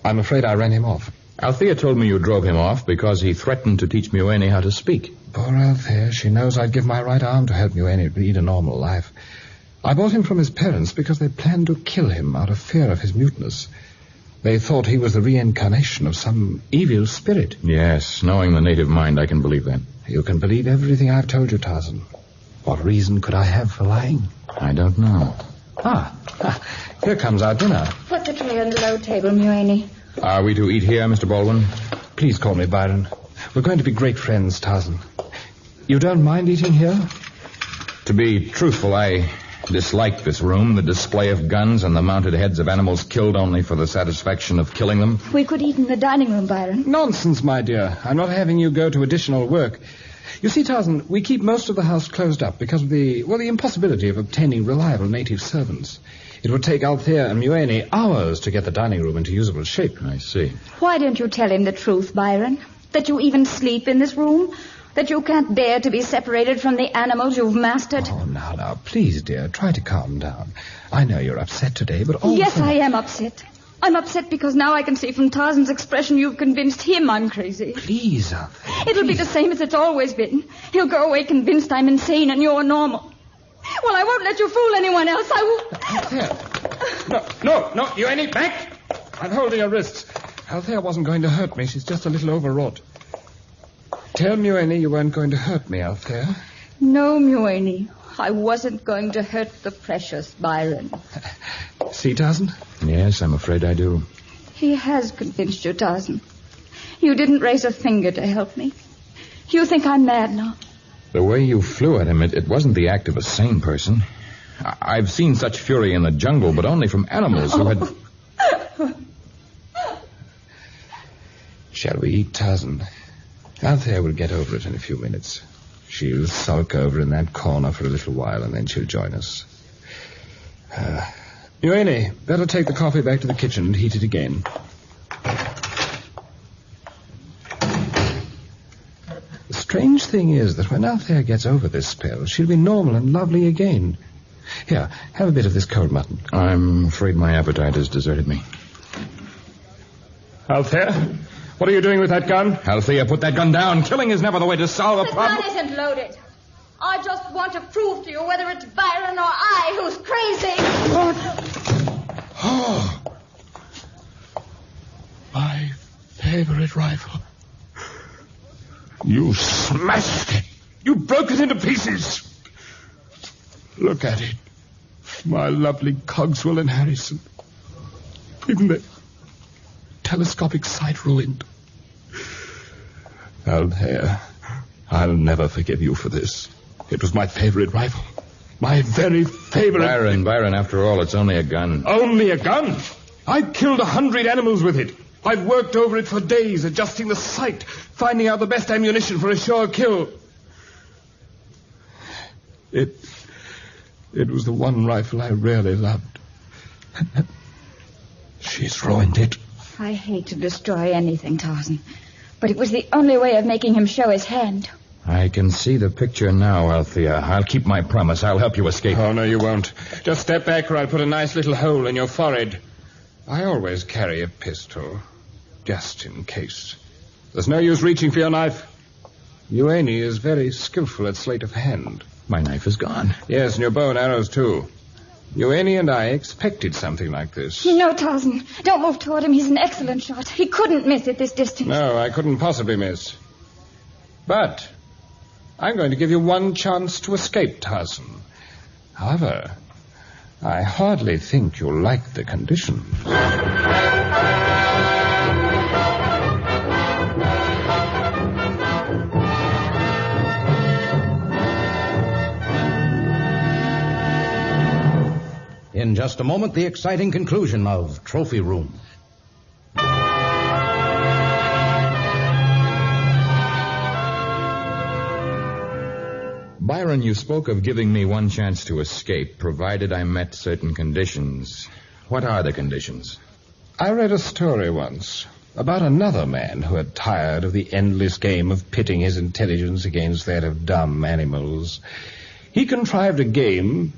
I'm afraid I ran him off. Althea told me you drove him off because he threatened to teach Mulvaney how to speak. Poor Althea. She knows I'd give my right arm to help Mulvaney lead a normal life. I bought him from his parents because they planned to kill him out of fear of his muteness. They thought he was the reincarnation of some evil spirit. Yes, knowing the native mind, I can believe that. You can believe everything I've told you, Tarzan. What reason could I have for lying? I don't know. Here comes our dinner. Put the tray on the low table, Mulvaney. Are we to eat here, Mr. Baldwin? Please call me Byron. We're going to be great friends, Tarzan. You don't mind eating here? To be truthful, I dislike this room, the display of guns and the mounted heads of animals killed only for the satisfaction of killing them. We could eat in the dining room, Byron. Nonsense, my dear. I'm not having you go to additional work. You see, Tarzan, we keep most of the house closed up because of the impossibility of obtaining reliable native servants. It would take Althea and Mulvaney hours to get the dining room into usable shape. I see. Why don't you tell him the truth, Byron? That you even sleep in this room? That you can't bear to be separated from the animals you've mastered? Oh, now, please, dear, try to calm down. I know you're upset today, but all Yes, I am upset. I'm upset because now I can see from Tarzan's expression you've convinced him I'm crazy. Please, Althea. It'll be the same as it's always been. He'll go away convinced I'm insane and you're normal. Well, I won't let you fool anyone else. I will... Althea. No, you ain't back. I'm holding her wrists. Althea wasn't going to hurt me. She's just a little overwrought. Tell Mueni you weren't going to hurt me, Althea. No, Mueni. I wasn't going to hurt the precious Byron. See, Tarzan? Yes, I'm afraid I do. He has convinced you, Tarzan. You didn't raise a finger to help me. You think I'm mad now. The way you flew at him, it wasn't the act of a sane person. I've seen such fury in the jungle, but only from animals who had... Shall we eat, Tarzan? Althea will get over it in a few minutes. She'll sulk over in that corner for a little while, and then she'll join us. Mueni, better take the coffee back to the kitchen and heat it again. The strange thing is that when Althea gets over this spell, she'll be normal and lovely again. Here, have a bit of this cold mutton. I'm afraid my appetite has deserted me. Althea, what are you doing with that gun? Althea, put that gun down. Killing is never the way to solve a problem. The gun isn't loaded. I just want to prove to you whether it's Byron or I who's crazy. What? Oh. My favorite rifle. You smashed it. You broke it into pieces. Look at it. My lovely Cogswell and Harrison. Even the telescopic sight ruined. Althea, I'll never forgive you for this. It was my favorite rifle. My very favorite... Byron, after all, it's only a gun. Only a gun? I killed 100 animals with it. I've worked over it for days, adjusting the sight, finding out the best ammunition for a sure kill. It was the one rifle I really loved. She's ruined it. I hate to destroy anything, Tarzan, but it was the only way of making him show his hand. I can see the picture now, Althea. I'll keep my promise. I'll help you escape. Oh, no, you won't. Just step back or I'll put a nice little hole in your forehead. I always carry a pistol, just in case. There's no use reaching for your knife. Mueni is very skillful at sleight of hand. My knife is gone. Yes, and your bow and arrows, too. Mueni and I expected something like this. No, Tarzan. Don't move toward him. He's an excellent shot. He couldn't miss at this distance. No, I couldn't possibly miss. But I'm going to give you one chance to escape, Tarzan. However, I hardly think you'll like the conditions. In just a moment, the exciting conclusion of Trophy Room. Byron, you spoke of giving me one chance to escape, provided I met certain conditions. What are the conditions? I read a story once about another man who had tired of the endless game of pitting his intelligence against that of dumb animals. He contrived a game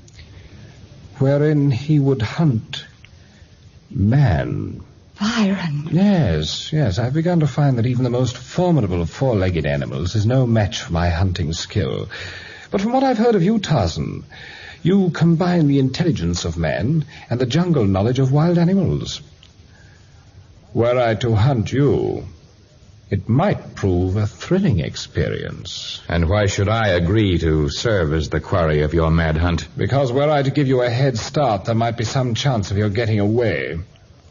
wherein he would hunt man. Byron. Yes. I've begun to find that even the most formidable of four-legged animals is no match for my hunting skill. But from what I've heard of you, Tarzan, you combine the intelligence of man and the jungle knowledge of wild animals. Were I to hunt you, it might prove a thrilling experience. And why should I agree to serve as the quarry of your mad hunt? Because were I to give you a head start, there might be some chance of your getting away.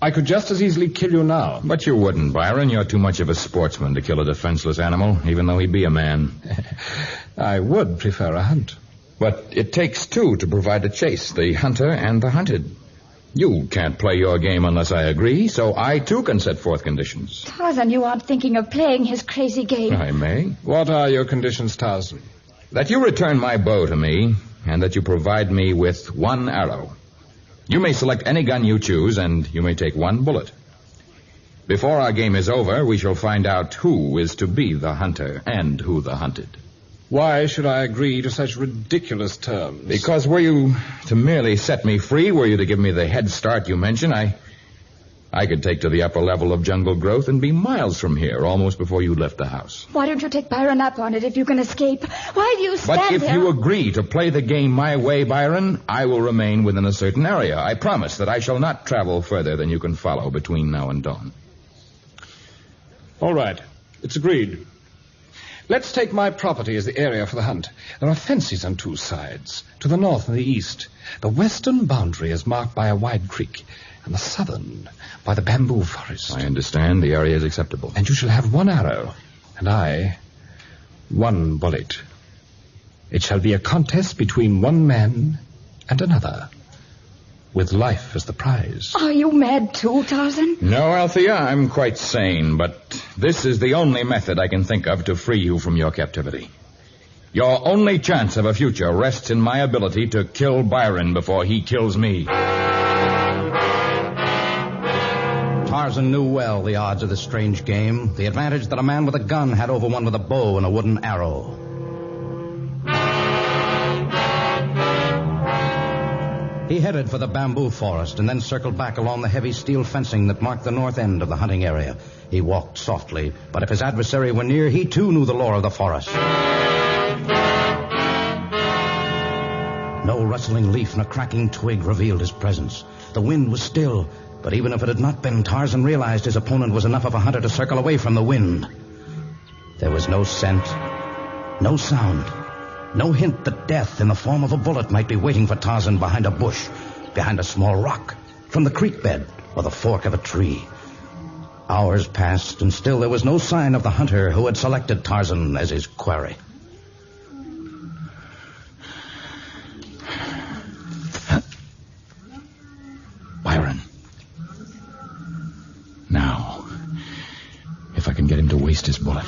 I could just as easily kill you now. But you wouldn't, Byron. You're too much of a sportsman to kill a defenseless animal, even though he be a man. I would prefer a hunt. But it takes two to provide a chase, the hunter and the hunted. You can't play your game unless I agree, so I, too, can set forth conditions. Tarzan, you aren't thinking of playing his crazy game. I may. What are your conditions, Tarzan? That you return my bow to me, and that you provide me with one arrow. You may select any gun you choose, and you may take one bullet. Before our game is over, we shall find out who is to be the hunter and who the hunted. Why should I agree to such ridiculous terms? Because were you to merely set me free, were you to give me the head start you mention, I I could take to the upper level of jungle growth and be miles from here, almost before you left the house. Why don't you take Byron up on it if you can escape? Why do you stand But if there? you agree to play the game my way, Byron, I will remain within a certain area. I promise that I shall not travel further than you can follow between now and dawn. All right. It's agreed. Let's take my property as the area for the hunt. There are fences on two sides, to the north and the east. The western boundary is marked by a wide creek, and the southern by the bamboo forest. I understand. The area is acceptable. And you shall have one arrow, and I, one bullet. It shall be a contest between one man and another, with life as the prize. Are you mad too, Tarzan? No, Althea, I'm quite sane, but this is the only method I can think of to free you from your captivity. Your only chance of a future rests in my ability to kill Byron before he kills me. Tarzan knew well the odds of this strange game, the advantage that a man with a gun had over one with a bow and a wooden arrow. He headed for the bamboo forest and then circled back along the heavy steel fencing that marked the north end of the hunting area. He walked softly, but if his adversary were near, he too knew the lore of the forest. No rustling leaf nor cracking twig revealed his presence. The wind was still, but even if it had not been, Tarzan realized his opponent was enough of a hunter to circle away from the wind. There was no scent, no sound. No hint that death in the form of a bullet might be waiting for Tarzan behind a bush, behind a small rock, from the creek bed, or the fork of a tree. Hours passed, and still there was no sign of the hunter who had selected Tarzan as his quarry. Byron. Now, if I can get him to waste his bullet,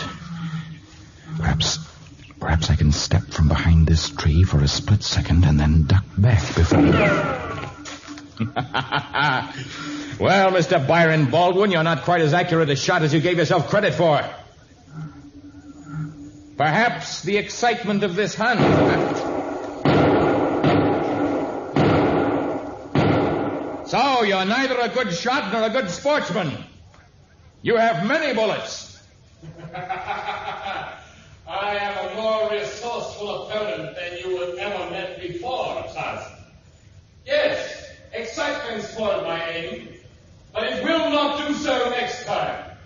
Perhaps I can step from behind this tree for a split second and then duck back before... Well, Mr. Byron Baldwin, you're not quite as accurate a shot as you gave yourself credit for. Perhaps the excitement of this hunt... So, you're neither a good shot nor a good sportsman. You have many bullets. I am a more resourceful opponent than you have ever met before, Tarzan. Yes, excitement spoiled my aim, but it will not do so next time.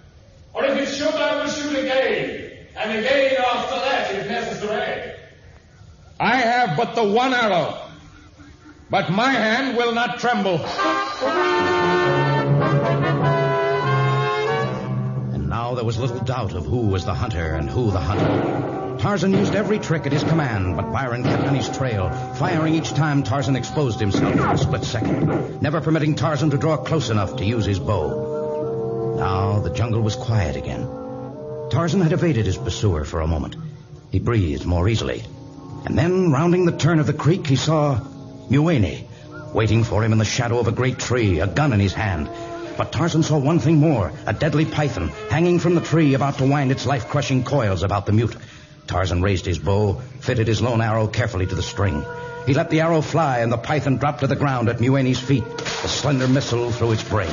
Or if it should, I will shoot again, and again after that, if necessary. I have but the one arrow, but my hand will not tremble. Now there was little doubt of who was the hunter and who the hunted. Tarzan used every trick at his command, but Byron kept on his trail, firing each time Tarzan exposed himself for a split second, never permitting Tarzan to draw close enough to use his bow. Now the jungle was quiet again. Tarzan had evaded his pursuer for a moment. He breathed more easily. And then, rounding the turn of the creek, he saw Mueni, waiting for him in the shadow of a great tree, a gun in his hand. But Tarzan saw one thing more, a deadly python, hanging from the tree, about to wind its life-crushing coils about the mute. Tarzan raised his bow, fitted his lone arrow carefully to the string. He let the arrow fly, and the python dropped to the ground at Mueni's feet, the slender missile through its brain.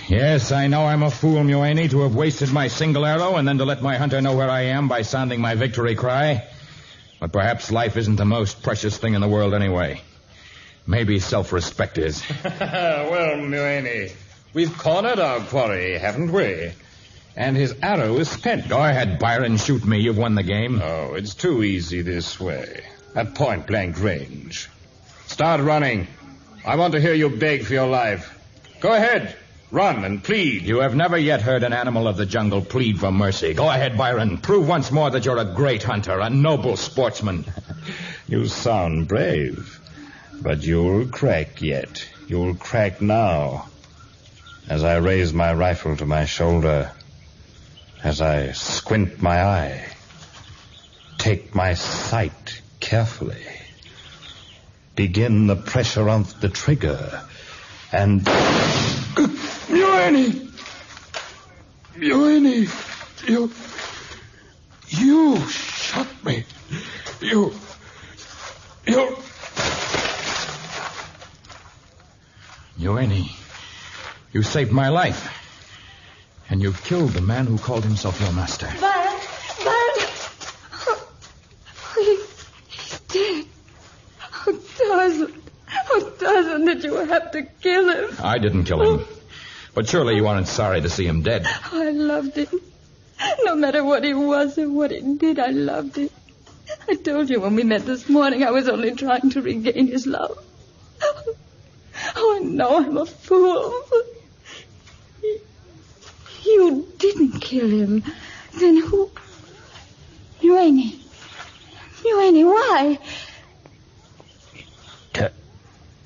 Yes, I know I'm a fool, Mueni, to have wasted my single arrow and then to let my hunter know where I am by sounding my victory cry. But perhaps life isn't the most precious thing in the world anyway. Maybe self-respect is. Well, Mueni, we've cornered our quarry, haven't we? And his arrow is spent. Go ahead, Byron. Shoot me. You've won the game. Oh, it's too easy this way. At point-blank range. Start running. I want to hear you beg for your life. Go ahead. Run and plead. You have never yet heard an animal of the jungle plead for mercy. Go ahead, Byron. Prove once more that you're a great hunter, a noble sportsman. You sound brave. But you'll crack yet. You'll crack now. As I raise my rifle to my shoulder, as I squint my eye, take my sight carefully, begin the pressure of the trigger, and... Mueni! You shot me. You... Annie, you saved my life. And you killed the man who called himself your master. Baron! He's dead. Tarzan, did you have to kill him? I didn't kill him. But surely you aren't sorry to see him dead. I loved him. No matter what he was or what he did, I loved him. I told you when we met this morning I was only trying to regain his love. Oh, I know I'm a fool. You didn't kill him. Then who? Nueni, why?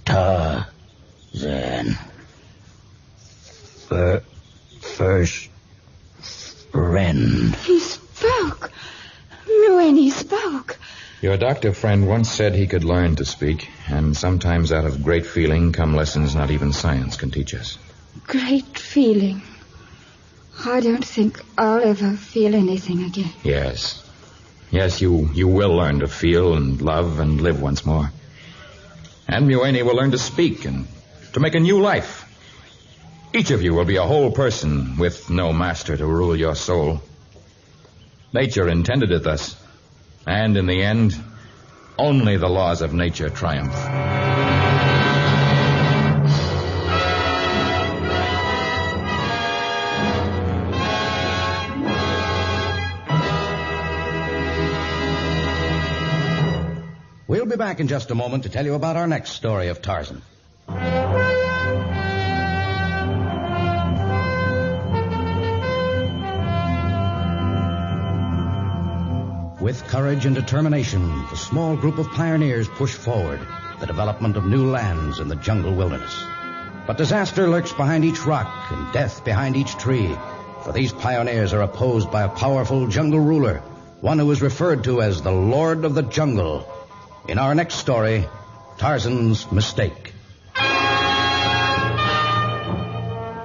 Tarzan. First friend. He spoke. Nueni spoke. Your doctor friend once said he could learn to speak, and sometimes out of great feeling come lessons not even science can teach us. Great feeling. I don't think I'll ever feel anything again. Yes, you will learn to feel and love and live once more. And Nueni will learn to speak and to make a new life. Each of you will be a whole person with no master to rule your soul. Nature intended it thus. And in the end, only the laws of nature triumph. We'll be back in just a moment to tell you about our next story of Tarzan. With courage and determination, the small group of pioneers push forward the development of new lands in the jungle wilderness. But disaster lurks behind each rock and death behind each tree, for these pioneers are opposed by a powerful jungle ruler, one who is referred to as the Lord of the Jungle. In our next story, Tarzan's Mistake.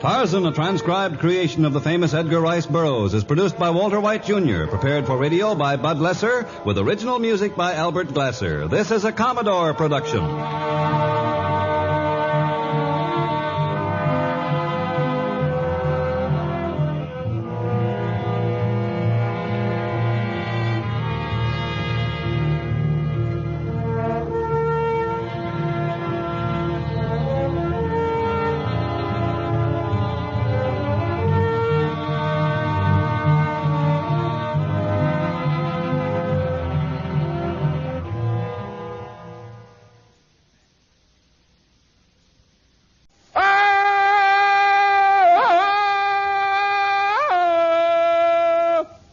Tarzan, a transcribed creation of the famous Edgar Rice Burroughs, is produced by Walter White, Jr., prepared for radio by Bud Lesser, with original music by Albert Glasser. This is a Commodore production.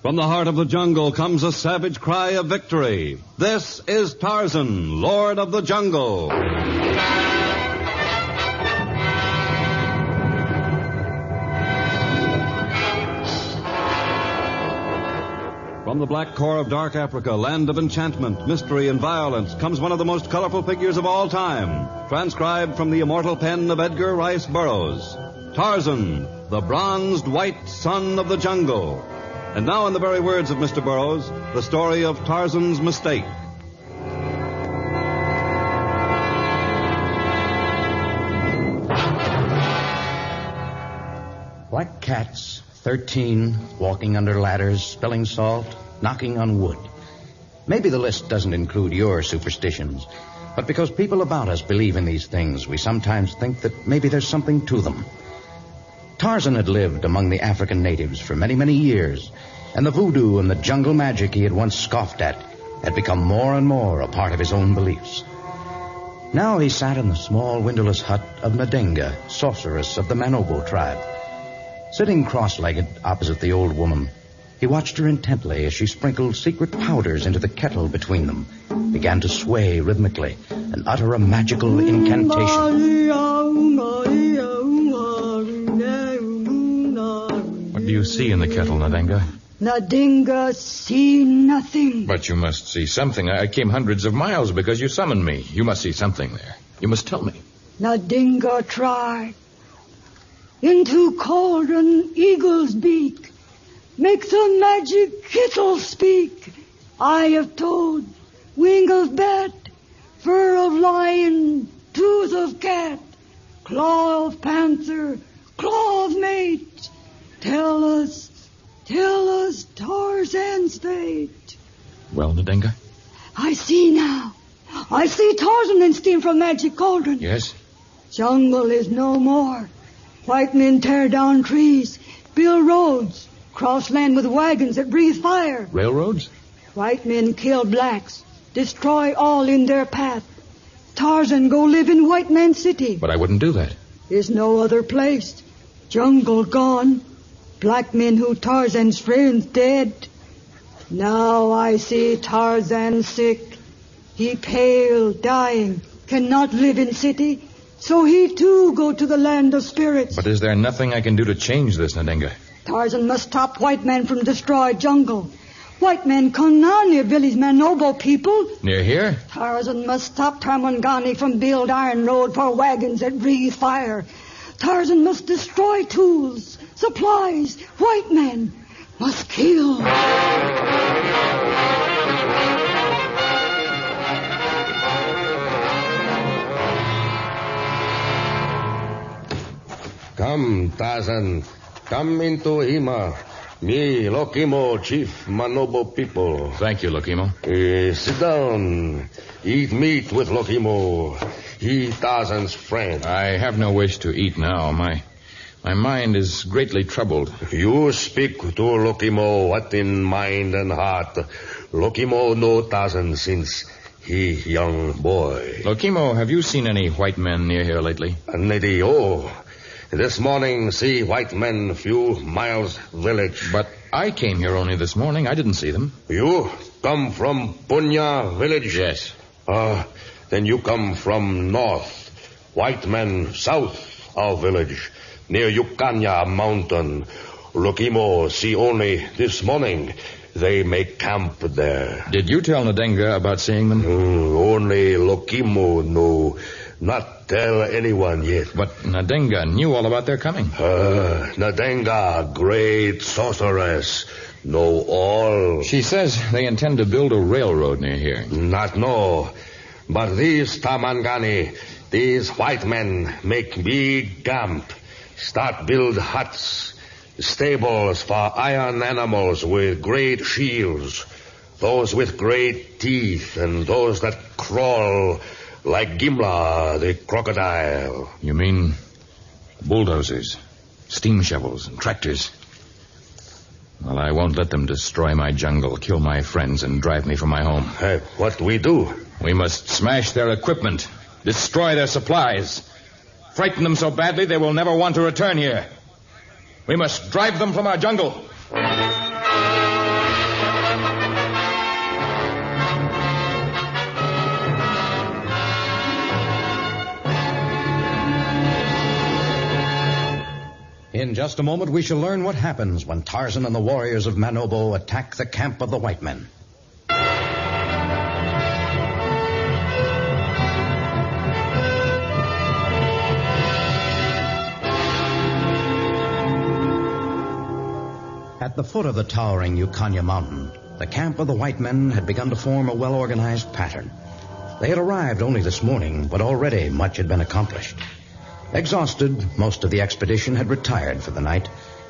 From the heart of the jungle comes a savage cry of victory. This is Tarzan, Lord of the Jungle. From the black core of dark Africa, land of enchantment, mystery, and violence, comes one of the most colorful figures of all time, transcribed from the immortal pen of Edgar Rice Burroughs. Tarzan, the bronzed white son of the jungle. And now, in the very words of Mr. Burroughs, the story of Tarzan's Mistake. Black cats, 13, walking under ladders, spilling salt, knocking on wood. Maybe the list doesn't include your superstitions, but because people about us believe in these things, we sometimes think that maybe there's something to them. Tarzan had lived among the African natives for many, many years, and the voodoo and the jungle magic he had once scoffed at had become more and more a part of his own beliefs. Now he sat in the small windowless hut of Nadenga, sorceress of the Manobo tribe. Sitting cross-legged opposite the old woman, he watched her intently as she sprinkled secret powders into the kettle between them, began to sway rhythmically, and utter a magical incantation. What do you see in the kettle, Nadenga? Nadenga see nothing. But you must see something. I came hundreds of miles because you summoned me. You must see something there. You must tell me. Nadenga try. Into cauldron eagle's beak. Make the magic kettle speak. Eye of toad, wing of bat, fur of lion, tooth of cat, claw of panther, claw of mate. Tell us Tarzan's fate. Well, Nadenga? I see now. I see Tarzan and steam from magic cauldron. Yes? Jungle is no more. White men tear down trees, build roads, cross land with wagons that breathe fire. Railroads? White men kill blacks, destroy all in their path. Tarzan go live in white man's city. But I wouldn't do that. There's no other place. Jungle gone. Black men who Tarzan's friends dead. Now I see Tarzan sick. He pale, dying, cannot live in city. So he too go to the land of spirits. But is there nothing I can do to change this, Nadenga? Tarzan must stop white man from destroy jungle. White men come now near village Manobo people. Near here? Tarzan must stop Tarmangani from build iron road for wagons that breathe fire. Tarzan must destroy tools, supplies. White men must kill. Come, Tarzan. Come into Hima. Me, Lokimo, Chief Manobo people. Thank you, Lokimo. Sit down. Eat meat with Lokimo. He Tarzan's friend. I have no wish to eat now. My mind is greatly troubled. You speak to Lokimo what in mind and heart. Lokimo know Tarzan since he young boy. Lokimo, have you seen any white men near here lately? This morning, see white men few miles village. But I came here only this morning. I didn't see them. You come from Punya village? Yes. Then you come from north. White men south our village, near Yukanya mountain. Lokimo see only this morning. They make camp there. Did you tell Nadenga about seeing them? Only Lokimo know. Not tell anyone yet. But Nadenga knew all about their coming. Nadenga, great sorceress, know all. She says they intend to build a railroad near here. Not know. But these Tamangani, these white men make big camp. Start build huts, stables for iron animals with great shields. Those with great teeth and those that crawl like Gimla, the crocodile. You mean bulldozers, steam shovels, and tractors? Well, I won't let them destroy my jungle, kill my friends, and drive me from my home. What we do? We must smash their equipment, destroy their supplies, frighten them so badly they will never want to return here. We must drive them from our jungle. In just a moment, we shall learn what happens when Tarzan and the warriors of Manobo attack the camp of the white men. At the foot of the towering Yukanya mountain, the camp of the white men had begun to form a well-organized pattern. They had arrived only this morning, but already much had been accomplished. Exhausted, most of the expedition had retired for the night,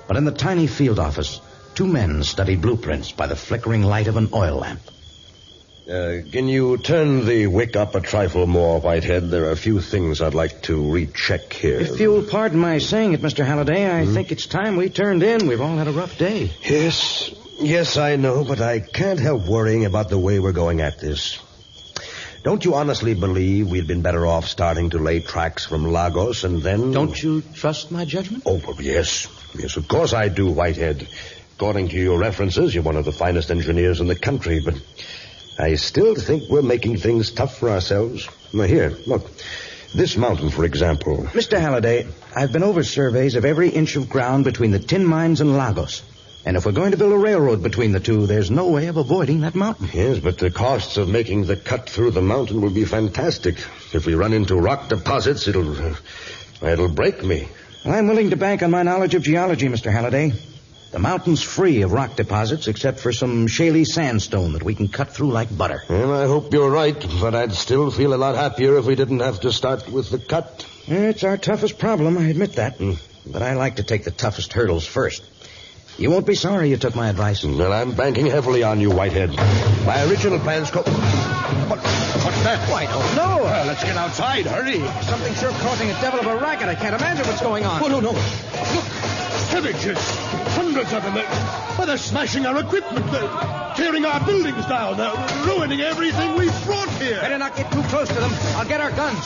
but in the tiny field office, two men studied blueprints by the flickering light of an oil lamp. Can you turn the wick up a trifle more, Whitehead? There are a few things I'd like to recheck here. If you'll pardon my saying it, Mr. Halliday, I think it's time we turned in. We've all had a rough day. Yes, I know, but I can't help worrying about the way we're going at this. Don't you honestly believe we'd been better off starting to lay tracks from Lagos and then... Don't you trust my judgment? Oh, well, yes. Yes, of course I do, Whitehead. According to your references, you're one of the finest engineers in the country, but I still think we're making things tough for ourselves. Now, here, look. This mountain, for example. Mr. Halliday, I've been over surveys of every inch of ground between the tin mines and Lagos. And if we're going to build a railroad between the two, there's no way of avoiding that mountain. Yes, but the costs of making the cut through the mountain will be fantastic. If we run into rock deposits, it'll break me. I'm willing to bank on my knowledge of geology, Mr. Halliday. The mountain's free of rock deposits except for some shaly sandstone that we can cut through like butter. Well, I hope you're right, but I'd still feel a lot happier if we didn't have to start with the cut. It's our toughest problem, I admit that. But I like to take the toughest hurdles first. You won't be sorry you took my advice. Well, I'm banking heavily on you, Whitehead. My original plans What's that? I don't know. Well, let's get outside. Hurry. Something's sure causing a devil of a racket. I can't imagine what's going on. Oh, no. Look, savages. Hundreds of them. They're smashing our equipment. They're tearing our buildings down. They're ruining everything we've brought here. Better not get too close to them. I'll get our guns.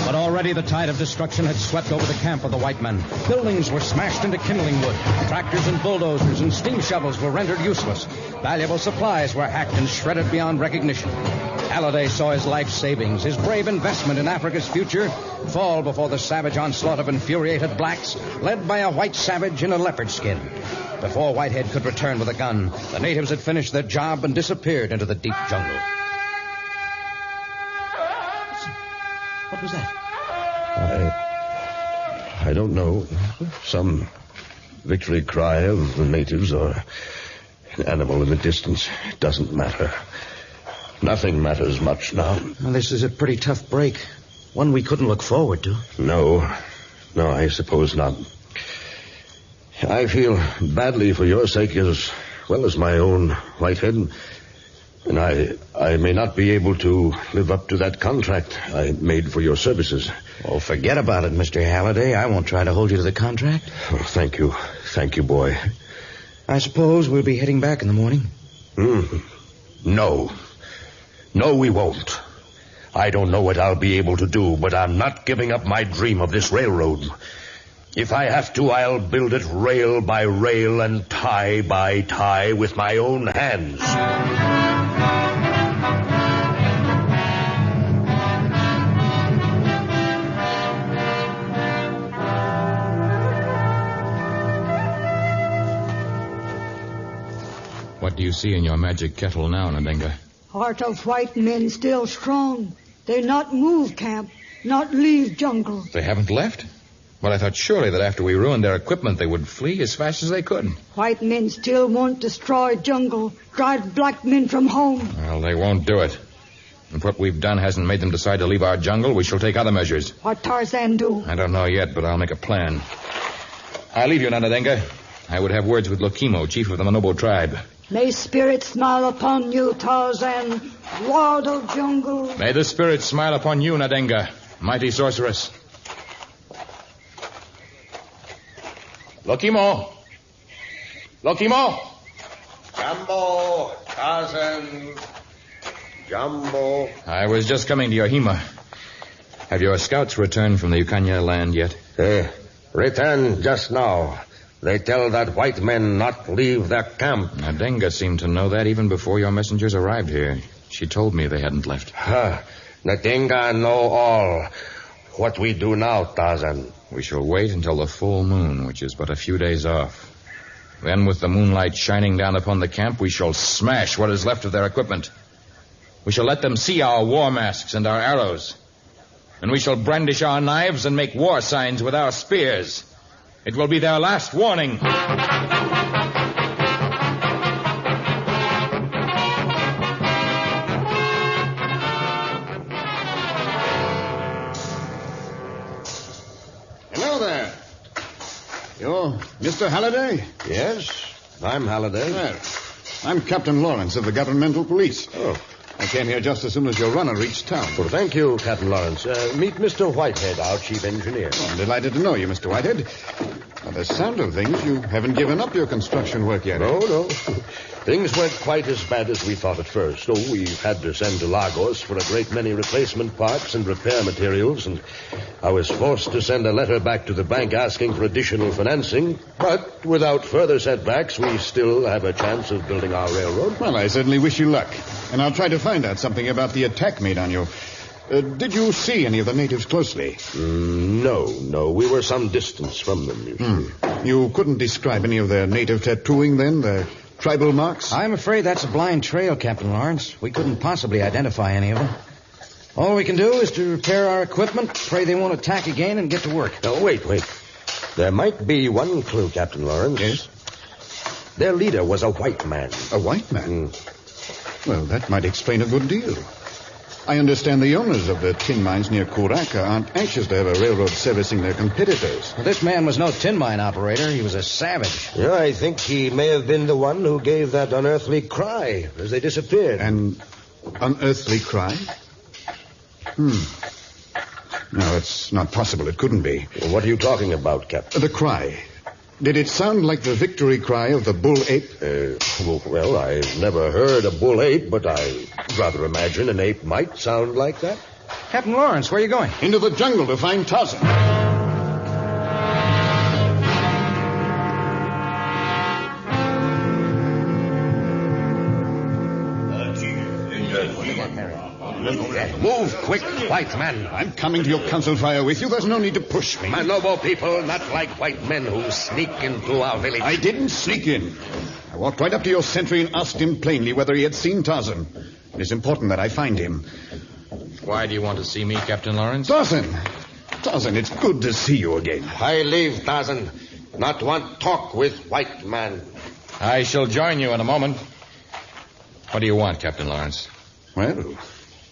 But already the tide of destruction had swept over the camp of the white men. Buildings were smashed into kindling wood. Tractors and bulldozers and steam shovels were rendered useless. Valuable supplies were hacked and shredded beyond recognition. Halliday saw his life savings, his brave investment in Africa's future, fall before the savage onslaught of infuriated blacks, led by a white savage in a leopard skin. Before Whitehead could return with a gun, the natives had finished their job and disappeared into the deep jungle. What was that? I don't know. Some victory cry of the natives or an animal in the distance. It doesn't matter. Nothing matters much now. Well, this is a pretty tough break. One we couldn't look forward to. No, I suppose not. I feel badly for your sake as well as my own, Whitehead. And I may not be able to live up to that contract I made for your services. Oh, forget about it, Mr. Halliday. I won't try to hold you to the contract. Oh, thank you. Thank you, boy. I suppose we'll be heading back in the morning. No. No, we won't. I don't know what I'll be able to do, but I'm not giving up my dream of this railroad. If I have to, I'll build it rail by rail and tie by tie with my own hands. What do you see in your magic kettle now, Nadenga? Heart of white men still strong. They not move camp, not leave jungle. They haven't left? Well, I thought surely that after we ruined their equipment, they would flee as fast as they could. White men still won't destroy jungle, drive black men from home. Well, they won't do it. If what we've done hasn't made them decide to leave our jungle, we shall take other measures. What Tarzan do? I don't know yet, but I'll make a plan. I'll leave you, Nadenga. I would have words with Lokimo, chief of the Manobo tribe. May spirit smile upon you, Tarzan, lord of jungle. May the spirit smile upon you, Nadenga, mighty sorceress. Lokimo! Jumbo, Tarzan, Jumbo. I was just coming to your Hema. Have your scouts returned from the Ukanya land yet? Returned just now. They tell that white men not leave their camp. Nadenga seemed to know that even before your messengers arrived here. She told me they hadn't left. Nadenga know all. What we do now, Tarzan? We shall wait until the full moon, which is but a few days off. Then, with the moonlight shining down upon the camp, we shall smash what is left of their equipment. We shall let them see our war masks and our arrows. And we shall brandish our knives and make war signs with our spears. It will be their last warning. Hello there. You're Mr. Halliday? Yes, I'm Halliday. Well, I'm Captain Lawrence of the Governmental Police. Oh. I came here just as soon as your runner reached town. Well, thank you, Captain Lawrence. Meet Mr. Whitehead, our chief engineer. Oh, I'm delighted to know you, Mr. Whitehead. By the sound of things, you haven't given up your construction work yet. No. Things weren't quite as bad as we thought at first. Oh, we've had to send to Lagos for a great many replacement parts and repair materials, and I was forced to send a letter back to the bank asking for additional financing. But without further setbacks, we still have a chance of building our railroad. Well, I certainly wish you luck. And I'll try to find out something about the attack made on you. Did you see any of the natives closely? No. We were some distance from them. You couldn't describe any of their native tattooing, then? Their tribal marks? I'm afraid that's a blind trail, Captain Lawrence. We couldn't possibly identify any of them. All we can do is to repair our equipment, pray they won't attack again, and get to work. No, wait. There might be one clue, Captain Lawrence. Yes? Their leader was a white man. A white man? Well, that might explain a good deal. I understand the owners of the tin mines near Curaca aren't anxious to have a railroad servicing their competitors. Well, this man was no tin mine operator. He was a savage. Yeah, I think he may have been the one who gave that unearthly cry as they disappeared. An unearthly cry? No, it's not possible. It couldn't be. Well, what are you talking about, Captain? The cry. Did it sound like the victory cry of the bull ape? Well, I've never heard a bull ape, but I rather imagine an ape might sound like that. Captain Lawrence, where are you going? Into the jungle to find Tarzan. Move quick, white man. I'm coming to your council fire with you. There's no need to push me. Manobo people, not like white men who sneak into our village. I didn't sneak in. I walked right up to your sentry and asked him plainly whether he had seen Tarzan. It is important that I find him. Why do you want to see me, Captain Lawrence? Tarzan, it's good to see you again. I leave, Tarzan. Not want talk with white man. I shall join you in a moment. What do you want, Captain Lawrence? Well,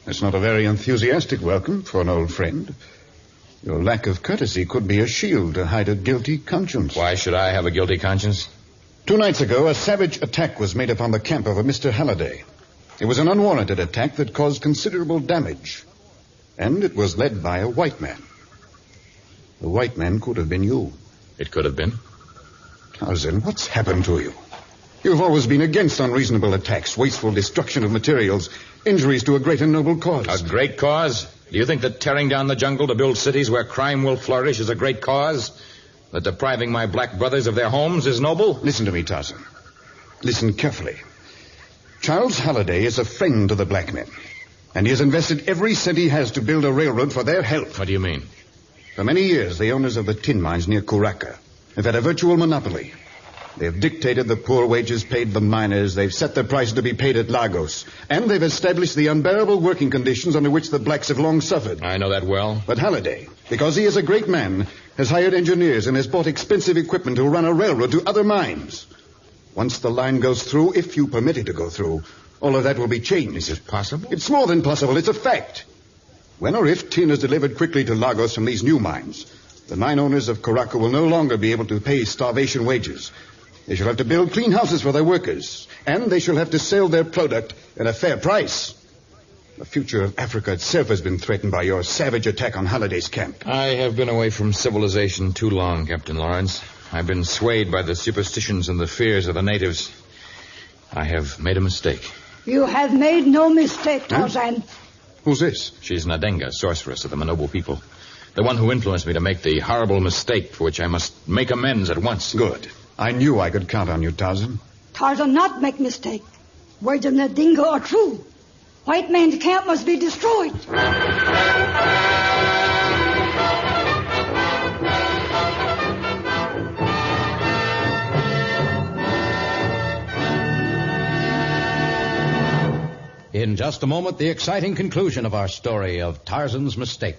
it's not a very enthusiastic welcome for an old friend. Your lack of courtesy could be a shield to hide a guilty conscience. Why should I have a guilty conscience? 2 nights ago, a savage attack was made upon the camp of a Mr. Halliday. It was an unwarranted attack that caused considerable damage. And it was led by a white man. The white man could have been you. It could have been. Tarzan, what's happened to you? You've always been against unreasonable attacks, wasteful destruction of materials, injuries to a great and noble cause. A great cause? Do you think that tearing down the jungle to build cities where crime will flourish is a great cause? That depriving my black brothers of their homes is noble? Listen to me, Tarzan. Listen carefully. Charles Halliday is a friend to the black men, and he has invested every cent he has to build a railroad for their help. What do you mean? For many years, the owners of the tin mines near Curaca have had a virtual monopoly. They have dictated the poor wages paid the miners. They've set the price to be paid at Lagos. And they've established the unbearable working conditions under which the blacks have long suffered. I know that well. But Halliday, because he is a great man, has hired engineers and has bought expensive equipment to run a railroad to other mines. Once the line goes through, if you permit it to go through, all of that will be changed. Is it possible? It's more than possible. It's a fact. When or if tin is delivered quickly to Lagos from these new mines, the mine owners of Curaca will no longer be able to pay starvation wages. They shall have to build clean houses for their workers, and they shall have to sell their product at a fair price. The future of Africa itself has been threatened by your savage attack on Halliday's camp. I have been away from civilization too long, Captain Lawrence. I've been swayed by the superstitions and the fears of the natives. I have made a mistake. You have made no mistake, Tarzan. Huh? Who's this? She's Nadenga, sorceress of the Manobo people. The one who influenced me to make the horrible mistake for which I must make amends at once. Good. I knew I could count on you, Tarzan. Tarzan not make mistake. Words of Nadenga are true. White man's camp must be destroyed. In just a moment, the exciting conclusion of our story of Tarzan's mistake.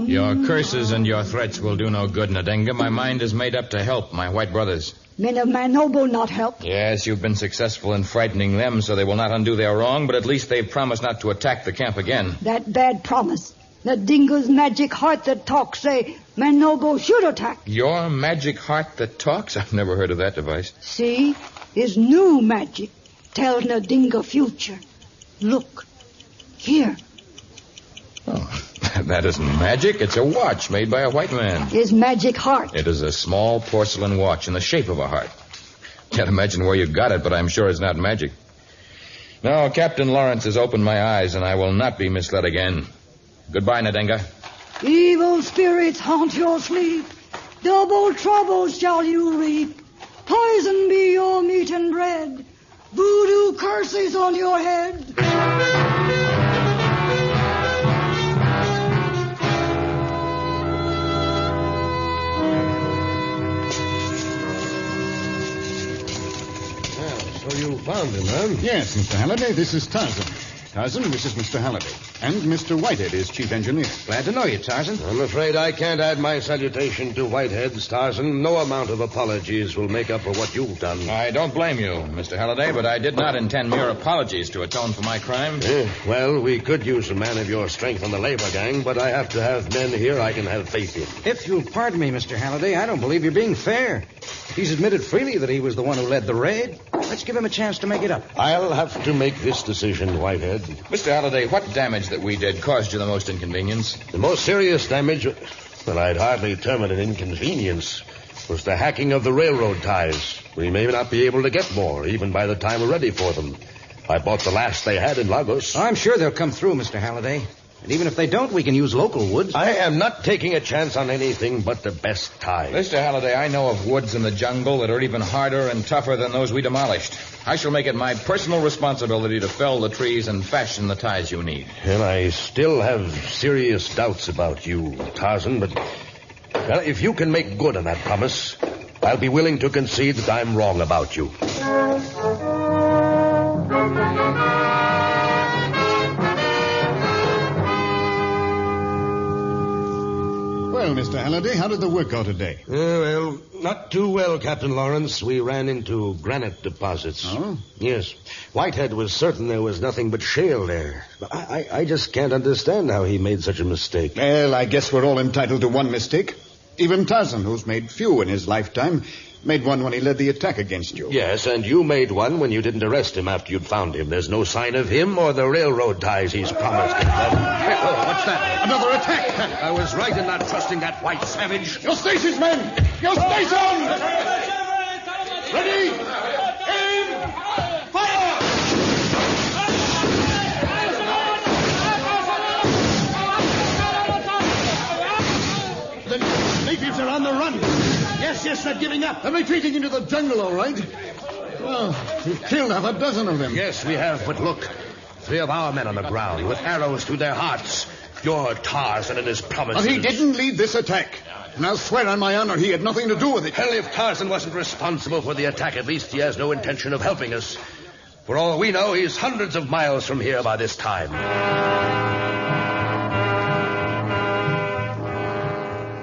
Your curses and your threats will do no good, Nadenga. My mind is made up to help my white brothers. Men of Manobo not help. Yes, you've been successful in frightening them so they will not undo their wrong, but at least they've promised not to attack the camp again. That bad promise. Nadenga's magic heart that talks say Manobo should attack. Your magic heart that talks? I've never heard of that device. See? His new magic tells Nadenga future. Look. Here. Oh, that isn't magic. It's a watch made by a white man. His magic heart. It is a small porcelain watch in the shape of a heart. Can't imagine where you got it, but I'm sure it's not magic. No, Captain Lawrence has opened my eyes, and I will not be misled again. Goodbye, Nadenga. Evil spirits haunt your sleep. Double troubles shall you reap. Poison be your meat and bread. Voodoo curses on your head. found him, huh? Yes, Mr. Halliday, this is Tarzan. Tarzan, this is Mr. Halliday. And Mr. Whitehead is chief engineer. Glad to know you, Tarzan. I'm afraid I can't add my salutation to Whitehead's, Tarzan. No amount of apologies will make up for what you've done. I don't blame you, Mr. Halliday, but I did not intend mere apologies to atone for my crime. Well, we could use a man of your strength on the labor gang, but I have to have men here I can have faith in. If you'll pardon me, Mr. Halliday, I don't believe you're being fair. He's admitted freely that he was the one who led the raid. Let's give him a chance to make it up. I'll have to make this decision, Whitehead. Mr. Halliday, what damage that we did caused you the most inconvenience? The most serious damage, well, I'd hardly term it an inconvenience, was the hacking of the railroad ties. We may not be able to get more, even by the time we're ready for them. I bought the last they had in Lagos. I'm sure they'll come through, Mr. Halliday. And even if they don't, we can use local woods. I am not taking a chance on anything but the best ties. Mr. Halliday, I know of woods in the jungle that are even harder and tougher than those we demolished. I shall make it my personal responsibility to fell the trees and fashion the ties you need. And I still have serious doubts about you, Tarzan, but well, if you can make good on that promise, I'll be willing to concede that I'm wrong about you. Well, Mr. Halliday, how did the work go today? Well, not too well, Captain Lawrence. We ran into granite deposits. Oh? Yes. Whitehead was certain there was nothing but shale there. But I just can't understand how he made such a mistake. Well, I guess we're all entitled to one mistake. Even Tarzan, who's made few in his lifetime, made one when he led the attack against you. Yes, and you made one when you didn't arrest him after you'd found him. There's no sign of him or the railroad ties he's promised. Hey, what's that? Another attack! I was right in not trusting that white savage. Your stations, men! Your stations! Ready! Aim! Fire! The natives are on the run. Yes, they're giving up. They're retreating into the jungle, all right. Well, we've killed half a dozen of them. Yes, we have, but look. 3 of our men on the ground with arrows through their hearts. You're Tarzan and his promises. But he didn't lead this attack. And I'll swear on my honor he had nothing to do with it. Hell, if Tarzan wasn't responsible for the attack, at least he has no intention of helping us. For all we know, he's hundreds of miles from here by this time.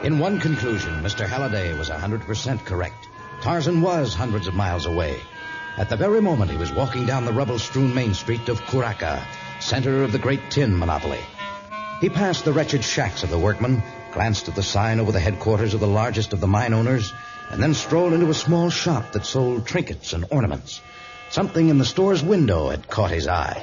In one conclusion, Mr. Halliday was 100% correct. Tarzan was hundreds of miles away. At the very moment he was walking down the rubble-strewn main street of Curaca, center of the great tin monopoly. He passed the wretched shacks of the workmen, glanced at the sign over the headquarters of the largest of the mine owners, and then strolled into a small shop that sold trinkets and ornaments. Something in the store's window had caught his eye.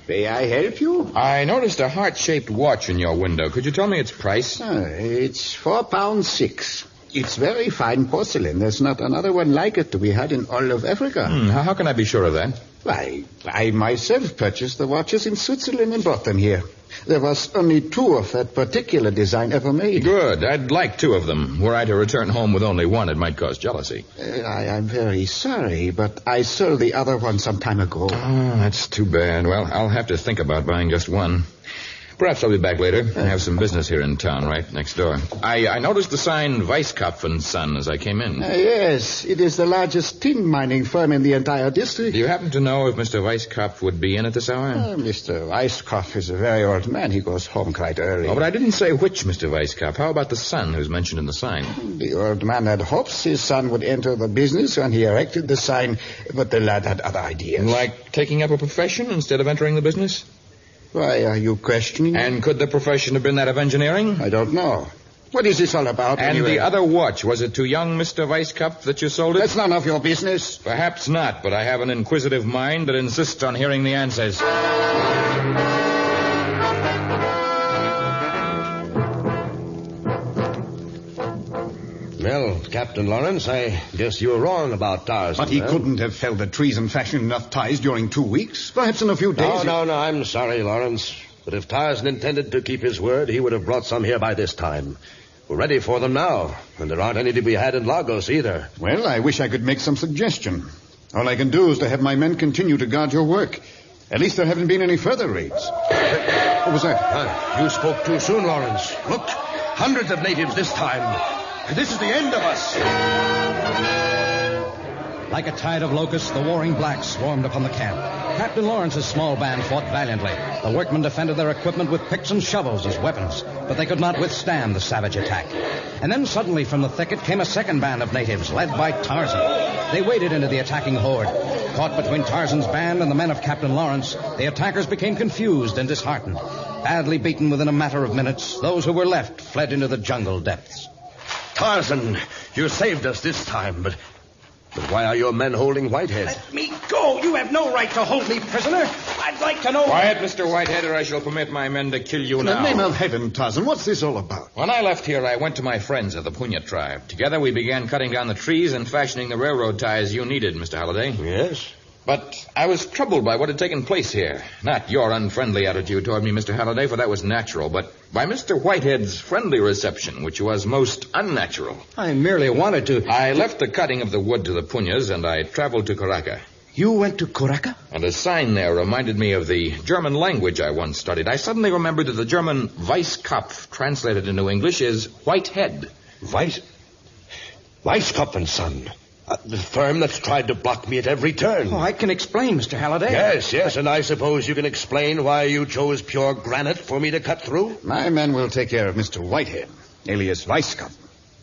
May I help you? I noticed a heart-shaped watch in your window. Could you tell me its price? It's £4.6. It's very fine porcelain. There's not another one like it to be had in all of Africa. How can I be sure of that? Why, I myself purchased the watches in Switzerland and brought them here. There was only 2 of that particular design ever made. Good. I'd like 2 of them. Were I to return home with only one, it might cause jealousy. I'm very sorry, but I sold the other one some time ago. Oh, that's too bad. Well, I'll have to think about buying just one. Perhaps I'll be back later. I have some business here in town, right next door. I noticed the sign Weisskopf & Son as I came in. Yes, it is the largest tin mining firm in the entire district. Do you happen to know if Mr. Weisskopf would be in at this hour? Mr. Weisskopf is a very old man. He goes home quite early. Oh, but I didn't say which Mr. Weisskopf. How about the son who's mentioned in the sign? The old man had hopes his son would enter the business when he erected the sign, but the lad had other ideas. Like taking up a profession instead of entering the business? Why, are you questioning? And could the profession have been that of engineering? I don't know. What is this all about, And anyway? the other watch, was it to young Mr. Weisskopf that you sold it? That's none of your business. Perhaps not, but I have an inquisitive mind that insists on hearing the answers. Well, Captain Lawrence, I guess you were wrong about Tarzan. But he couldn't have felled the trees and fashioned enough ties during 2 weeks. Perhaps in a few days. No, I'm sorry, Lawrence. But if Tarzan intended to keep his word, he would have brought some here by this time. We're ready for them now, and there aren't any to be had in Lagos either. Well, I wish I could make some suggestion. All I can do is to have my men continue to guard your work. At least there haven't been any further raids. What was that? You spoke too soon, Lawrence. Look, hundreds of natives this time. This is the end of us. Like a tide of locusts, the warring blacks swarmed upon the camp. Captain Lawrence's small band fought valiantly. The workmen defended their equipment with picks and shovels as weapons, but they could not withstand the savage attack. And then suddenly from the thicket came a second band of natives, led by Tarzan. They waded into the attacking horde. Caught between Tarzan's band and the men of Captain Lawrence, the attackers became confused and disheartened. Badly beaten within a matter of minutes, those who were left fled into the jungle depths. Tarzan, you saved us this time, but why are your men holding Whitehead? Let me go. You have no right to hold me prisoner. I'd like to know... Quiet, Mr. Whitehead, or I shall permit my men to kill you now. In the name of heaven, Tarzan, what's this all about? When I left here, I went to my friends of the Punya tribe. Together we began cutting down the trees and fashioning the railroad ties you needed, Mr. Halliday. Yes? But I was troubled by what had taken place here. Not your unfriendly attitude toward me, Mr. Halliday, for that was natural, but by Mr. Whitehead's friendly reception, which was most unnatural. I merely wanted to... I left the cutting of the wood to the Punyas, and I traveled to Caraca. You went to Caraca? And a sign there reminded me of the German language I once studied. I suddenly remembered that the German Weisskopf, translated into English, is Whitehead. Weisskopf and Son. The firm that's tried to block me at every turn. Oh, I can explain, Mr. Halliday. Yes, and I suppose you can explain why you chose pure granite for me to cut through? My men will take care of Mr. Whitehead, alias Weisskopf.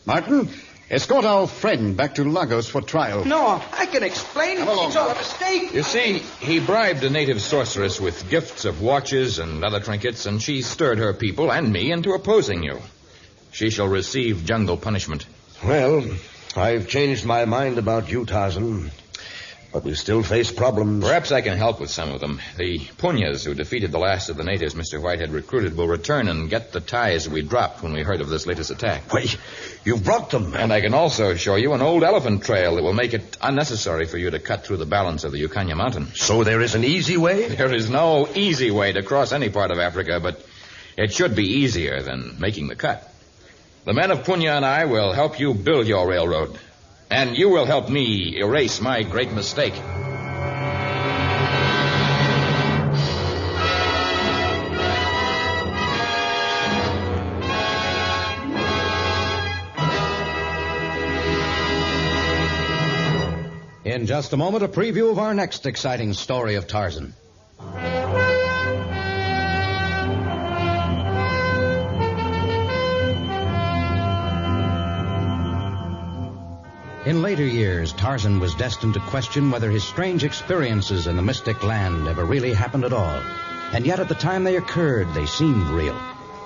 Martin, escort our friend back to Lagos for trial. No, I can explain. It's all a mistake. You see, he bribed a native sorceress with gifts of watches and other trinkets, and she stirred her people and me into opposing you. She shall receive jungle punishment. Well, I've changed my mind about you, Tarzan, but we still face problems. Perhaps I can help with some of them. The Punyas, who defeated the last of the natives Mr. Whitehead recruited, will return and get the ties we dropped when we heard of this latest attack. Wait, you've brought them. And I can also show you an old elephant trail that will make it unnecessary for you to cut through the balance of the Ukanya Mountain. So there is an easy way? There is no easy way to cross any part of Africa, but it should be easier than making the cut. The men of Punya and I will help you build your railroad. And you will help me erase my great mistake. In just a moment, a preview of our next exciting story of Tarzan. In later years, Tarzan was destined to question whether his strange experiences in the mystic land ever really happened at all. And yet at the time they occurred, they seemed real.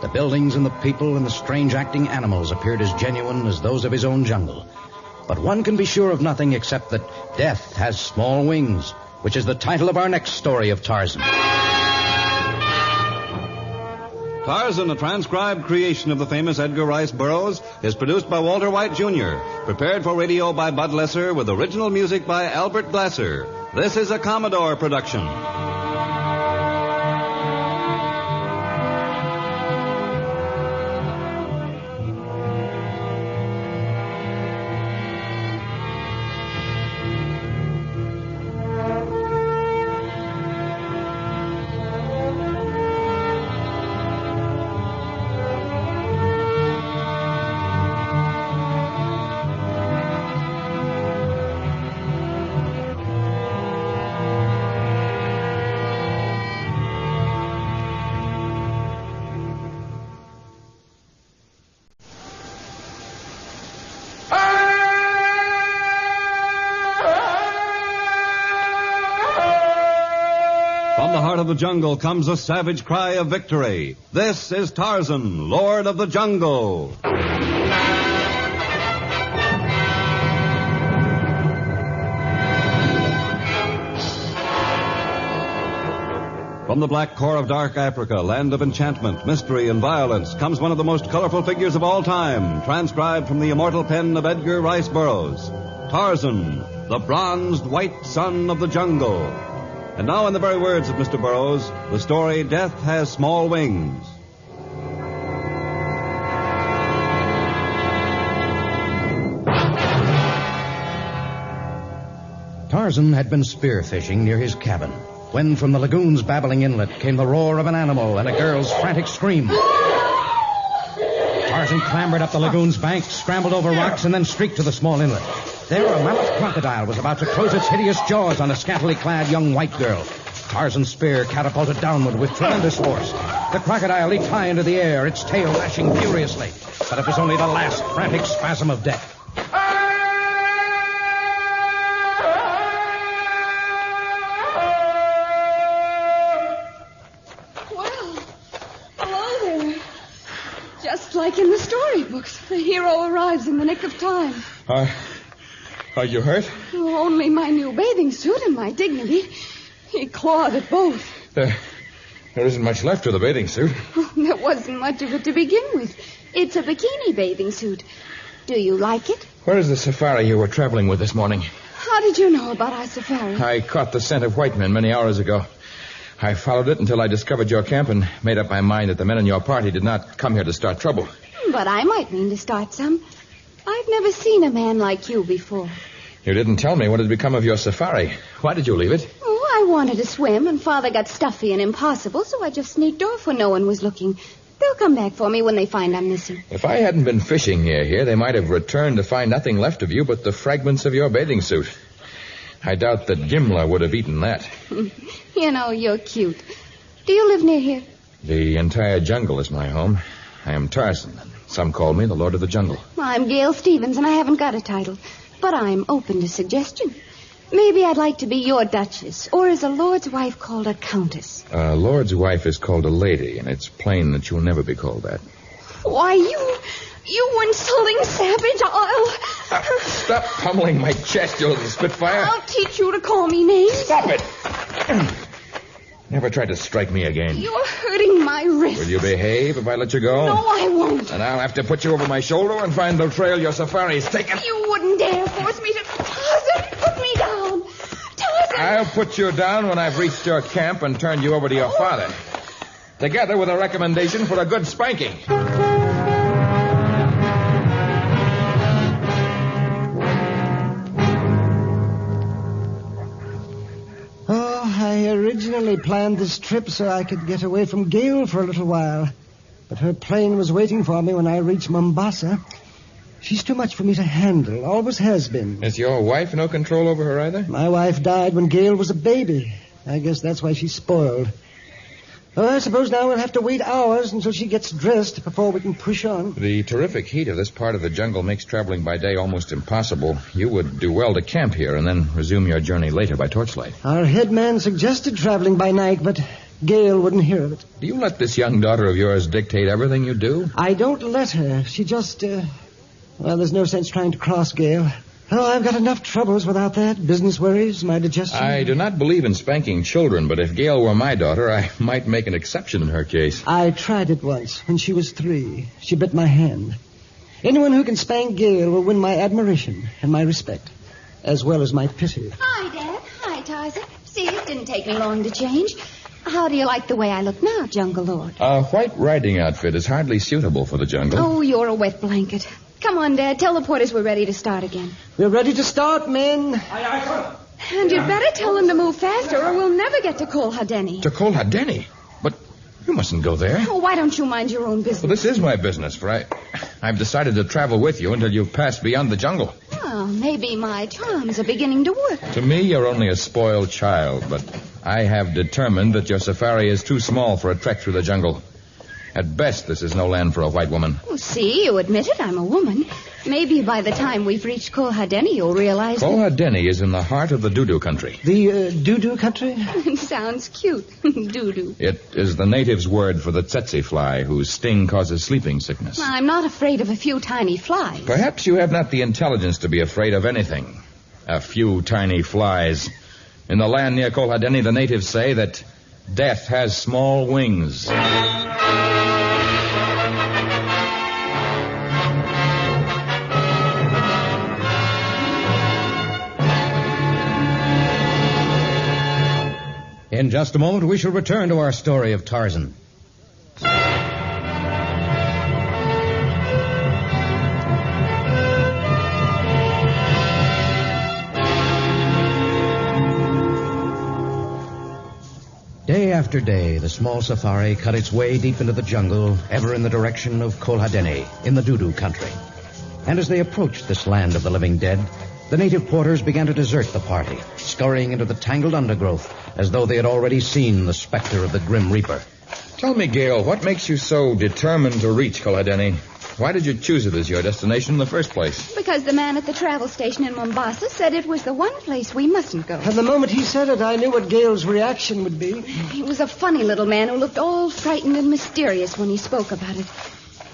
The buildings and the people and the strange acting animals appeared as genuine as those of his own jungle. But one can be sure of nothing except that death has small wings, which is the title of our next story of Tarzan. Tarzan, a transcribed creation of the famous Edgar Rice Burroughs, is produced by Walter White, Jr., prepared for radio by Bud Lesser, with original music by Albert Glasser. This is a Commodore production. From the heart of the jungle comes a savage cry of victory. This is Tarzan, Lord of the Jungle. From the black core of dark Africa, land of enchantment, mystery, and violence, comes one of the most colorful figures of all time, transcribed from the immortal pen of Edgar Rice Burroughs. Tarzan, the bronzed white son of the jungle. And now, in the very words of Mr. Burroughs, the story, Death Has Small Wings. Tarzan had been spearfishing near his cabin when from the lagoon's babbling inlet came the roar of an animal and a girl's frantic scream. Tarzan clambered up the lagoon's bank, scrambled over rocks, and then streaked to the small inlet. There, a mammoth crocodile was about to close its hideous jaws on a scantily clad young white girl. Tarzan's spear catapulted downward with tremendous force. The crocodile leaped high into the air, its tail lashing furiously. But it was only the last frantic spasm of death. Well, hello there. Just like in the storybooks, the hero arrives in the nick of time. Are you hurt? Oh, only my new bathing suit and my dignity. He clawed at both. There isn't much left of the bathing suit. Oh, there wasn't much of it to begin with. It's a bikini bathing suit. Do you like it? Where is the safari you were traveling with this morning? How did you know about our safari? I caught the scent of white men many hours ago. I followed it until I discovered your camp and made up my mind that the men in your party did not come here to start trouble. But I might mean to start some. I've never seen a man like you before. You didn't tell me what had become of your safari. Why did you leave it? Oh, I wanted to swim, and Father got stuffy and impossible, so I just sneaked off when no one was looking. They'll come back for me when they find I'm missing. If I hadn't been fishing near here, they might have returned to find nothing left of you but the fragments of your bathing suit. I doubt that Gimla would have eaten that. You know, you're cute. Do you live near here? The entire jungle is my home. I am Tarzan. Some call me the Lord of the Jungle. I'm Gail Stevens, and I haven't got a title. But I'm open to suggestion. Maybe I'd like to be your Duchess, or as a lord's wife called a countess. A lord's wife is called a lady, and it's plain that you'll never be called that. Why, you insulting savage, Stop pummeling my chest, you little spitfire. I'll teach you to call me names. Stop it. Never try to strike me again. You're hurting my wrist. Will you behave if I let you go? No, I won't. And I'll have to put you over my shoulder and find the trail your safari's taken. You wouldn't dare force me to... Tarzan, put me down. Tarzan. I'll put you down when I've reached your camp and turned you over to your father. Together with a recommendation for a good spanking. I originally planned this trip so I could get away from Gail for a little while. But her plane was waiting for me when I reached Mombasa. She's too much for me to handle, always has been. Has your wife no control over her either? My wife died when Gail was a baby. I guess that's why she's spoiled. Oh, I suppose now we'll have to wait hours until she gets dressed before we can push on. The terrific heat of this part of the jungle makes traveling by day almost impossible. You would do well to camp here and then resume your journey later by torchlight. Our head man suggested traveling by night, but Gail wouldn't hear of it. Do you let this young daughter of yours dictate everything you do? I don't let her. She just, well, there's no sense trying to cross Gail. Oh, I've got enough troubles without that. Business worries, my digestion. I do not believe in spanking children, but if Gail were my daughter, I might make an exception in her case. I tried it once when she was 3. She bit my hand. Anyone who can spank Gail will win my admiration and my respect, as well as my pity. Hi, Dad. Hi, Tarzan. See, it didn't take me long to change. How do you like the way I look now, Jungle Lord? A white riding outfit is hardly suitable for the jungle. Oh, you're a wet blanket. Come on, Dad. Tell the porters we're ready to start again. We're ready to start, men. Aye, aye, sir. And you'd better tell them to move faster or we'll never get to Kol Hadeni. To Kol Hadeni? But you mustn't go there. Oh, why don't you mind your own business? Well, this is my business, for I've decided to travel with you until you've passed beyond the jungle. Oh, maybe my charms are beginning to work. To me, you're only a spoiled child, but I have determined that your safari is too small for a trek through the jungle. At best, this is no land for a white woman. Oh, see, you admit it, I'm a woman. Maybe by the time we've reached Kol Hadeni, you'll realize Kol Hadeni is in the heart of the Dudu country. The Dudu country? Sounds cute. Dudu. It is the natives' word for the tsetse fly, whose sting causes sleeping sickness. I'm not afraid of a few tiny flies. Perhaps you have not the intelligence to be afraid of anything. A few tiny flies. In the land near Kol Hadeni, the natives say that death has small wings. In just a moment, we shall return to our story of Tarzan. Day after day, the small safari cut its way deep into the jungle, ever in the direction of Kol Hadeni, in the Dudu country. And as they approached this land of the living dead, The native porters began to desert the party, scurrying into the tangled undergrowth as though they had already seen the specter of the Grim Reaper. Tell me, Gale, what makes you so determined to reach Kolhadeni? Why did you choose it as your destination in the first place? Because the man at the travel station in Mombasa said it was the one place we mustn't go. And the moment he said it, I knew what Gale's reaction would be. He was a funny little man who looked all frightened and mysterious when he spoke about it.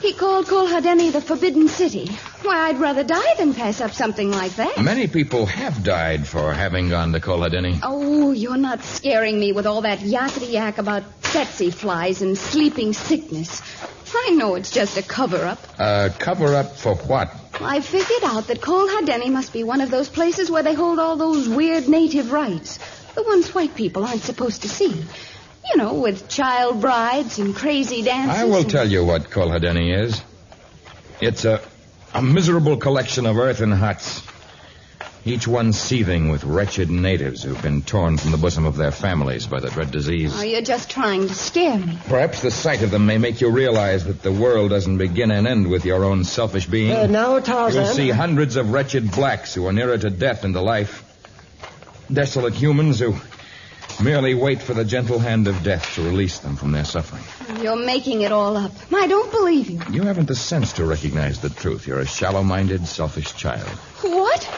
He called Kolhadeni the Forbidden City. Why, I'd rather die than pass up something like that. Many people have died for having gone to Kolhadeni. Oh, you're not scaring me with all that yakety-yak about tsetse flies and sleeping sickness. I know it's just a cover-up. A cover-up for what? I figured out that Kolhadeni must be one of those places where they hold all those weird native rites. The ones white people aren't supposed to see. You know, with child brides and crazy dances. I will tell you what Kolhadeni is. It's a miserable collection of earthen huts. Each one seething with wretched natives who've been torn from the bosom of their families by the dread disease. Oh, you're just trying to scare me. Perhaps the sight of them may make you realize that the world doesn't begin and end with your own selfish being. Now, Tarzan. You'll see hundreds of wretched blacks who are nearer to death than to life. Desolate humans who merely wait for the gentle hand of death to release them from their suffering. You're making it all up. I don't believe you. You haven't the sense to recognize the truth. You're a shallow-minded, selfish child. What?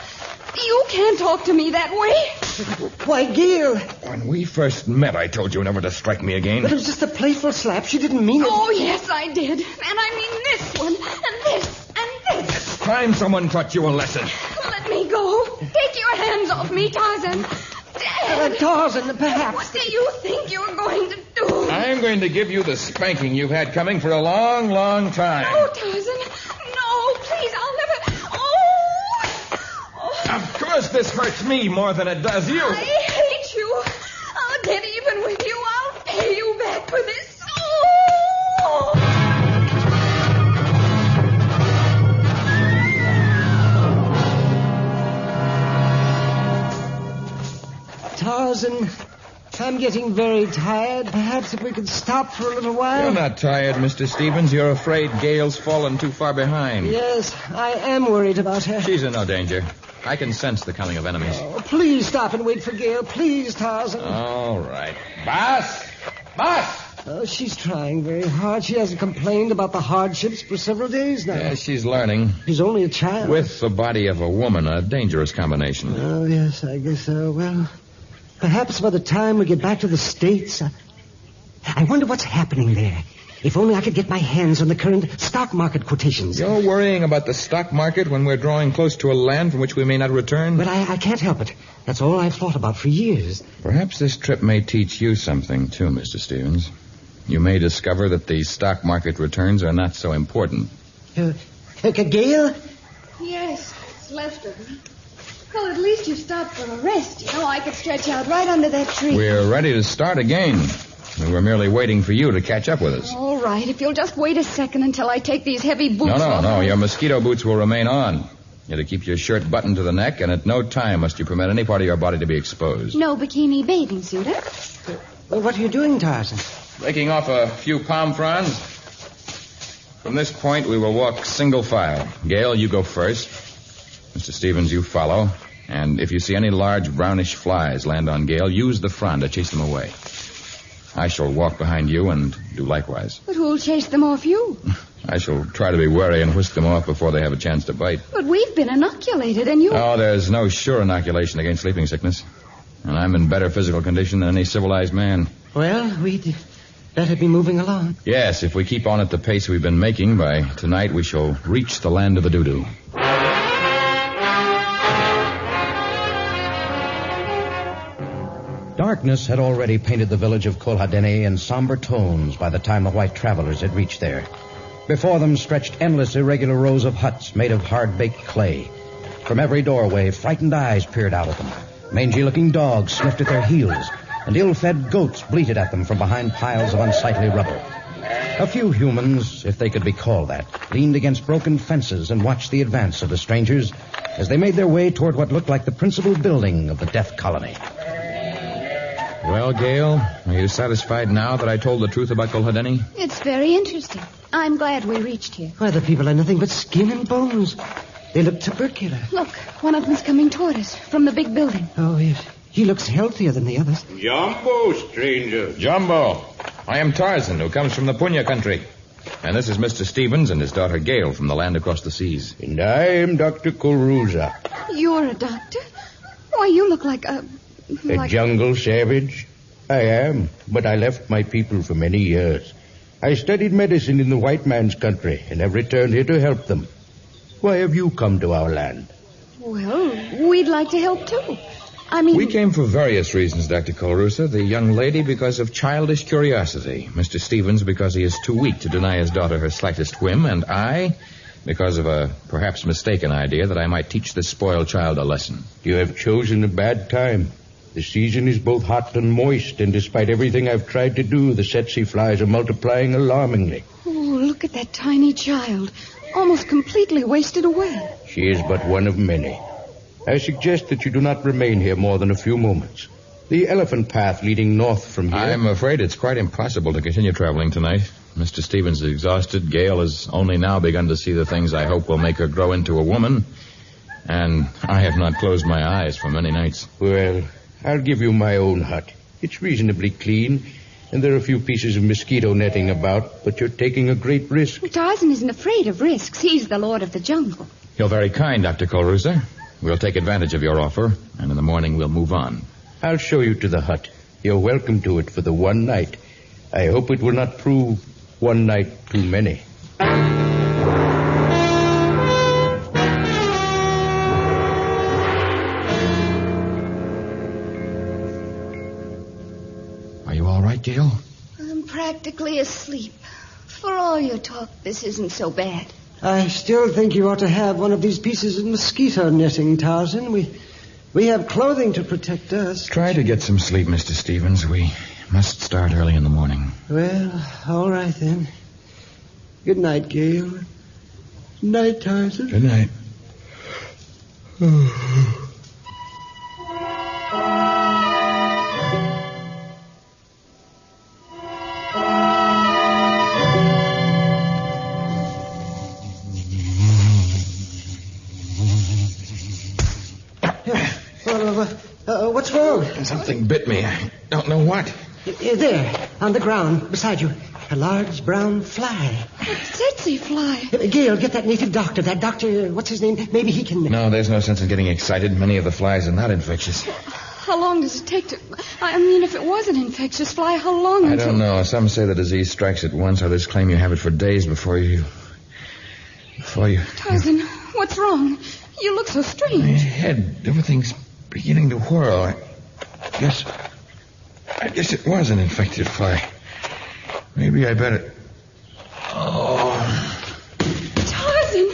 You can't talk to me that way. Why, Gale. When we first met, I told you never to strike me again. But it was just a playful slap. She didn't mean it. Oh, yes, I did. And I mean this one, and this, and this. It's time someone taught you a lesson. Let me go. Take your hands off me, Tarzan. Dad! Tarzan, perhaps. What do you think you're going to do? I'm going to give you the spanking you've had coming for a long, long time. No, Tarzan. No, please, I'll never... Of course this hurts me more than it does you. I hate you. I'll get even with you. I'll pay you back for this. Oh! Tarzan, I'm getting very tired. Perhaps if we could stop for a little while. You're not tired, Mr. Stevens. You're afraid Gale's fallen too far behind. Yes, I am worried about her. She's in no danger. I can sense the coming of enemies. Oh, please stop and wait for Gale. Please, Tarzan. All right. Boss! Boss! Oh, she's trying very hard. She hasn't complained about the hardships for several days now. Yes, she's learning. She's only a child. With the body of a woman, a dangerous combination. Oh, yes, I guess so. Well, perhaps by the time we get back to the States... I wonder what's happening there. If only I could get my hands on the current stock market quotations. You're worrying about the stock market when we're drawing close to a land from which we may not return? But I can't help it. That's all I've thought about for years. Perhaps this trip may teach you something, too, Mr. Stevens. You may discover that the stock market returns are not so important. Gale? Yes, it's left of me. Well, at least you stopped for a rest. You know, I could stretch out right under that tree. We're ready to start again. We were merely waiting for you to catch up with us. All right, if you'll just wait a second until I take these heavy boots off. No. Your mosquito boots will remain on. You're to keep your shirt buttoned to the neck, and at no time must you permit any part of your body to be exposed. No bikini bathing suit, eh? Well, what are you doing, Tarzan? Breaking off a few palm fronds. From this point, we will walk single file. Gale, you go first. Mr. Stevens, you follow. And if you see any large brownish flies land on Gale, use the frond to chase them away. I shall walk behind you and do likewise. But who'll chase them off you? I shall try to be wary and whisk them off before they have a chance to bite. But we've been inoculated, and you... Oh, there's no sure inoculation against sleeping sickness. And I'm in better physical condition than any civilized man. Well, we'd better be moving along. Yes, if we keep on at the pace we've been making, by tonight we shall reach the land of the doo-doo. Darkness had already painted the village of Kolhadeni in somber tones by the time the white travelers had reached there. Before them stretched endless irregular rows of huts made of hard-baked clay. From every doorway, frightened eyes peered out at them. Mangy-looking dogs sniffed at their heels, and ill-fed goats bleated at them from behind piles of unsightly rubble. A few humans, if they could be called that, leaned against broken fences and watched the advance of the strangers as they made their way toward what looked like the principal building of the Death Colony. Well, Gale, are you satisfied now that I told the truth about Kolhadeni? It's very interesting. I'm glad we reached here. Why, the people are nothing but skin and bones. They look tubercular. Look, one of them's coming toward us from the big building. Oh, he looks healthier than the others. Jumbo, stranger. Jumbo. I am Tarzan, who comes from the Punya country. And this is Mr. Stevens and his daughter Gail from the land across the seas. And I am Dr. Kolruza. You're a doctor? Why, you look like a jungle savage? I am, but I left my people for many years. I studied medicine in the white man's country and have returned here to help them. Why have you come to our land? Well, we'd like to help, too. We came for various reasons, Dr. Kolruza. The young lady because of childish curiosity. Mr. Stevens because he is too weak to deny his daughter her slightest whim. And I because of a perhaps mistaken idea that I might teach this spoiled child a lesson. You have chosen a bad time. The season is both hot and moist, and despite everything I've tried to do, the tsetse flies are multiplying alarmingly. Oh, look at that tiny child. Almost completely wasted away. She is but one of many. I suggest that you do not remain here more than a few moments. The elephant path leading north from here... I'm afraid it's quite impossible to continue traveling tonight. Mr. Stevens is exhausted. Gail has only now begun to see the things I hope will make her grow into a woman. And I have not closed my eyes for many nights. Well, I'll give you my own hut. It's reasonably clean, and there are a few pieces of mosquito netting about, but you're taking a great risk. Tarzan isn't afraid of risks. He's the lord of the jungle. You're very kind, Dr. Kolruza. We'll take advantage of your offer, and in the morning we'll move on. I'll show you to the hut. You're welcome to it for the one night. I hope it will not prove one night too many. Are you all right, Gail? I'm practically asleep. For all your talk, this isn't so bad. I still think you ought to have one of these pieces of mosquito netting, Tarzan. We have clothing to protect us. Try to get some sleep, Mr. Stevens. We must start early in the morning. Well, all right then. Good night, Gail. Good night, Tarzan. Good night. What's wrong? Something bit me. I don't know what. There, on the ground, beside you. A large brown fly. A tsetse fly. Gail, get that native doctor. That doctor, what's his name? Maybe he can... No, there's no sense in getting excited. Many of the flies are not infectious. How long does it take to... I mean, if it was an infectious fly, how long I don't know. Some say the disease strikes at once. Others claim you have it for days before you... Tarzan, what's wrong? You look so strange. My head, everything's beginning to whirl. I guess it was an infected fly. Maybe I better... Oh. Tarzan!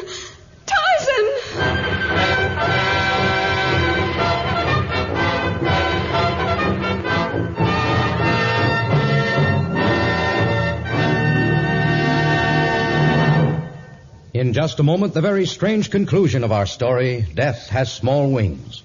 In just a moment, the very strange conclusion of our story, Death Has Small Wings.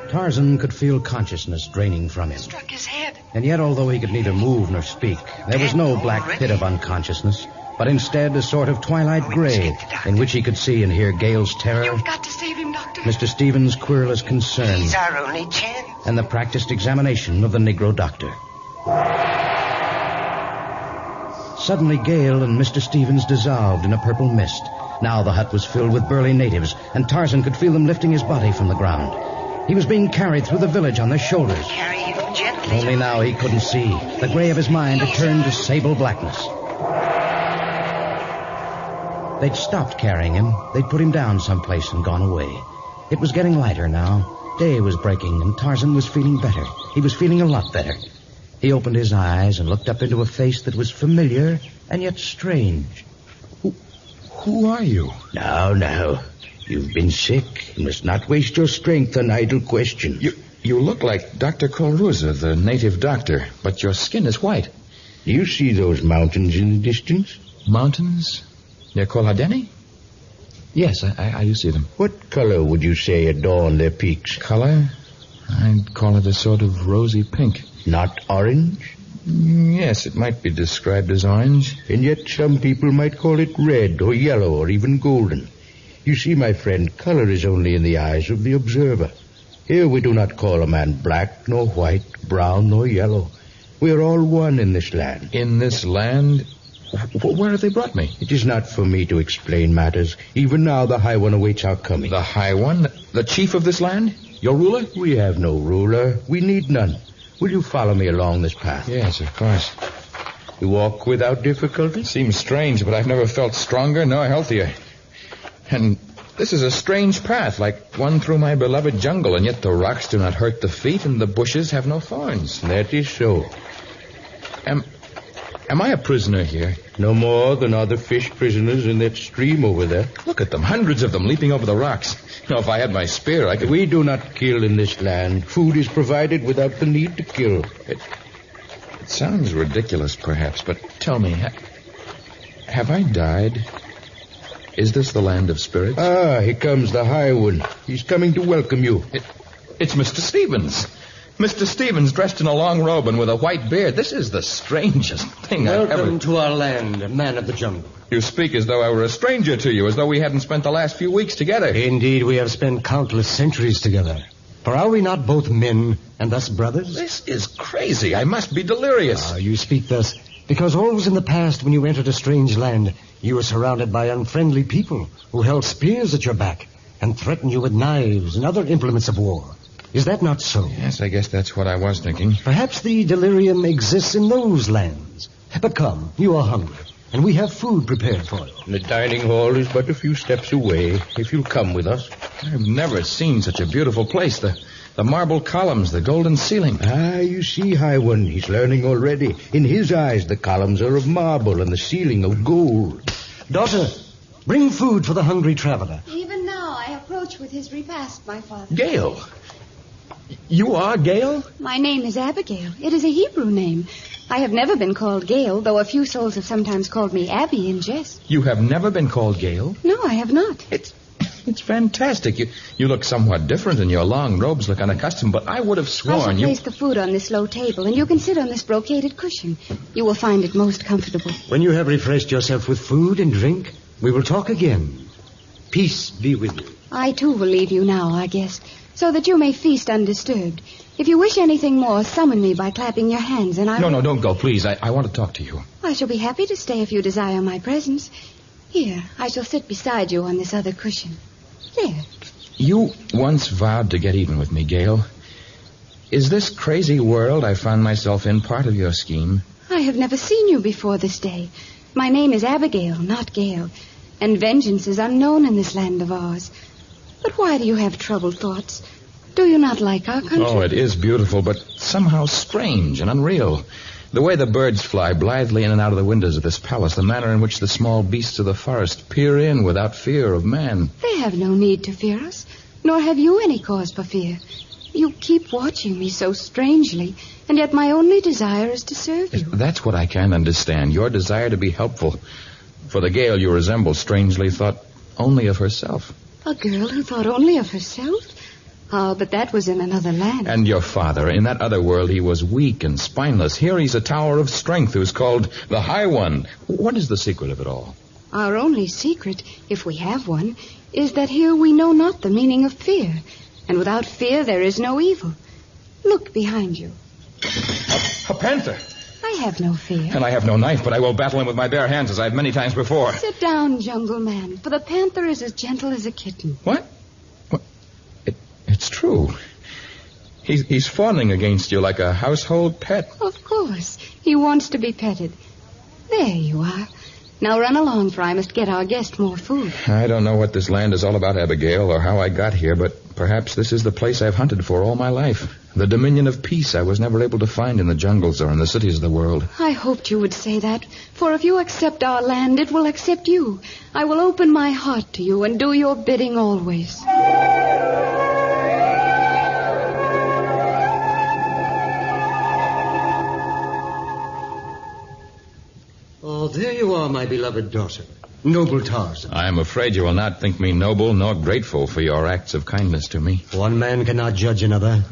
Tarzan could feel consciousness draining from him. Struck his head. And yet, although he could neither move nor speak, there was no black pit of unconsciousness, but instead a sort of twilight gray in which he could see and hear Gail's terror. You've got to save him, Doctor. Mr. Stevens' querulous concern. He's our only chance. And the practiced examination of the Negro doctor. Suddenly, Gail and Mr. Stevens dissolved in a purple mist. Now the hut was filled with burly natives, and Tarzan could feel them lifting his body from the ground. He was being carried through the village on their shoulders. Carry him gently. Only now he couldn't see. The gray of his mind had turned to sable blackness. They'd stopped carrying him. They'd put him down someplace and gone away. It was getting lighter now. Day was breaking, and Tarzan was feeling better. He was feeling a lot better. He opened his eyes and looked up into a face that was familiar and yet strange. Who are you? Now. You've been sick. You must not waste your strength on idle questions. You look like Dr. Kolruza, the native doctor, but your skin is white. Do you see those mountains in the distance? Mountains? Near Koladeni? Yes, I do see them. What color would you say adorn their peaks? Color? I'd call it a sort of rosy pink. Not orange? Yes, it might be described as orange. And yet some people might call it red or yellow or even golden. You see, my friend, color is only in the eyes of the observer. Here we do not call a man black, nor white, brown, nor yellow. We are all one in this land. In this land? Where have they brought me? It is not for me to explain matters. Even now the High One awaits our coming. The High One? The chief of this land? Your ruler? We have no ruler. We need none. Will you follow me along this path? Yes, of course. You walk without difficulty? Seems strange, but I've never felt stronger nor healthier. And this is a strange path, like one through my beloved jungle, and yet the rocks do not hurt the feet and the bushes have no thorns. That is so. Am I a prisoner here? No more than are the fish prisoners in that stream over there. Look at them, hundreds of them leaping over the rocks. If I had my spear, I could... We do not kill in this land. Food is provided without the need to kill. It sounds ridiculous, perhaps, but tell me, have I died? Is this the land of spirits? Ah, here comes the High One. He's coming to welcome you. It's Mr. Stevens. Mr. Stevens dressed in a long robe and with a white beard. This is the strangest thing I've ever... Welcome to our land, man of the jungle. You speak as though I were a stranger to you, as though we hadn't spent the last few weeks together. Indeed, we have spent countless centuries together. For are we not both men and thus brothers? This is crazy. I must be delirious. You speak thus because always in the past when you entered a strange land, you were surrounded by unfriendly people who held spears at your back and threatened you with knives and other implements of war. Is that not so? Yes, I guess that's what I was thinking. Perhaps the delirium exists in those lands. But come, you are hungry, and we have food prepared for you. The dining hall is but a few steps away, if you'll come with us. I've never seen such a beautiful place. The marble columns, the golden ceiling. Ah, you see, High One, he's learning already. In his eyes, the columns are of marble and the ceiling of gold. Daughter, bring food for the hungry traveler. Even now I approach with his repast, my father. Gale. You are Gale? My name is Abigail. It is a Hebrew name. I have never been called Gale, though a few souls have sometimes called me Abby in jest. You have never been called Gale? No, I have not. It's fantastic. You look somewhat different, and your long robes look unaccustomed, but I would have sworn I shall place the food on this low table, and you can sit on this brocaded cushion. You will find it most comfortable. When you have refreshed yourself with food and drink, we will talk again. Peace be with you. I, too, will leave you now, our guest, so that you may feast undisturbed. If you wish anything more, summon me by clapping your hands, and I... No, don't go, please. I want to talk to you. I shall be happy to stay if you desire my presence. Here, I shall sit beside you on this other cushion. There. You once vowed to get even with me, Gale. Is this crazy world I find myself in part of your scheme? I have never seen you before this day. My name is Abigail, not Gale, and vengeance is unknown in this land of ours. But why do you have troubled thoughts? Do you not like our country? Oh, it is beautiful, but somehow strange and unreal. The way the birds fly blithely in and out of the windows of this palace, the manner in which the small beasts of the forest peer in without fear of man. They have no need to fear us, nor have you any cause for fear. You keep watching me so strangely, and yet my only desire is to serve you. That's what I can't understand, your desire to be helpful. For the Gale you resemble strangely thought only of herself. A girl who thought only of herself? Oh, but that was in another land. And your father, in that other world, he was weak and spineless. Here he's a tower of strength who's called the High One. What is the secret of it all? Our only secret, if we have one, is that here we know not the meaning of fear. And without fear, there is no evil. Look behind you. A panther. I have no fear. And I have no knife, but I will battle him with my bare hands as I've many times before. Sit down, jungle man, for the panther is as gentle as a kitten. What? It's true. He's fawning against you like a household pet. Of course. He wants to be petted. There you are. Now run along, for I must get our guest more food. I don't know what this land is all about, Abigail, or how I got here, but perhaps this is the place I've hunted for all my life. The dominion of peace I was never able to find in the jungles or in the cities of the world. I hoped you would say that, for if you accept our land, it will accept you. I will open my heart to you and do your bidding always. Oh, there you are, my beloved daughter. Noble Tarzan. I am afraid you will not think me noble nor grateful for your acts of kindness to me. One man cannot judge another.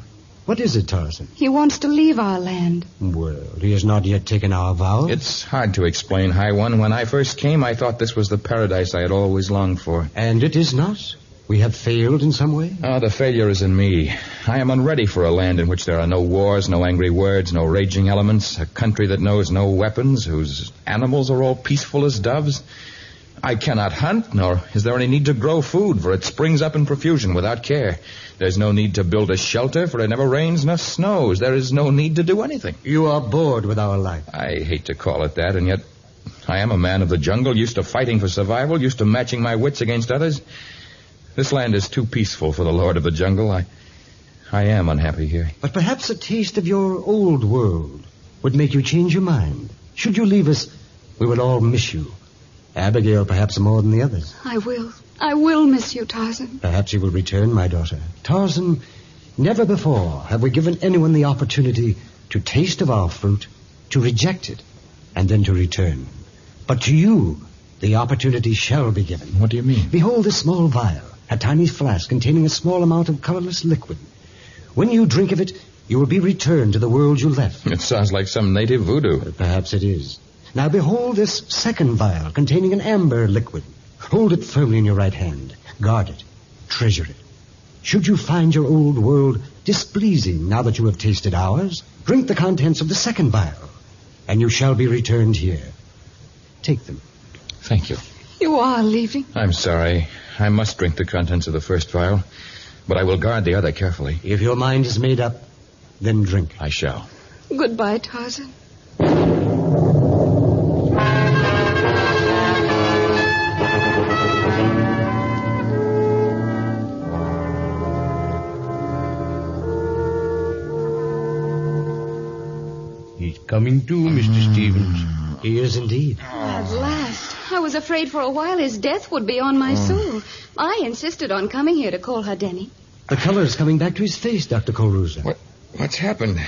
What is it, Tarzan? He wants to leave our land. Well, he has not yet taken our vow. It's hard to explain, High One. When I first came, I thought this was the paradise I had always longed for. And it is not? We have failed in some way? Oh, the failure is in me. I am unready for a land in which there are no wars, no angry words, no raging elements, a country that knows no weapons, whose animals are all peaceful as doves. I cannot hunt, nor is there any need to grow food, for it springs up in profusion without care. There's no need to build a shelter, for it never rains nor snows. There is no need to do anything. You are bored with our life. I hate to call it that, and yet I am a man of the jungle, used to fighting for survival, used to matching my wits against others. This land is too peaceful for the lord of the jungle. I am unhappy here. But perhaps a taste of your old world would make you change your mind. Should you leave us, we would all miss you. Abigail perhaps more than the others. I will miss you, Tarzan. Perhaps you will return, my daughter. Tarzan, never before have we given anyone the opportunity to taste of our fruit, to reject it, and then to return. But to you, the opportunity shall be given. What do you mean? Behold this small vial, a tiny flask containing a small amount of colorless liquid. When you drink of it, you will be returned to the world you left. It sounds like some native voodoo. Perhaps it is. Now behold this second vial containing an amber liquid. Hold it firmly in your right hand. Guard it. Treasure it. Should you find your old world displeasing now that you have tasted ours, drink the contents of the second vial, and you shall be returned here. Take them. Thank you. You are leaving. I'm sorry. I must drink the contents of the first vial, but I will guard the other carefully. If your mind is made up, then drink. I shall. Goodbye, Tarzan. He's coming to, Mr. Stevens. He is indeed. At last. I was afraid for a while his death would be on my soul. I insisted on coming here to call her Denny. The color is coming back to his face, Dr. Coruza. What's happened?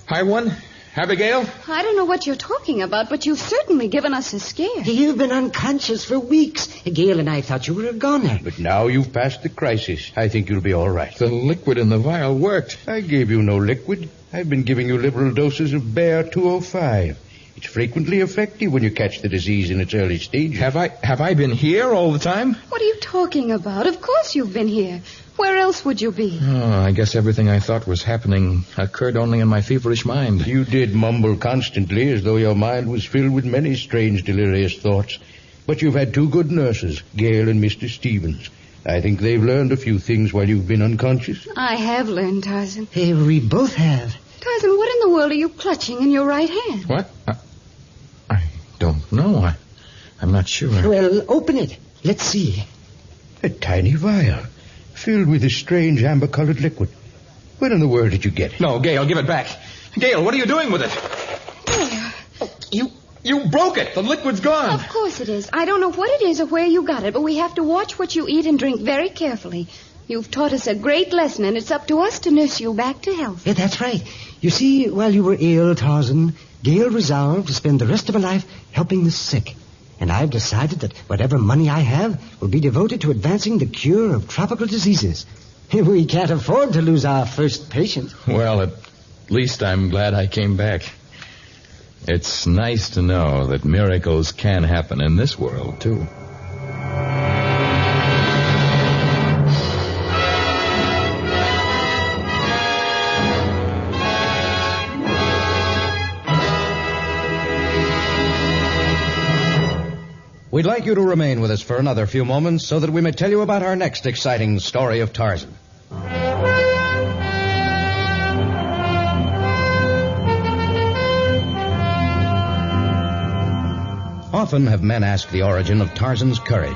High One? Abigail? I don't know what you're talking about, but you've certainly given us a scare. You've been unconscious for weeks. Gail and I thought you were a goner. But now you've passed the crisis. I think you'll be all right. The liquid in the vial worked. I gave you no liquid. I've been giving you liberal doses of Bear 205. It's frequently effective when you catch the disease in its early stages. Have I been here all the time? What are you talking about? Of course you've been here. Where else would you be? Oh, I guess everything I thought was happening occurred only in my feverish mind. You did mumble constantly as though your mind was filled with many strange, delirious thoughts. But you've had two good nurses, Gail and Mr. Stevens. I think they've learned a few things while you've been unconscious. I have learned, Tarzan. Hey, we both have. Tarzan, what in the world are you clutching in your right hand? What? I don't know. I'm not sure. Well, open it. Let's see. A tiny vial filled with a strange amber-colored liquid. Where in the world did you get it? No, Gail, give it back. Gail, what are you doing with it? There. You broke it. The liquid's gone. Of course it is. I don't know what it is or where you got it, but we have to watch what you eat and drink very carefully. You've taught us a great lesson, and it's up to us to nurse you back to health. Yeah, that's right. You see, while you were ill, Tarzan, Gail resolved to spend the rest of her life helping the sick. And I've decided that whatever money I have will be devoted to advancing the cure of tropical diseases. We can't afford to lose our first patient. Well, at least I'm glad I came back. It's nice to know that miracles can happen in this world, too. We'd like you to remain with us for another few moments so that we may tell you about our next exciting story of Tarzan. Often have men asked the origin of Tarzan's courage.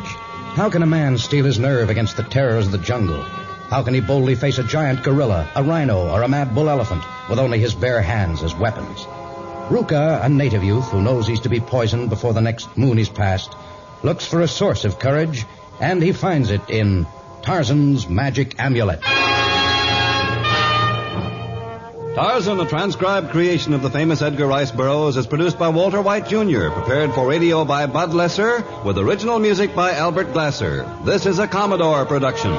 How can a man steel his nerve against the terrors of the jungle? How can he boldly face a giant gorilla, a rhino, or a mad bull elephant with only his bare hands as weapons? Ruka, a native youth who knows he's to be poisoned before the next moon is past, looks for a source of courage, and he finds it in Tarzan's magic amulet. Tarzan, a transcribed creation of the famous Edgar Rice Burroughs, is produced by Walter White, Jr., prepared for radio by Bud Lesser, with original music by Albert Glasser. This is a Commodore production.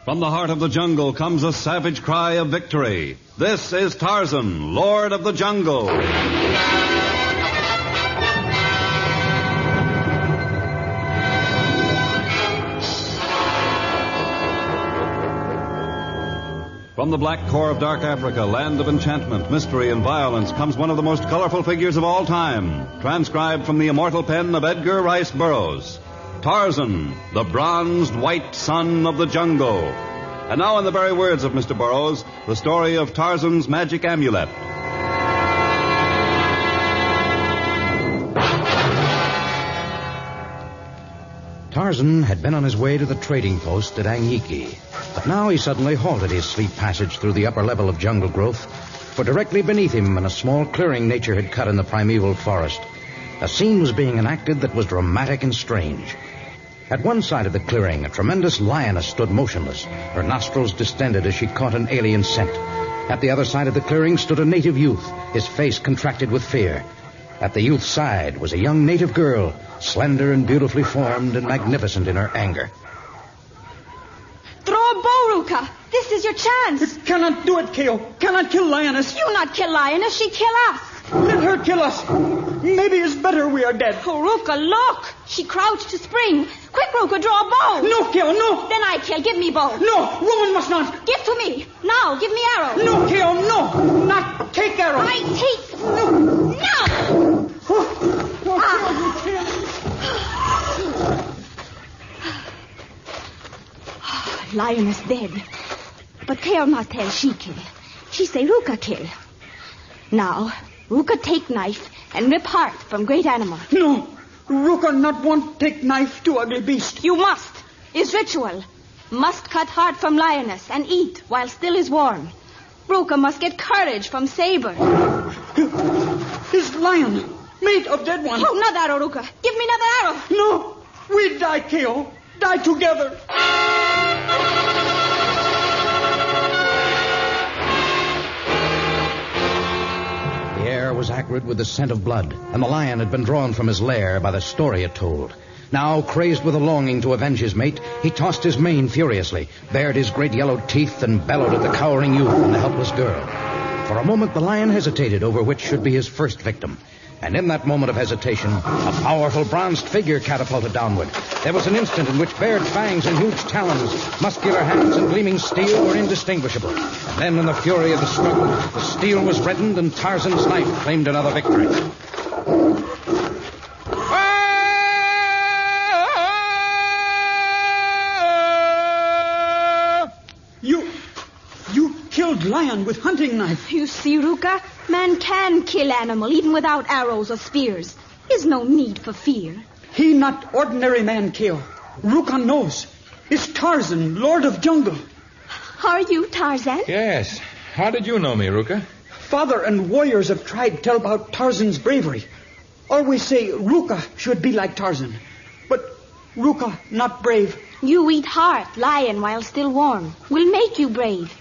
From the heart of the jungle comes a savage cry of victory. This is Tarzan, Lord of the Jungle. From the black core of dark Africa, land of enchantment, mystery, and violence, comes one of the most colorful figures of all time, transcribed from the immortal pen of Edgar Rice Burroughs. Tarzan, the bronzed white son of the jungle. And now, in the very words of Mr. Burroughs, the story of Tarzan's magic amulet. Tarzan had been on his way to the trading post at Anyiki, but now he suddenly halted his sleep passage through the upper level of jungle growth, for directly beneath him, in a small clearing nature had cut in the primeval forest, a scene was being enacted that was dramatic and strange. At one side of the clearing, a tremendous lioness stood motionless, her nostrils distended as she caught an alien scent. At the other side of the clearing stood a native youth, his face contracted with fear. At the youth's side was a young native girl, slender and beautifully formed and magnificent in her anger. Throw a bow, Ruka. This is your chance. You cannot do it, Keo. Cannot kill Lioness. You not kill Lioness, she kill us. Let her kill us. Maybe it's better we are dead. Oh, Ruka, look. She crouched to spring. Quick, Ruka, draw a bow. No, Keo, no. Then I kill. Give me bow. No, woman must not. Give to me. Now, give me arrow. No, Keo, no. Not take arrow. I take. No. Lioness dead. But Keo not tell she kill. She say Ruka kill. Now, Ruka take knife and rip heart from great animal. No, Ruka not want take knife to ugly beast. You must. Is ritual. Must cut heart from lioness and eat while still is warm. Ruka must get courage from saber. His lion, mate of dead one. Oh, another arrow, Ruka. Give me another arrow. No, we die, Keo. Die together. The air was acrid with the scent of blood, and the lion had been drawn from his lair by the story it told. Now, crazed with a longing to avenge his mate, he tossed his mane furiously, bared his great yellow teeth, and bellowed at the cowering youth and the helpless girl. For a moment, the lion hesitated over which should be his first victim. And in that moment of hesitation, a powerful bronzed figure catapulted downward. There was an instant in which bared fangs and huge talons, muscular hands and gleaming steel were indistinguishable. And then, in the fury of the struggle, the steel was reddened and Tarzan's knife claimed another victory. You killed lion with hunting knife. You see, Ruka? Man can kill animal even without arrows or spears. There's no need for fear. He not ordinary man, Keo. Ruka knows. It's Tarzan, Lord of Jungle. Are you Tarzan? Yes. How did you know me, Ruka? Father and warriors have tried to tell about Tarzan's bravery. Always say Ruka should be like Tarzan. But Ruka not brave. You eat heart, lion, while still warm. Will make you brave.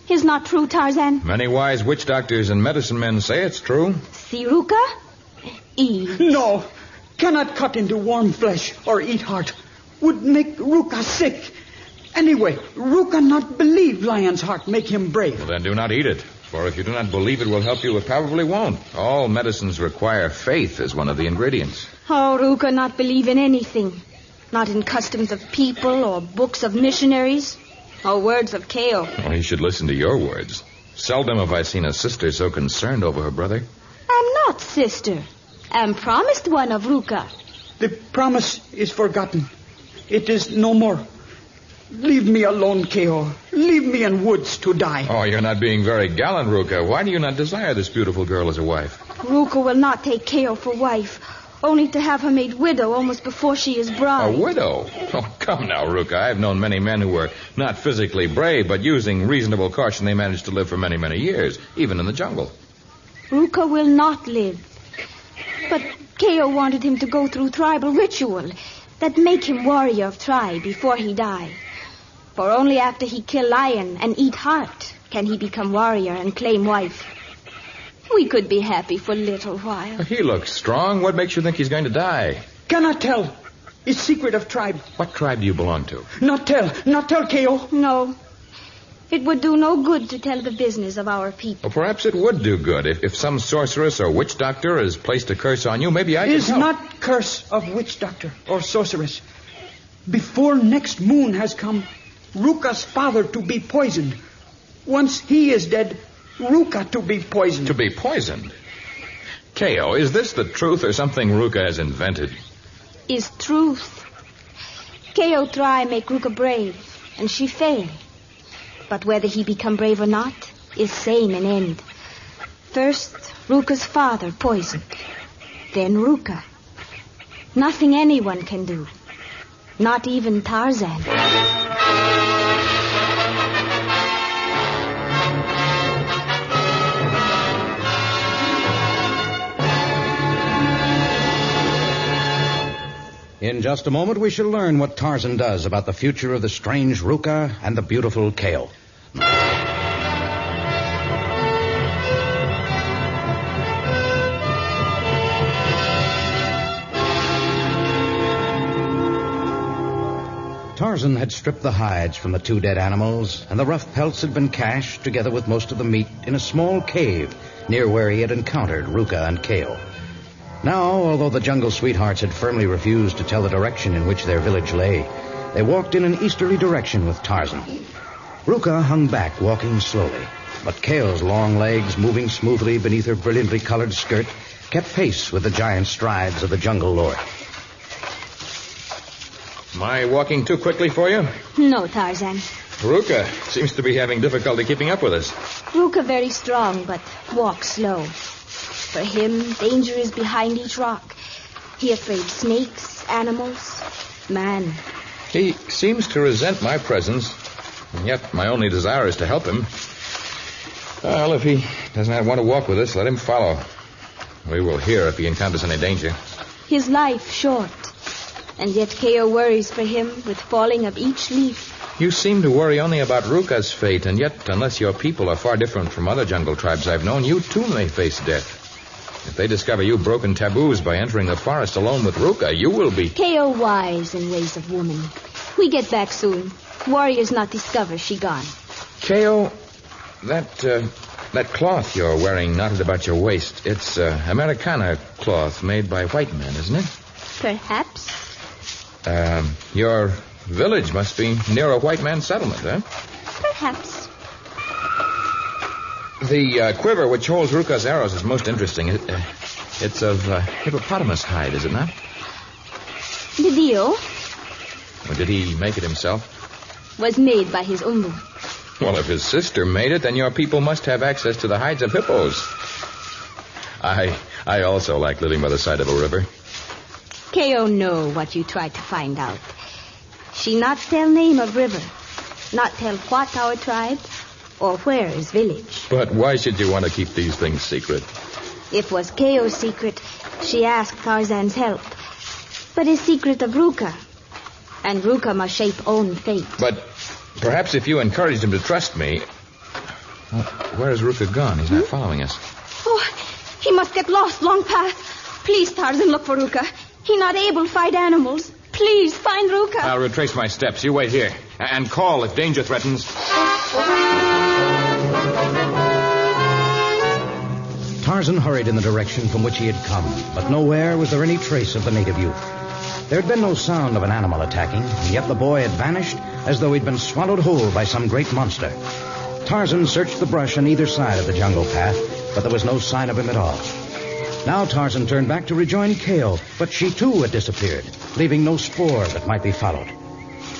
Is not true, Tarzan? Many wise witch doctors and medicine men say it's true. See, Ruka? Eat. No. Cannot cut into warm flesh or eat heart. Would make Ruka sick. Anyway, Ruka not believe lion's heart make him brave. Well, then do not eat it. For if you do not believe it will help you, it probably won't. All medicines require faith as one of the ingredients. Oh, Ruka not believe in anything. Not in customs of people or books of missionaries or words of Keo. Well, he should listen to your words. Seldom have I seen a sister so concerned over her brother. I'm not sister. I'm promised one of Ruka. The promise is forgotten. It is no more. Leave me alone, Keo. Leave me in woods to die. Oh, you're not being very gallant, Ruka. Why do you not desire this beautiful girl as a wife? Ruka will not take Keo for wife. Only to have her made widow almost before she is bride. A widow? Oh, come now, Ruka. I've known many men who were not physically brave, but using reasonable caution, they managed to live for many, many years, even in the jungle. Ruka will not live. But Keo wanted him to go through tribal ritual that make him warrior of tribe before he die. For only after he kill lion and eat heart can he become warrior and claim wife. We could be happy for a little while. He looks strong. What makes you think he's going to die? Cannot tell. Is secret of tribe. What tribe do you belong to? Not tell, K.O. No. It would do no good to tell the business of our people. Well, perhaps it would do good. If some sorceress or witch doctor has placed a curse on you, maybe I can Is help. not curse of witch doctor or sorceress. Before next moon has come, Ruka's father to be poisoned. Once he is dead, Ruka to be poisoned. To be poisoned? K.O., is this the truth or something Ruka has invented? Is truth. K.O. try make Ruka brave, and she fail. But whether he become brave or not is same in end. First, Ruka's father poisoned. Then Ruka. Nothing anyone can do. Not even Tarzan. In just a moment, we shall learn what Tarzan does about the future of the strange Ruka and the beautiful K.O. Tarzan had stripped the hides from the two dead animals, and the rough pelts had been cached, together with most of the meat, in a small cave near where he had encountered Ruka and K.O. Now, although the jungle sweethearts had firmly refused to tell the direction in which their village lay, they walked in an easterly direction with Tarzan. Ruka hung back, walking slowly, but K.O.'s long legs, moving smoothly beneath her brilliantly colored skirt, kept pace with the giant strides of the jungle lord. Am I walking too quickly for you? No, Tarzan. Ruka seems to be having difficulty keeping up with us. Ruka very strong, but walks slow. For him, danger is behind each rock. He afraid snakes, animals, man. He seems to resent my presence, and yet my only desire is to help him. Well, if he does not want to walk with us, let him follow. We will hear if he encounters any danger. His life short, and yet K.O. worries for him with falling of each leaf. You seem to worry only about Ruka's fate, and yet, unless your people are far different from other jungle tribes I've known, you too may face death. If they discover you've broken taboos by entering the forest alone with Ruka, you will be... K.O. wise in ways of woman. We get back soon. Warriors not discover she gone. K.O., that cloth you're wearing knotted about your waist, it's Americana cloth made by white men, isn't it? Perhaps. Your village must be near a white man's settlement, huh? Perhaps. The quiver which holds Ruka's arrows is most interesting. It's of hippopotamus hide, is it not? The deal Or did he make it himself? was made by his umbu. Well, if his sister made it, then your people must have access to the hides of hippos. I also like living by the side of a river. K.O. know what you try to find out. She not tell name of river, not tell what our tribe, or where is village. But why should you want to keep these things secret? If was K.O.'s secret, she asked Tarzan's help. But his secret of Ruka, and Ruka must shape own fate. But perhaps if you encouraged him to trust me... Well, where is Ruka gone? He's not following us. Oh, he must get lost long path. Please, Tarzan, look for Ruka. He not able to fight animals. Please, find Ruka. I'll retrace my steps. You wait here. And call if danger threatens. Tarzan hurried in the direction from which he had come, but nowhere was there any trace of the native youth. There had been no sound of an animal attacking, and yet the boy had vanished as though he'd been swallowed whole by some great monster. Tarzan searched the brush on either side of the jungle path, but there was no sign of him at all. Now Tarzan turned back to rejoin K.O., but she too had disappeared, leaving no spoor that might be followed.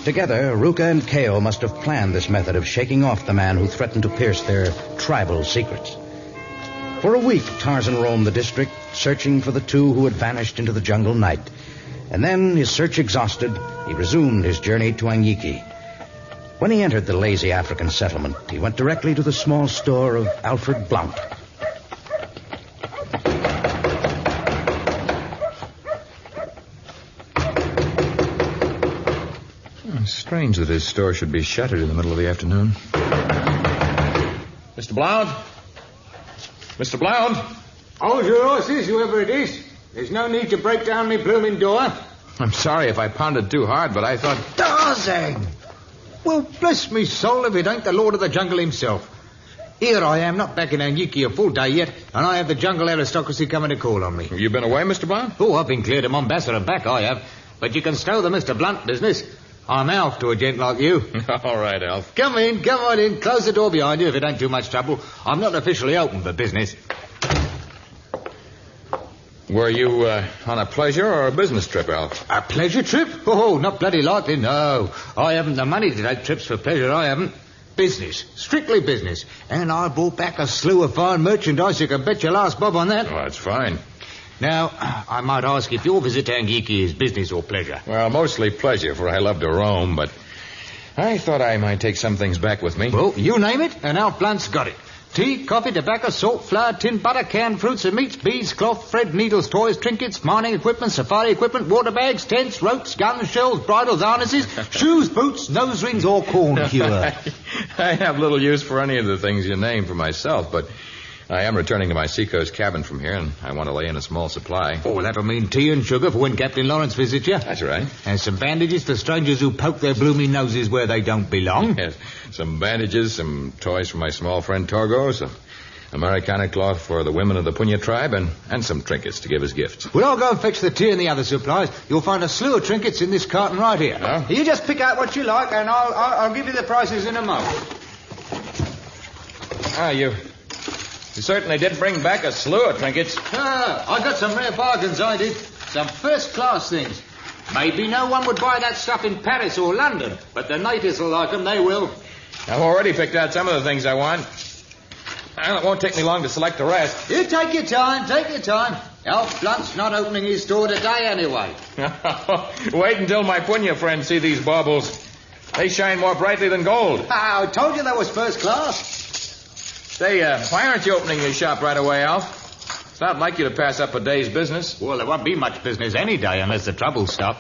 Together, Ruka and K.O. must have planned this method of shaking off the man who threatened to pierce their tribal secrets. For a week, Tarzan roamed the district, searching for the two who had vanished into the jungle night. And then, his search exhausted, he resumed his journey to Anyiki. When he entered the lazy African settlement, he went directly to the small store of Alfred Blount. Strange that his store should be shuttered in the middle of the afternoon. Mr. Blount? Mr. Blount? Hold your horses, whoever it is. There's no need to break down me blooming door. I'm sorry if I pounded too hard, but I thought... Tarzan! Well, bless me soul if it ain't the Lord of the Jungle himself. Here I am, not back in Anyiki a full day yet, and I have the jungle aristocracy coming to call on me. You been away, Mr. Blunt? Oh, I've been clear to Mombasa and back, I have. But you can stow the Mr. Blunt business. I'm Alf to a gent like you. All right, Alf. Come on in. Close the door behind you if it ain't too much trouble. I'm not officially open for business. Were you on a pleasure or a business trip, Alf? A pleasure trip? Oh, not bloody likely, no. I haven't the money to take trips for pleasure, I haven't. Business. Strictly business. And I brought back a slew of fine merchandise. You can bet your last bob on that. Oh, that's fine. Now, I might ask if your visit to Anyiki is business or pleasure. Well, mostly pleasure, for I love to roam, but I thought I might take some things back with me. Well, you name it, and Alf Blunt's got it. Tea, coffee, tobacco, salt, flour, tin, butter, canned fruits and meats, beads, cloth, thread, needles, toys, trinkets, mining equipment, safari equipment, water bags, tents, ropes, guns, shells, bridles, harnesses, shoes, boots, nose rings, or corn cure. I have little use for any of the things you named for myself, but I am returning to my seacoast cabin from here, and I want to lay in a small supply. Oh, that'll mean tea and sugar for when Captain Lawrence visits you. That's right. And some bandages for strangers who poke their blooming noses where they don't belong. Yes, some bandages, some toys for my small friend Torgo, some Americana cloth for the women of the Punya tribe, and some trinkets to give as gifts. Well, I'll go and fetch the tea and the other supplies. You'll find a slew of trinkets in this carton right here. Oh? You just pick out what you like, and I'll give you the prices in a moment. You certainly did bring back a slew of trinkets. I got some rare bargains, I did. Some first-class things. Maybe no one would buy that stuff in Paris or London, but the natives will like them, they will. I've already picked out some of the things I want. Well, it won't take me long to select the rest. You take your time. Alf Blunt's not opening his store today anyway. Wait until my Punya friends see these baubles. They shine more brightly than gold. I told you that was first class. Say, why aren't you opening your shop right away, Alf? It's not like you to pass up a day's business. Well, there won't be much business any day unless the troubles stop.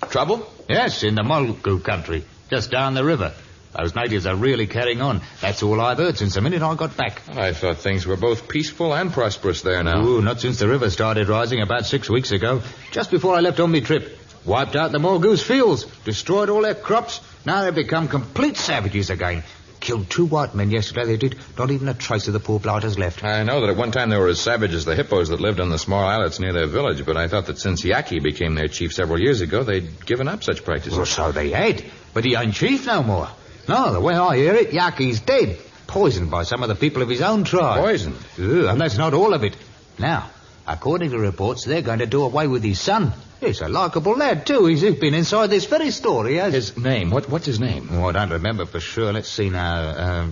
Trouble? Yes, in the Molgu country, just down the river. Those natives are really carrying on. That's all I've heard since the minute I got back. I thought things were both peaceful and prosperous there now. Ooh, not since the river started rising about 6 weeks ago. Just before I left on my trip. Wiped out the Molgu's fields, destroyed all their crops. Now they've become complete savages again. Killed 2 white men yesterday, they did. Not even a trace of the poor blighters left. I know that at one time they were as savage as the hippos that lived on the small islets near their village, but I thought that since Yaki became their chief several years ago, they'd given up such practices. Well, so they had. But he ain't chief no more. No, the way I hear it, Yaki's dead. Poisoned by some of the people of his own tribe. Poisoned? And that's not all of it. Now, according to reports, they're going to do away with his son. He's a likeable lad, too. He's been inside this very store, he has. His name? What's his name? Oh, I don't remember for sure. Let's see now.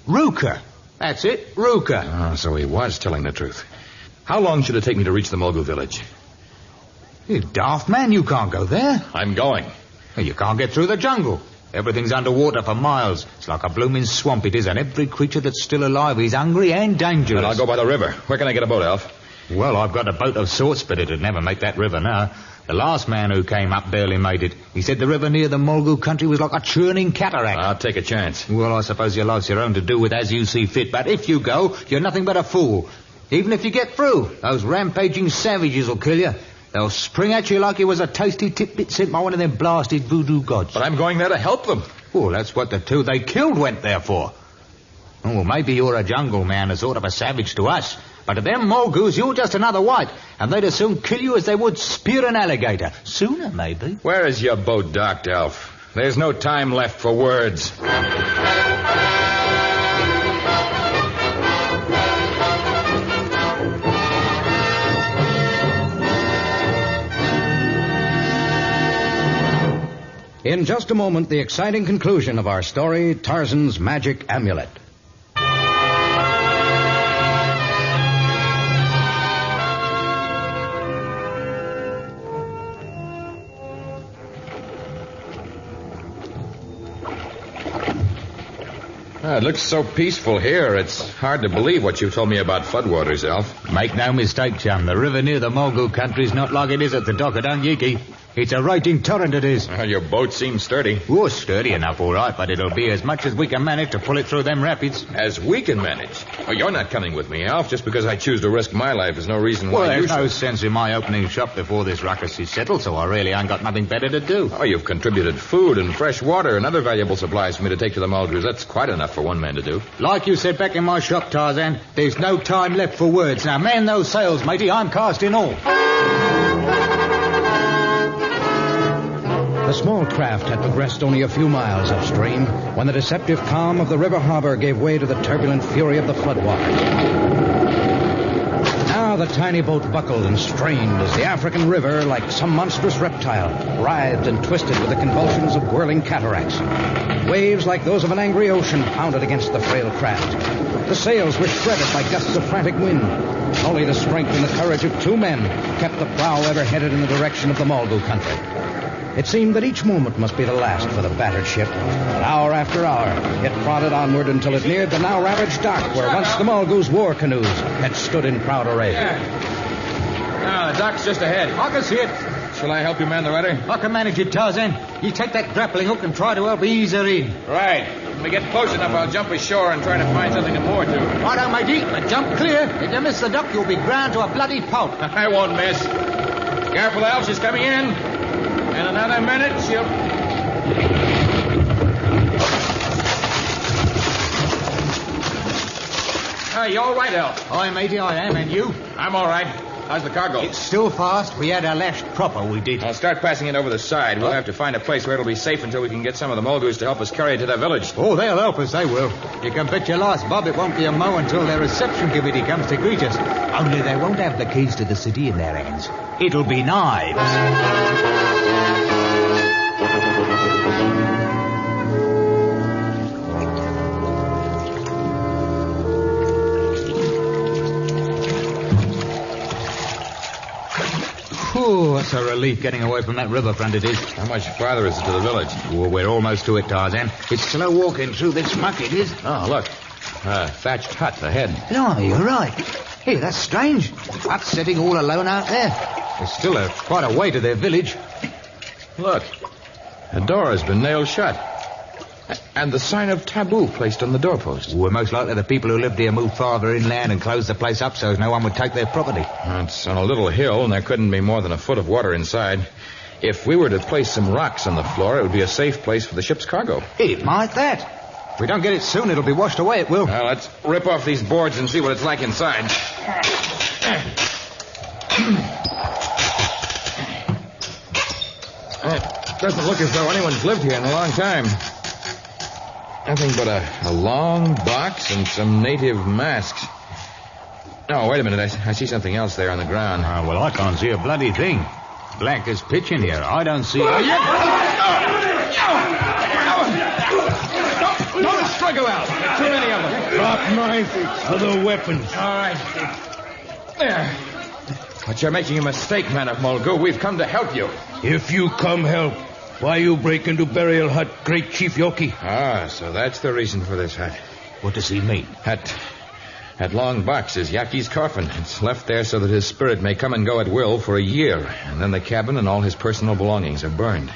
Ruka. That's it, Ruka. Oh, so he was telling the truth. How long should it take me to reach the Molgu village? You daft man, you can't go there. I'm going. You can't get through the jungle. Everything's underwater for miles. It's like a blooming swamp, it is, and every creature that's still alive is hungry and dangerous. Then I'll go by the river. Where can I get a boat, Alf? Well, I've got a boat of sorts, but it'd never make that river now. The last man who came up barely made it. He said the river near the Molgu country was like a churning cataract. I'll take a chance. Well, I suppose your life's your own to do with as you see fit, but if you go, you're nothing but a fool. Even if you get through, those rampaging savages will kill you. They'll spring at you like it was a tasty tidbit sent by one of them blasted voodoo gods. But I'm going there to help them. Well, that's what the 2 they killed went there for. Oh, maybe you're a jungle man, a sort of a savage to us. But to them Molgus, you're just another white, and they'd as soon kill you as they would spear an alligator. Sooner, maybe. Where is your boat docked, Alf? There's no time left for words. In just a moment, the exciting conclusion of our story, Tarzan's Magic Amulet. It looks so peaceful here. It's hard to believe what you told me about floodwaters, Alf. Make no mistake, chum. The river near the Molgu country's not like it is at the dock at Anyiki. It's a raging torrent, it is. Well, your boat seems sturdy. Oh, sturdy enough, all right, but it'll be as much as we can manage to pull it through them rapids. As we can manage? Well, you're not coming with me, Alf. Just because I choose to risk my life is no reason why Well, you there's no should. sense in my opening shop before this ruckus is settled, so I really ain't got nothing better to do. Oh, you've contributed food and fresh water and other valuable supplies for me to take to the Mulgrews. That's quite enough for one man to do. Like you said back in my shop, Tarzan, there's no time left for words. Now, man those sails, matey. I'm casting off. The small craft had progressed only a few miles upstream when the deceptive calm of the river harbor gave way to the turbulent fury of the floodwaters. Now the tiny boat buckled and strained as the African river, like some monstrous reptile, writhed and twisted with the convulsions of whirling cataracts. Waves like those of an angry ocean pounded against the frail craft. The sails were shredded by gusts of frantic wind. Only the strength and the courage of two men kept the prow ever headed in the direction of the Mulgrew country. It seemed that each moment must be the last for the battered ship. But hour after hour, it plodded onward until it neared the now ravaged dock where once the Mulgrew's war canoes had stood in proud array. Now, the dock's just ahead. I can see it. Shall I help you man the rudder? I can manage it, Tarzan. You take that grappling hook and try to help ease her in. Right. When we get close enough, I'll jump ashore and try to find something to moor to. Righto, matey. But jump clear. If you miss the dock, you'll be ground to a bloody pulp. I won't miss. Careful, Al. She's coming in. In another minute, she'll... You all right, Al? Aye, matey, I am. And you? I'm all right. How's the cargo? It's still fast. We had her lashed proper, we did. I'll start passing it over the side. We'll have to find a place where it'll be safe until we can get some of the Mulgrews to help us carry it to their village. Oh, they'll help us, they will. You can bet your life, Bob, it won't be a mo until their reception committee comes to greet us. Only they won't have the keys to the city in their hands. It'll be knives. Oh, that's a relief getting away from that riverfront, it is. How much farther is it to the village? Oh, we're almost to it, Tarzan. It's slow walking through this muck, it is. Oh, look. A thatched hut ahead. No, you're right. Hey, that's strange. Hut's sitting all alone out there. There's still quite a way to their village. Look. The door has been nailed shut. And the sign of taboo placed on the doorpost. Well, most likely the people who lived here moved farther inland and closed the place up so no one would take their property. It's on a little hill, and there couldn't be more than a foot of water inside. If we were to place some rocks on the floor, it would be a safe place for the ship's cargo. It might that. If we don't get it soon, it'll be washed away, it will. Now, let's rip off these boards and see what it's like inside. It doesn't look as though anyone's lived here in a long time. Nothing but a long box and some native masks. Oh, wait a minute. I see something else there on the ground. Well, I can't see a bloody thing. Black as pitch in here. I don't see... Don't struggle out. There are too many of them. Drop knife, other weapons. All right. There. But you're making a mistake, man of Mulgrew. We've come to help you. If you come help, why you break into burial hut, great Chief Yoki? Ah, so that's the reason for this hut. What does he mean? That long box is Yaki's coffin. It's left there so that his spirit may come and go at will for a year. And then the cabin and all his personal belongings are burned.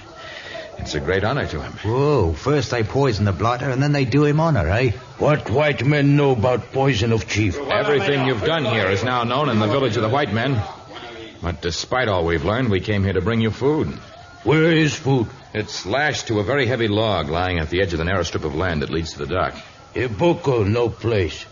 It's a great honor to him. Whoa, first they poison the blighter and then they do him honor, eh? What white men know about poison of Chief? Everything you've done here is now known in the village of the white men. But despite all we've learned, we came here to bring you food. Where is food? It's lashed to a very heavy log lying at the edge of the narrow strip of land that leads to the dock. Iboko, no place.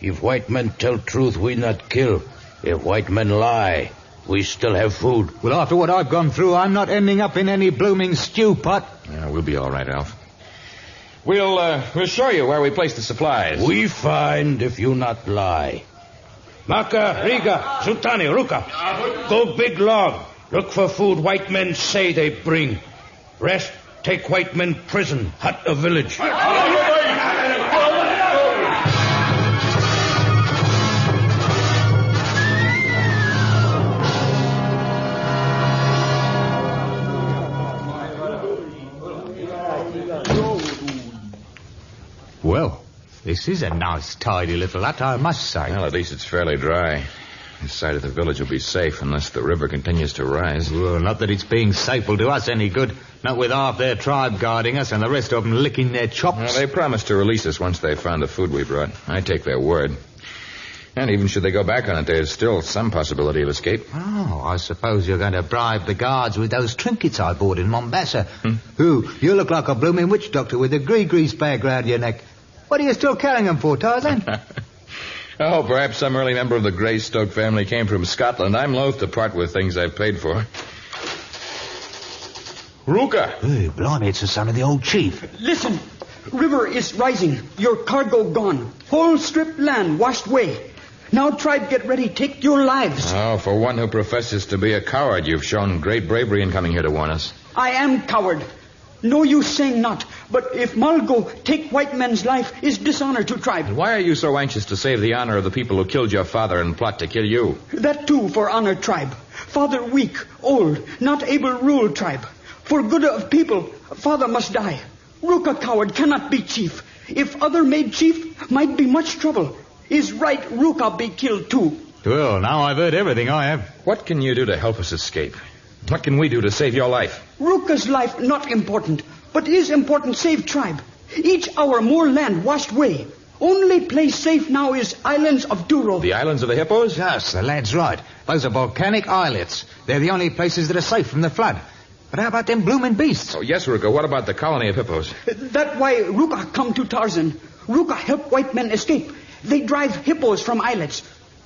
If white men tell truth, we not kill. If white men lie, we still have food. Well, after what I've gone through, I'm not ending up in any blooming stew pot. Yeah, we'll be all right, Alf. We'll show you where we place the supplies. We find if you not lie. Maka, Riga, Sultani, Ruka. Go big log. Look for food white men say they bring. Rest, take white men prison, hut a village. Well, this is a nice, tidy little hut, I must say. Well, at least it's fairly dry. This side of the village will be safe unless the river continues to rise. Well, not that it's being safe will do us any good. Not with half their tribe guarding us and the rest of them licking their chops. Well, they promised to release us once they found the food we brought. I take their word. And even should they go back on it, there's still some possibility of escape. Oh, I suppose you're going to bribe the guards with those trinkets I bought in Mombasa. Who? You look like a blooming witch doctor with a grease bag round your neck. What are you still carrying them for, Tarzan? Oh, perhaps some early member of the Greystoke family came from Scotland. I'm loath to part with things I've paid for. Ruka! Hey, blimey, it's the son of the old chief. Listen, river is rising. Your cargo gone. Whole strip land washed away. Now, tribe, get ready. Take your lives. Oh, for one who professes to be a coward, you've shown great bravery in coming here to warn us. I am coward. No use saying not. But if Malgo take white men's life is dishonor to tribe. Why are you so anxious to save the honor of the people who killed your father and plot to kill you? That too for honor tribe. Father weak, old, not able rule tribe. For good of people, father must die. Ruka coward cannot be chief. If other made chief, might be much trouble. Is right Ruka be killed too. Well, now I've heard everything I have. What can you do to help us escape? What can we do to save your life? Ruka's life not important, but is important save tribe. Each hour more land washed away. Only place safe now is islands of Duro. The islands of the hippos? Yes, the lad's right. Those are volcanic islets. They're the only places that are safe from the flood. But how about them blooming beasts? Oh, yes, Ruka. What about the colony of hippos? That why Ruka come to Tarzan. Ruka help white men escape. They drive hippos from islets.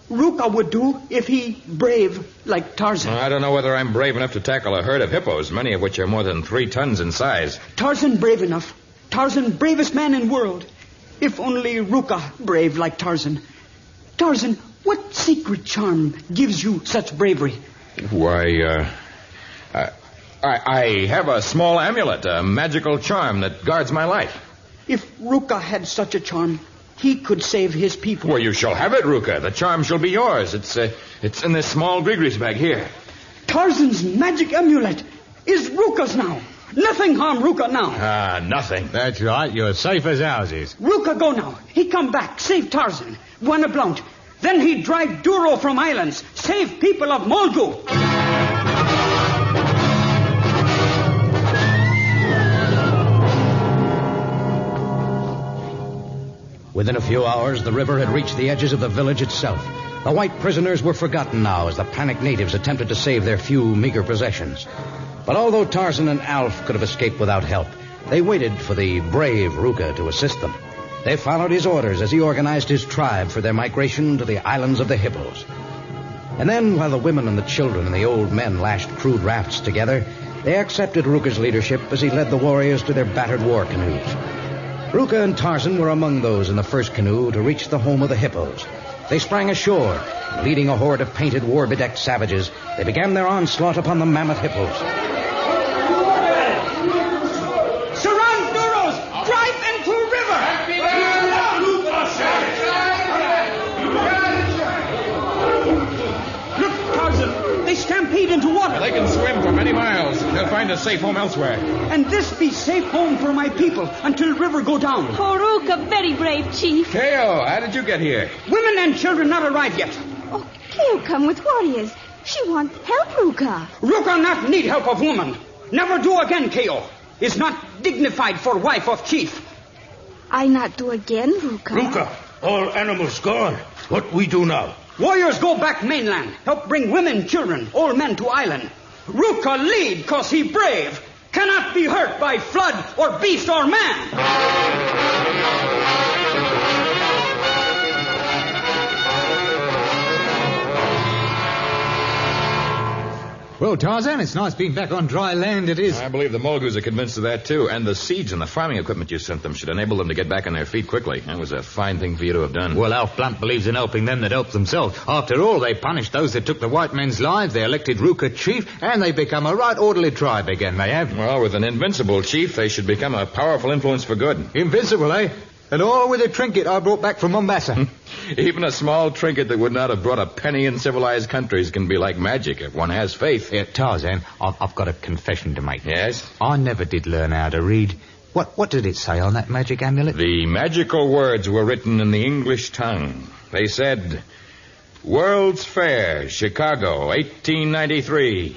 Ruka would do if he brave like Tarzan. I don't know whether I'm brave enough to tackle a herd of hippos, many of which are more than 3 tons in size. Tarzan brave enough. Tarzan bravest man in world. If only Ruka brave like Tarzan. Tarzan, what secret charm gives you such bravery? Why, I have a small amulet, a magical charm that guards my life. If Ruka had such a charm, he could save his people. Well, you shall have it, Ruka. The charm shall be yours. It's in this small grease bag here. Tarzan's magic amulet is Ruka's now. Nothing harm Ruka now. Nothing. That's right. You're safe as houses. Ruka go now. He come back, save Tarzan. Buena Blount. Then he drive Duro from islands. Save people of Molgu. Within a few hours, the river had reached the edges of the village itself. The white prisoners were forgotten now as the panicked natives attempted to save their few meager possessions. But although Tarzan and Alf could have escaped without help, they waited for the brave Ruka to assist them. They followed his orders as he organized his tribe for their migration to the islands of the hippos. And then, while the women and the children and the old men lashed crude rafts together, they accepted Ruka's leadership as he led the warriors to their battered war canoes. Ruka and Tarzan were among those in the first canoe to reach the home of the hippos. They sprang ashore, leading a horde of painted, war-bedecked savages. They began their onslaught upon the mammoth hippos. Surround Duros! Drive into river! Look, Tarzan, they stampede into water. They can swim for many miles. They'll find a safe home elsewhere. And this be safe home for my people until river go down. Oh, Ruka, very brave, Chief. Keo, how did you get here? Women and children not arrived yet. Oh, Keo come with warriors. She want help, Ruka. Ruka not need help of woman. Never do again, Keo. Is not dignified for wife of chief. I not do again, Ruka. Ruka, all animals gone. What we do now? Warriors go back mainland. Help bring women, children, old men to island. Ruka lead cause he brave. Cannot be hurt by flood or beast or man. Well, Tarzan, it's nice being back on dry land, it is. I believe the Mulgus are convinced of that, too. And the seeds and the farming equipment you sent them should enable them to get back on their feet quickly. That was a fine thing for you to have done. Well, Alf Blunt believes in helping them that help themselves. After all, they punished those that took the white men's lives, they elected Ruka chief, and they become a right orderly tribe again, they have. Well, with an invincible chief, they should become a powerful influence for good. Invincible, eh? And all with a trinket I brought back from Mombasa. Even a small trinket that would not have brought a penny in civilized countries can be like magic if one has faith. Tarzan, I've got a confession to make. Yes? I never did learn how to read. What did it say on that magic amulet? The magical words were written in the English tongue. They said, World's Fair, Chicago, 1893.